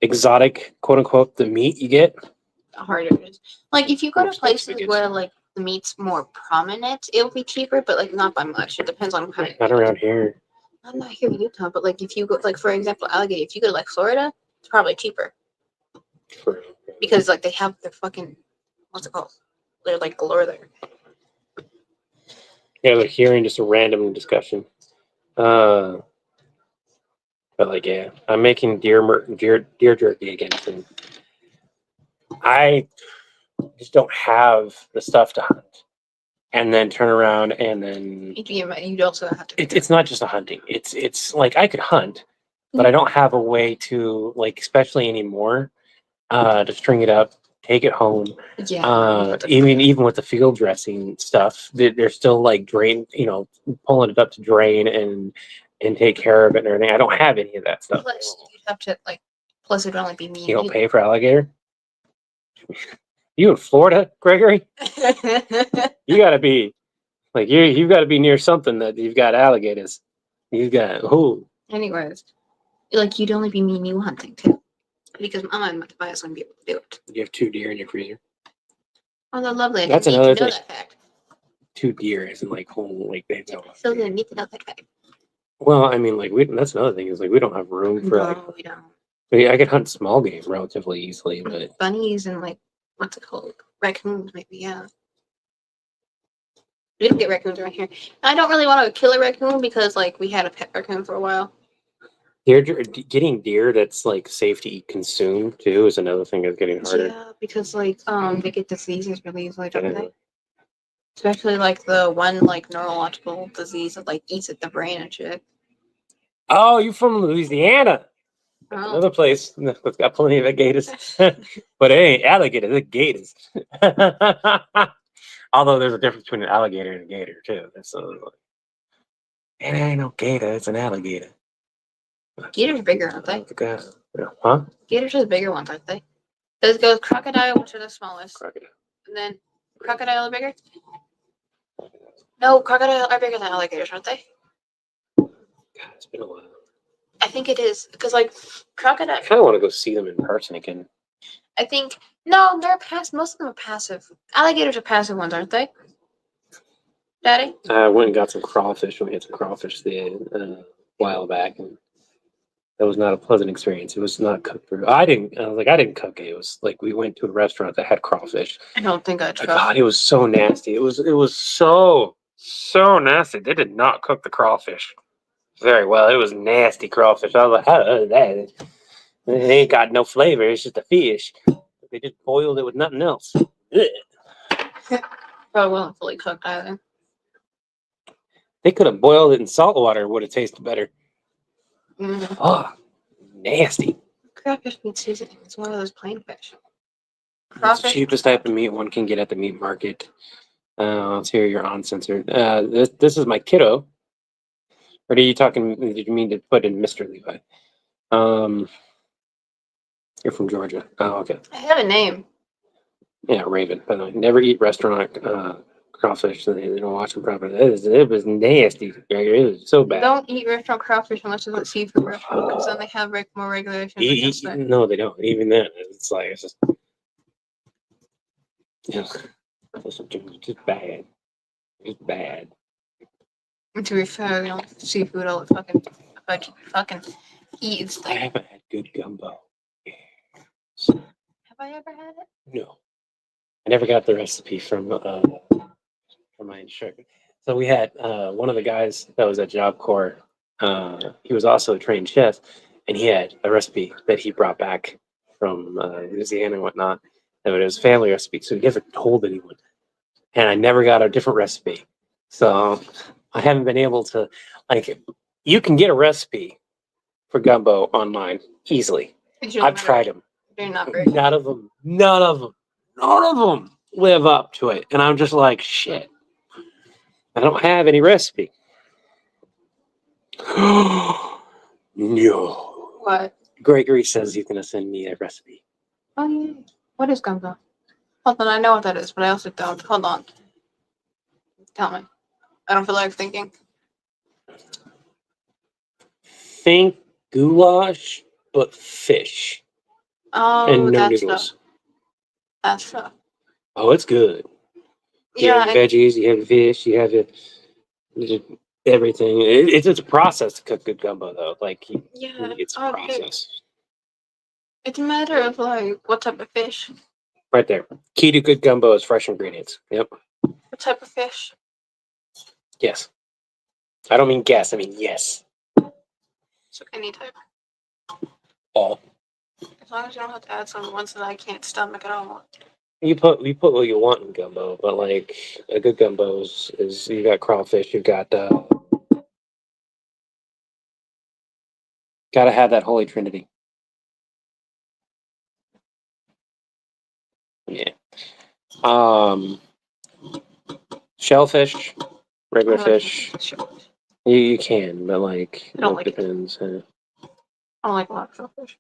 exotic, quote unquote, the meat you get, The harder it is. Like if you go More to places expensive it where like the meat's more prominent, it'll be cheaper, but like not by much. It depends on how. not around here. I'm not here in Utah, but like if you go, like for example, alligator. If you go to like Florida, it's probably cheaper For, because like they have their fucking what's it called? They're like galore there. Yeah, like hearing just a random discussion. But like, yeah, I'm making deer jerky again soon. I just don't have the stuff to hunt, and then turn around and then You'd also have to. it's not just a hunting. It's like I could hunt, but I don't have a way to like, especially anymore, to string it up, take it home. Yeah. Even with the field dressing stuff, they're still like drain, pulling it up to drain and take care of it and everything. I don't have any of that stuff. Plus, you'd have to like. Plus, it'd only be me. You don't pay for alligator. You in Florida, Gregory? You gotta be like you've got to be near something that you've got alligators. You've got Anyways, like you'd only be me and you hunting too, because Mama and Tobias wouldn't be able to do it. You have 2 deer in your freezer. Oh, they're lovely. I That's didn't need another to know thing. that fact. 2 deer isn't like whole like they don't. Still didn't need to know that fact. Well, I mean, like that's another thing is like we don't have room for like. No, we don't. I could hunt small game relatively easily, but Bunnies and like what's it called? Raccoons, maybe. Yeah. We don't get raccoons around here. I don't really want to kill a raccoon because like we had a pet raccoon for a while. getting deer that's like safe to eat consume too is another thing that's getting harder. Yeah, because like they get diseases really easily, don't Yeah. they? Especially like the one like neurological disease that like eats at the brain and shit. Oh, you from Louisiana? Oh. Another place that's got plenty of gators, but it ain't alligators, it's gators. Although there's a difference between an alligator and a gator too. That's it ain't no gator, it's an alligator. Gators are bigger, aren't they? Huh? Gators are the bigger ones, aren't they? Does it go with crocodile, which are the smallest? Crocodile. And then crocodile are bigger? No, crocodile are bigger than alligators, aren't they? God, it's been a while. I think it is. Because like crocodile I kind of want to go see them in person again. I think no, they're most of them are passive. Alligators are passive ones, aren't they? Daddy? I went and got some crawfish. We had some crawfish a while back, and that was not a pleasant experience. It was not cooked very. I didn't cook it. It was like we went to a restaurant that had crawfish. I don't think I trust. God, it was so nasty. It was so nasty. They did not cook the crawfish very well. It was nasty crawfish. I was like, how is that? It ain't got no flavor. It's just a fish. They just boiled it with nothing else. Ugh. Probably wasn't fully cooked either. They could have boiled it in salt water. It would have tasted better. Mm. Oh, nasty. Crawfish needs seasoning. It's one of those plain fish. It's the Crawfish. cheapest type of meat one can get at the meat market. Let's hear your uncensored. This is my kiddo. Or are you talking? Did you mean to put in Mr. Levi? You're from Georgia. Oh, okay. I have a name. Yeah, Raven. By the way, never eat restaurant crawfish. They don't watch them properly. It was nasty. It was so bad. Don't eat restaurant crawfish unless it's a seafood restaurant, because then they have more regulations against it. No, they don't. Even then, it's just bad. It's bad. And to be fair, seafood all the fucking eat. It's I like, haven't had good gumbo. have I ever had it? No, I never got the recipe from my instructor. So we had one of the guys that was at Job Corps. He was also a trained chef, and he had a recipe that he brought back from Louisiana and whatnot. And it was a family recipe, so he never told anyone. And I never got a different recipe, so I haven't been able to You can get a recipe for gumbo online easily. I've tried them. They're not very. None of them live up to it. And I'm just like, shit. I don't have any recipe. No. What? Gregory says he's going to send me a recipe. Oh yeah. What is gumbo? Hold on, I know what that is, but I also don't. Hold on. Tell me. I don't feel like thinking. Think goulash, but fish. Oh, And no that noodles. stuff. That stuff. Oh, it's good. You Yeah. have veggies, you have fish, you have everything. It's a process to cook good gumbo, though. Yeah. It's a process. It's a matter of like what type of fish. Right there. Key to good gumbo is fresh ingredients. Yep. What type of fish? Yes. I don't mean guess. I mean yes. So any type. All. As long as you don't have to add some ones that I can't stomach at all. You put what you want in gumbo, but like a good gumbo is you got crawfish, you got gotta have that holy trinity. Yeah. Shellfish, regular I like fish. shellfish. You can, but like I don't it like it. depends. I don't like a lot of shellfish.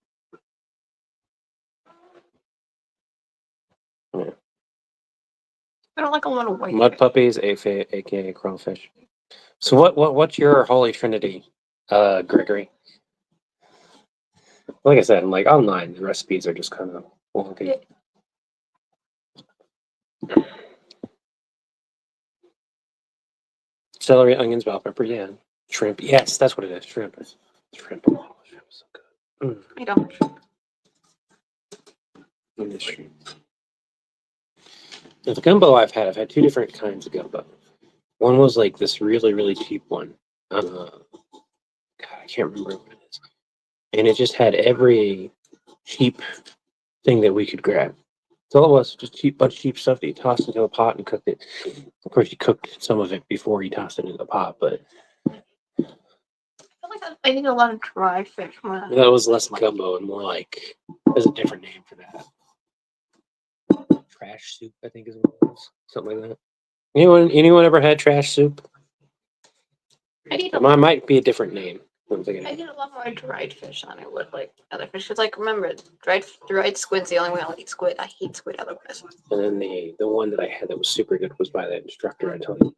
Yeah. I don't like a lot of white Mud fish. puppies, aka crawfish. So what's your holy trinity, Gregory? Like I said, like online, the recipes are just kind of wonky. Celery, onions, bell pepper, yeah. Shrimp, yes, that's what it is. Shrimp. Shrimp. Oh, shrimp is so good. I don't. Shrimp. The gumbo I've had two different kinds of gumbo. One was like this really, really cheap one. God, I can't remember what it is. And it just had every cheap thing that we could grab. That's all it was, just bunch of cheap stuff that you tossed into a pot and cooked it. Of course, you cooked some of it before you tossed it into the pot, but I feel like I eat a lot of dry fish. When that was less gumbo and more like there's a different name for that. Trash soup, I think is what it was. Something like that. Anyone ever had trash soup? I eat It might be a different name. I'm thinking I of. eat a lot more dried fish than I would like other fish. Cause like remember, dried squid's the only way I'll eat squid. I hate squid otherwise. And then the one that I had that was super good was by that instructor I told you.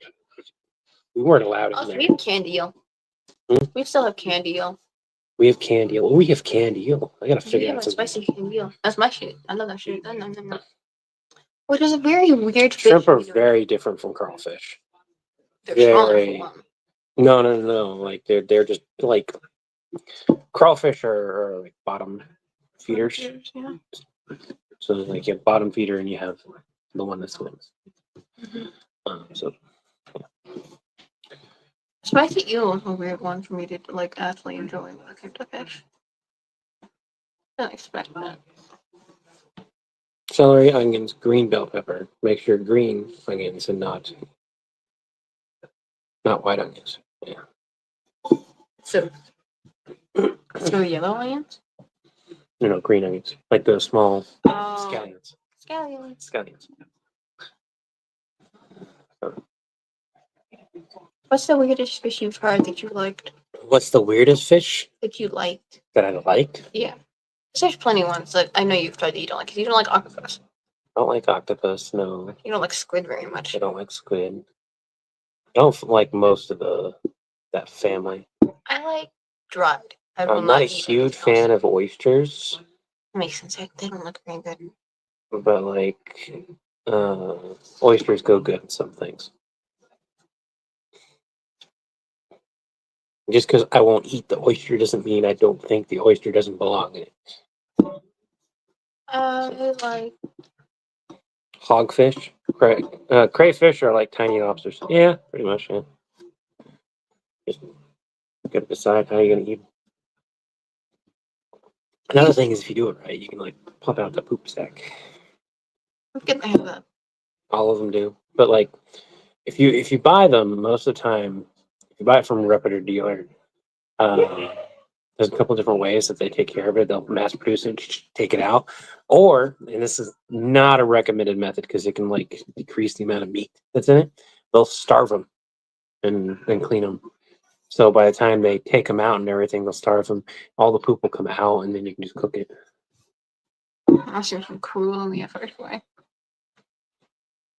We weren't allowed in Also, there. we have candy eel. Hmm? We still have candy eel. We have candy eel. We have candy eel. I gotta We figure have out a something. spicy candy eel. That's my shit. I love that shit. No. Which is a very weird fish. Shrimp are you know. very different from crawfish. They're smaller for Very. one. No. Like they're just like crawfish are like bottom feeders. Yeah. So like you have bottom feeder and you have the one that swims. Mhm. So Spicy eel is a weird one for me to like actually enjoy when it came to fish. Didn't expect that. celery, onions, green bell pepper. Make sure green onions and not white onions. Yeah. So yellow onions? No, green onions. Like the small Oh, scallions. scallions. Scallions. What's the weirdest fish you've tried that you liked? What's the weirdest fish That you liked? that I liked? Yeah. There's plenty of ones that I know you've tried that you don't like. 'Cause you don't like octopus. I don't like octopus. No, You don't like squid very much. I don't like squid. I don't like most of that family. I like dried. I will I'm not a eat huge anything else. fan of oysters, Makes sense. They don't look very good. but like oysters go good in some things. Just because I won't eat the oyster doesn't mean I don't think the oyster doesn't belong in it. I like Hogfish, crayfish are like tiny lobsters. Yeah, pretty much. Yeah. Just gotta decide how you're gonna eat 'em. Another thing is if you do it right, you can like pump out the poop sack. I'm getting have that. All of them do, but like if you buy them, most of the time, if you buy it from a reputable dealer, there's a couple different ways that they take care of it. They'll mass produce it, take it out, or and this is not a recommended method because it can like decrease the amount of meat that's in it. They'll starve them and then clean them. So by the time they take them out and everything, they'll starve them. All the poop will come out, and then you can just cook it. That seems cruel in the first way.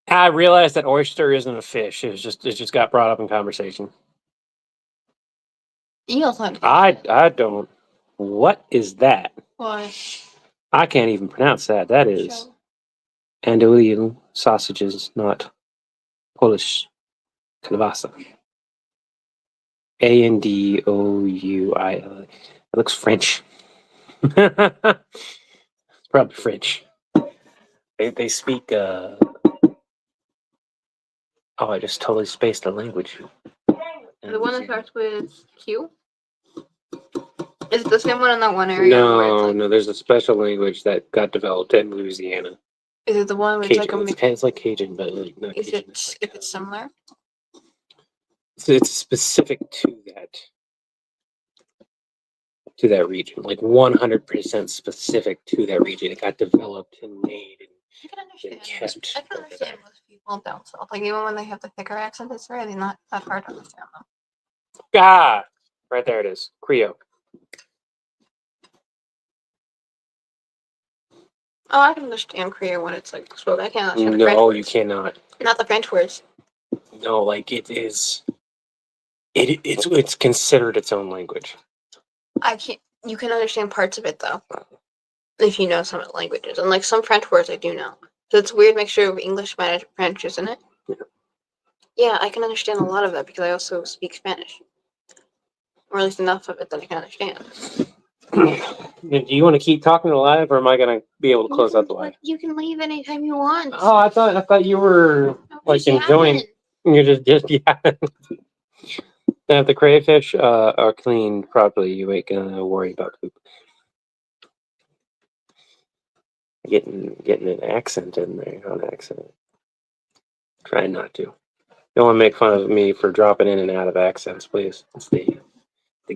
I realized that oyster isn't a fish. It just got brought up in conversation. Eel's not. I don't. What is that? Why? I can't even pronounce that. That is andouille sausages, not Polish kielbasa. Andouille. It looks French. It's probably French. They speak. Oh, I just totally spaced the language. The one that starts with Q? Is it the same one in that one area? where it's No, like, no, there's a special language that got developed in Louisiana. Is it the one where it's Cajun. like It's like Cajun, but like not is Cajun. it if it's similar? It's specific to that region, like 100% specific to that region. It got developed and made. I can understand. kept I can over understand there. most people down south. Like even when they have the thicker accent, it's really not that hard to understand them. Ah, right there it is. Creole. Oh, I can understand Korean when it's like spoken. I can't understand the French No, words. you cannot. Not the French words. No, like it is. It's considered its own language. I can't. You can understand parts of it though, if you know some of the languages. And like some French words, I do know. So it's a weird mixture of English, Spanish, French, isn't it? Yeah. Yeah, I can understand a lot of that because I also speak Spanish, or at least enough of it that I can understand. Do you want to keep talking live, or am I gonna be able to close out the live? You can leave anytime you want. Oh, I thought you were like enjoying. You're just yeah. Now, if the crayfish are cleaned properly, you ain't gonna worry about poop. Getting an accent in there on accident. Try not to. Don't want to make fun of me for dropping in and out of accents, please. It's the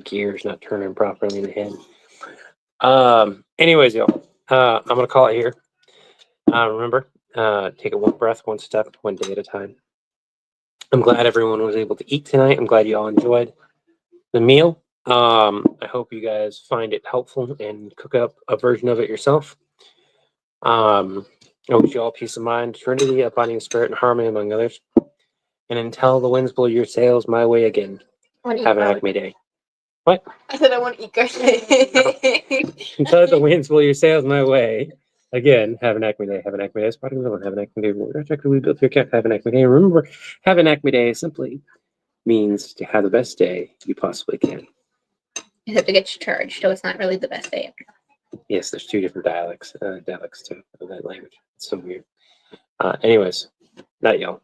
gears not turning properly in the head. Anyways, y'all, I'm gonna call it here. Remember, take it one breath, one step, one day at a time. I'm glad everyone was able to eat tonight. I'm glad you all enjoyed the meal. I hope you guys find it helpful and cook up a version of it yourself. I wish you all peace of mind, Trinity, abiding spirit, and harmony among others. And until the winds blow your sails my way again, have an Acme day. What? I said I want to eat garbage. Until the winds blow your sails my way again, have an Acme day. Have an Acme day. Spotting villain. Have an Acme day. We built your camp. Have an Acme day. Remember, have an Acme day simply means to have the best day you possibly can. You have to get charged, so it's not really the best day. Yes, there's two different dialects too of that language. It's so weird. Anyways, night, y'all.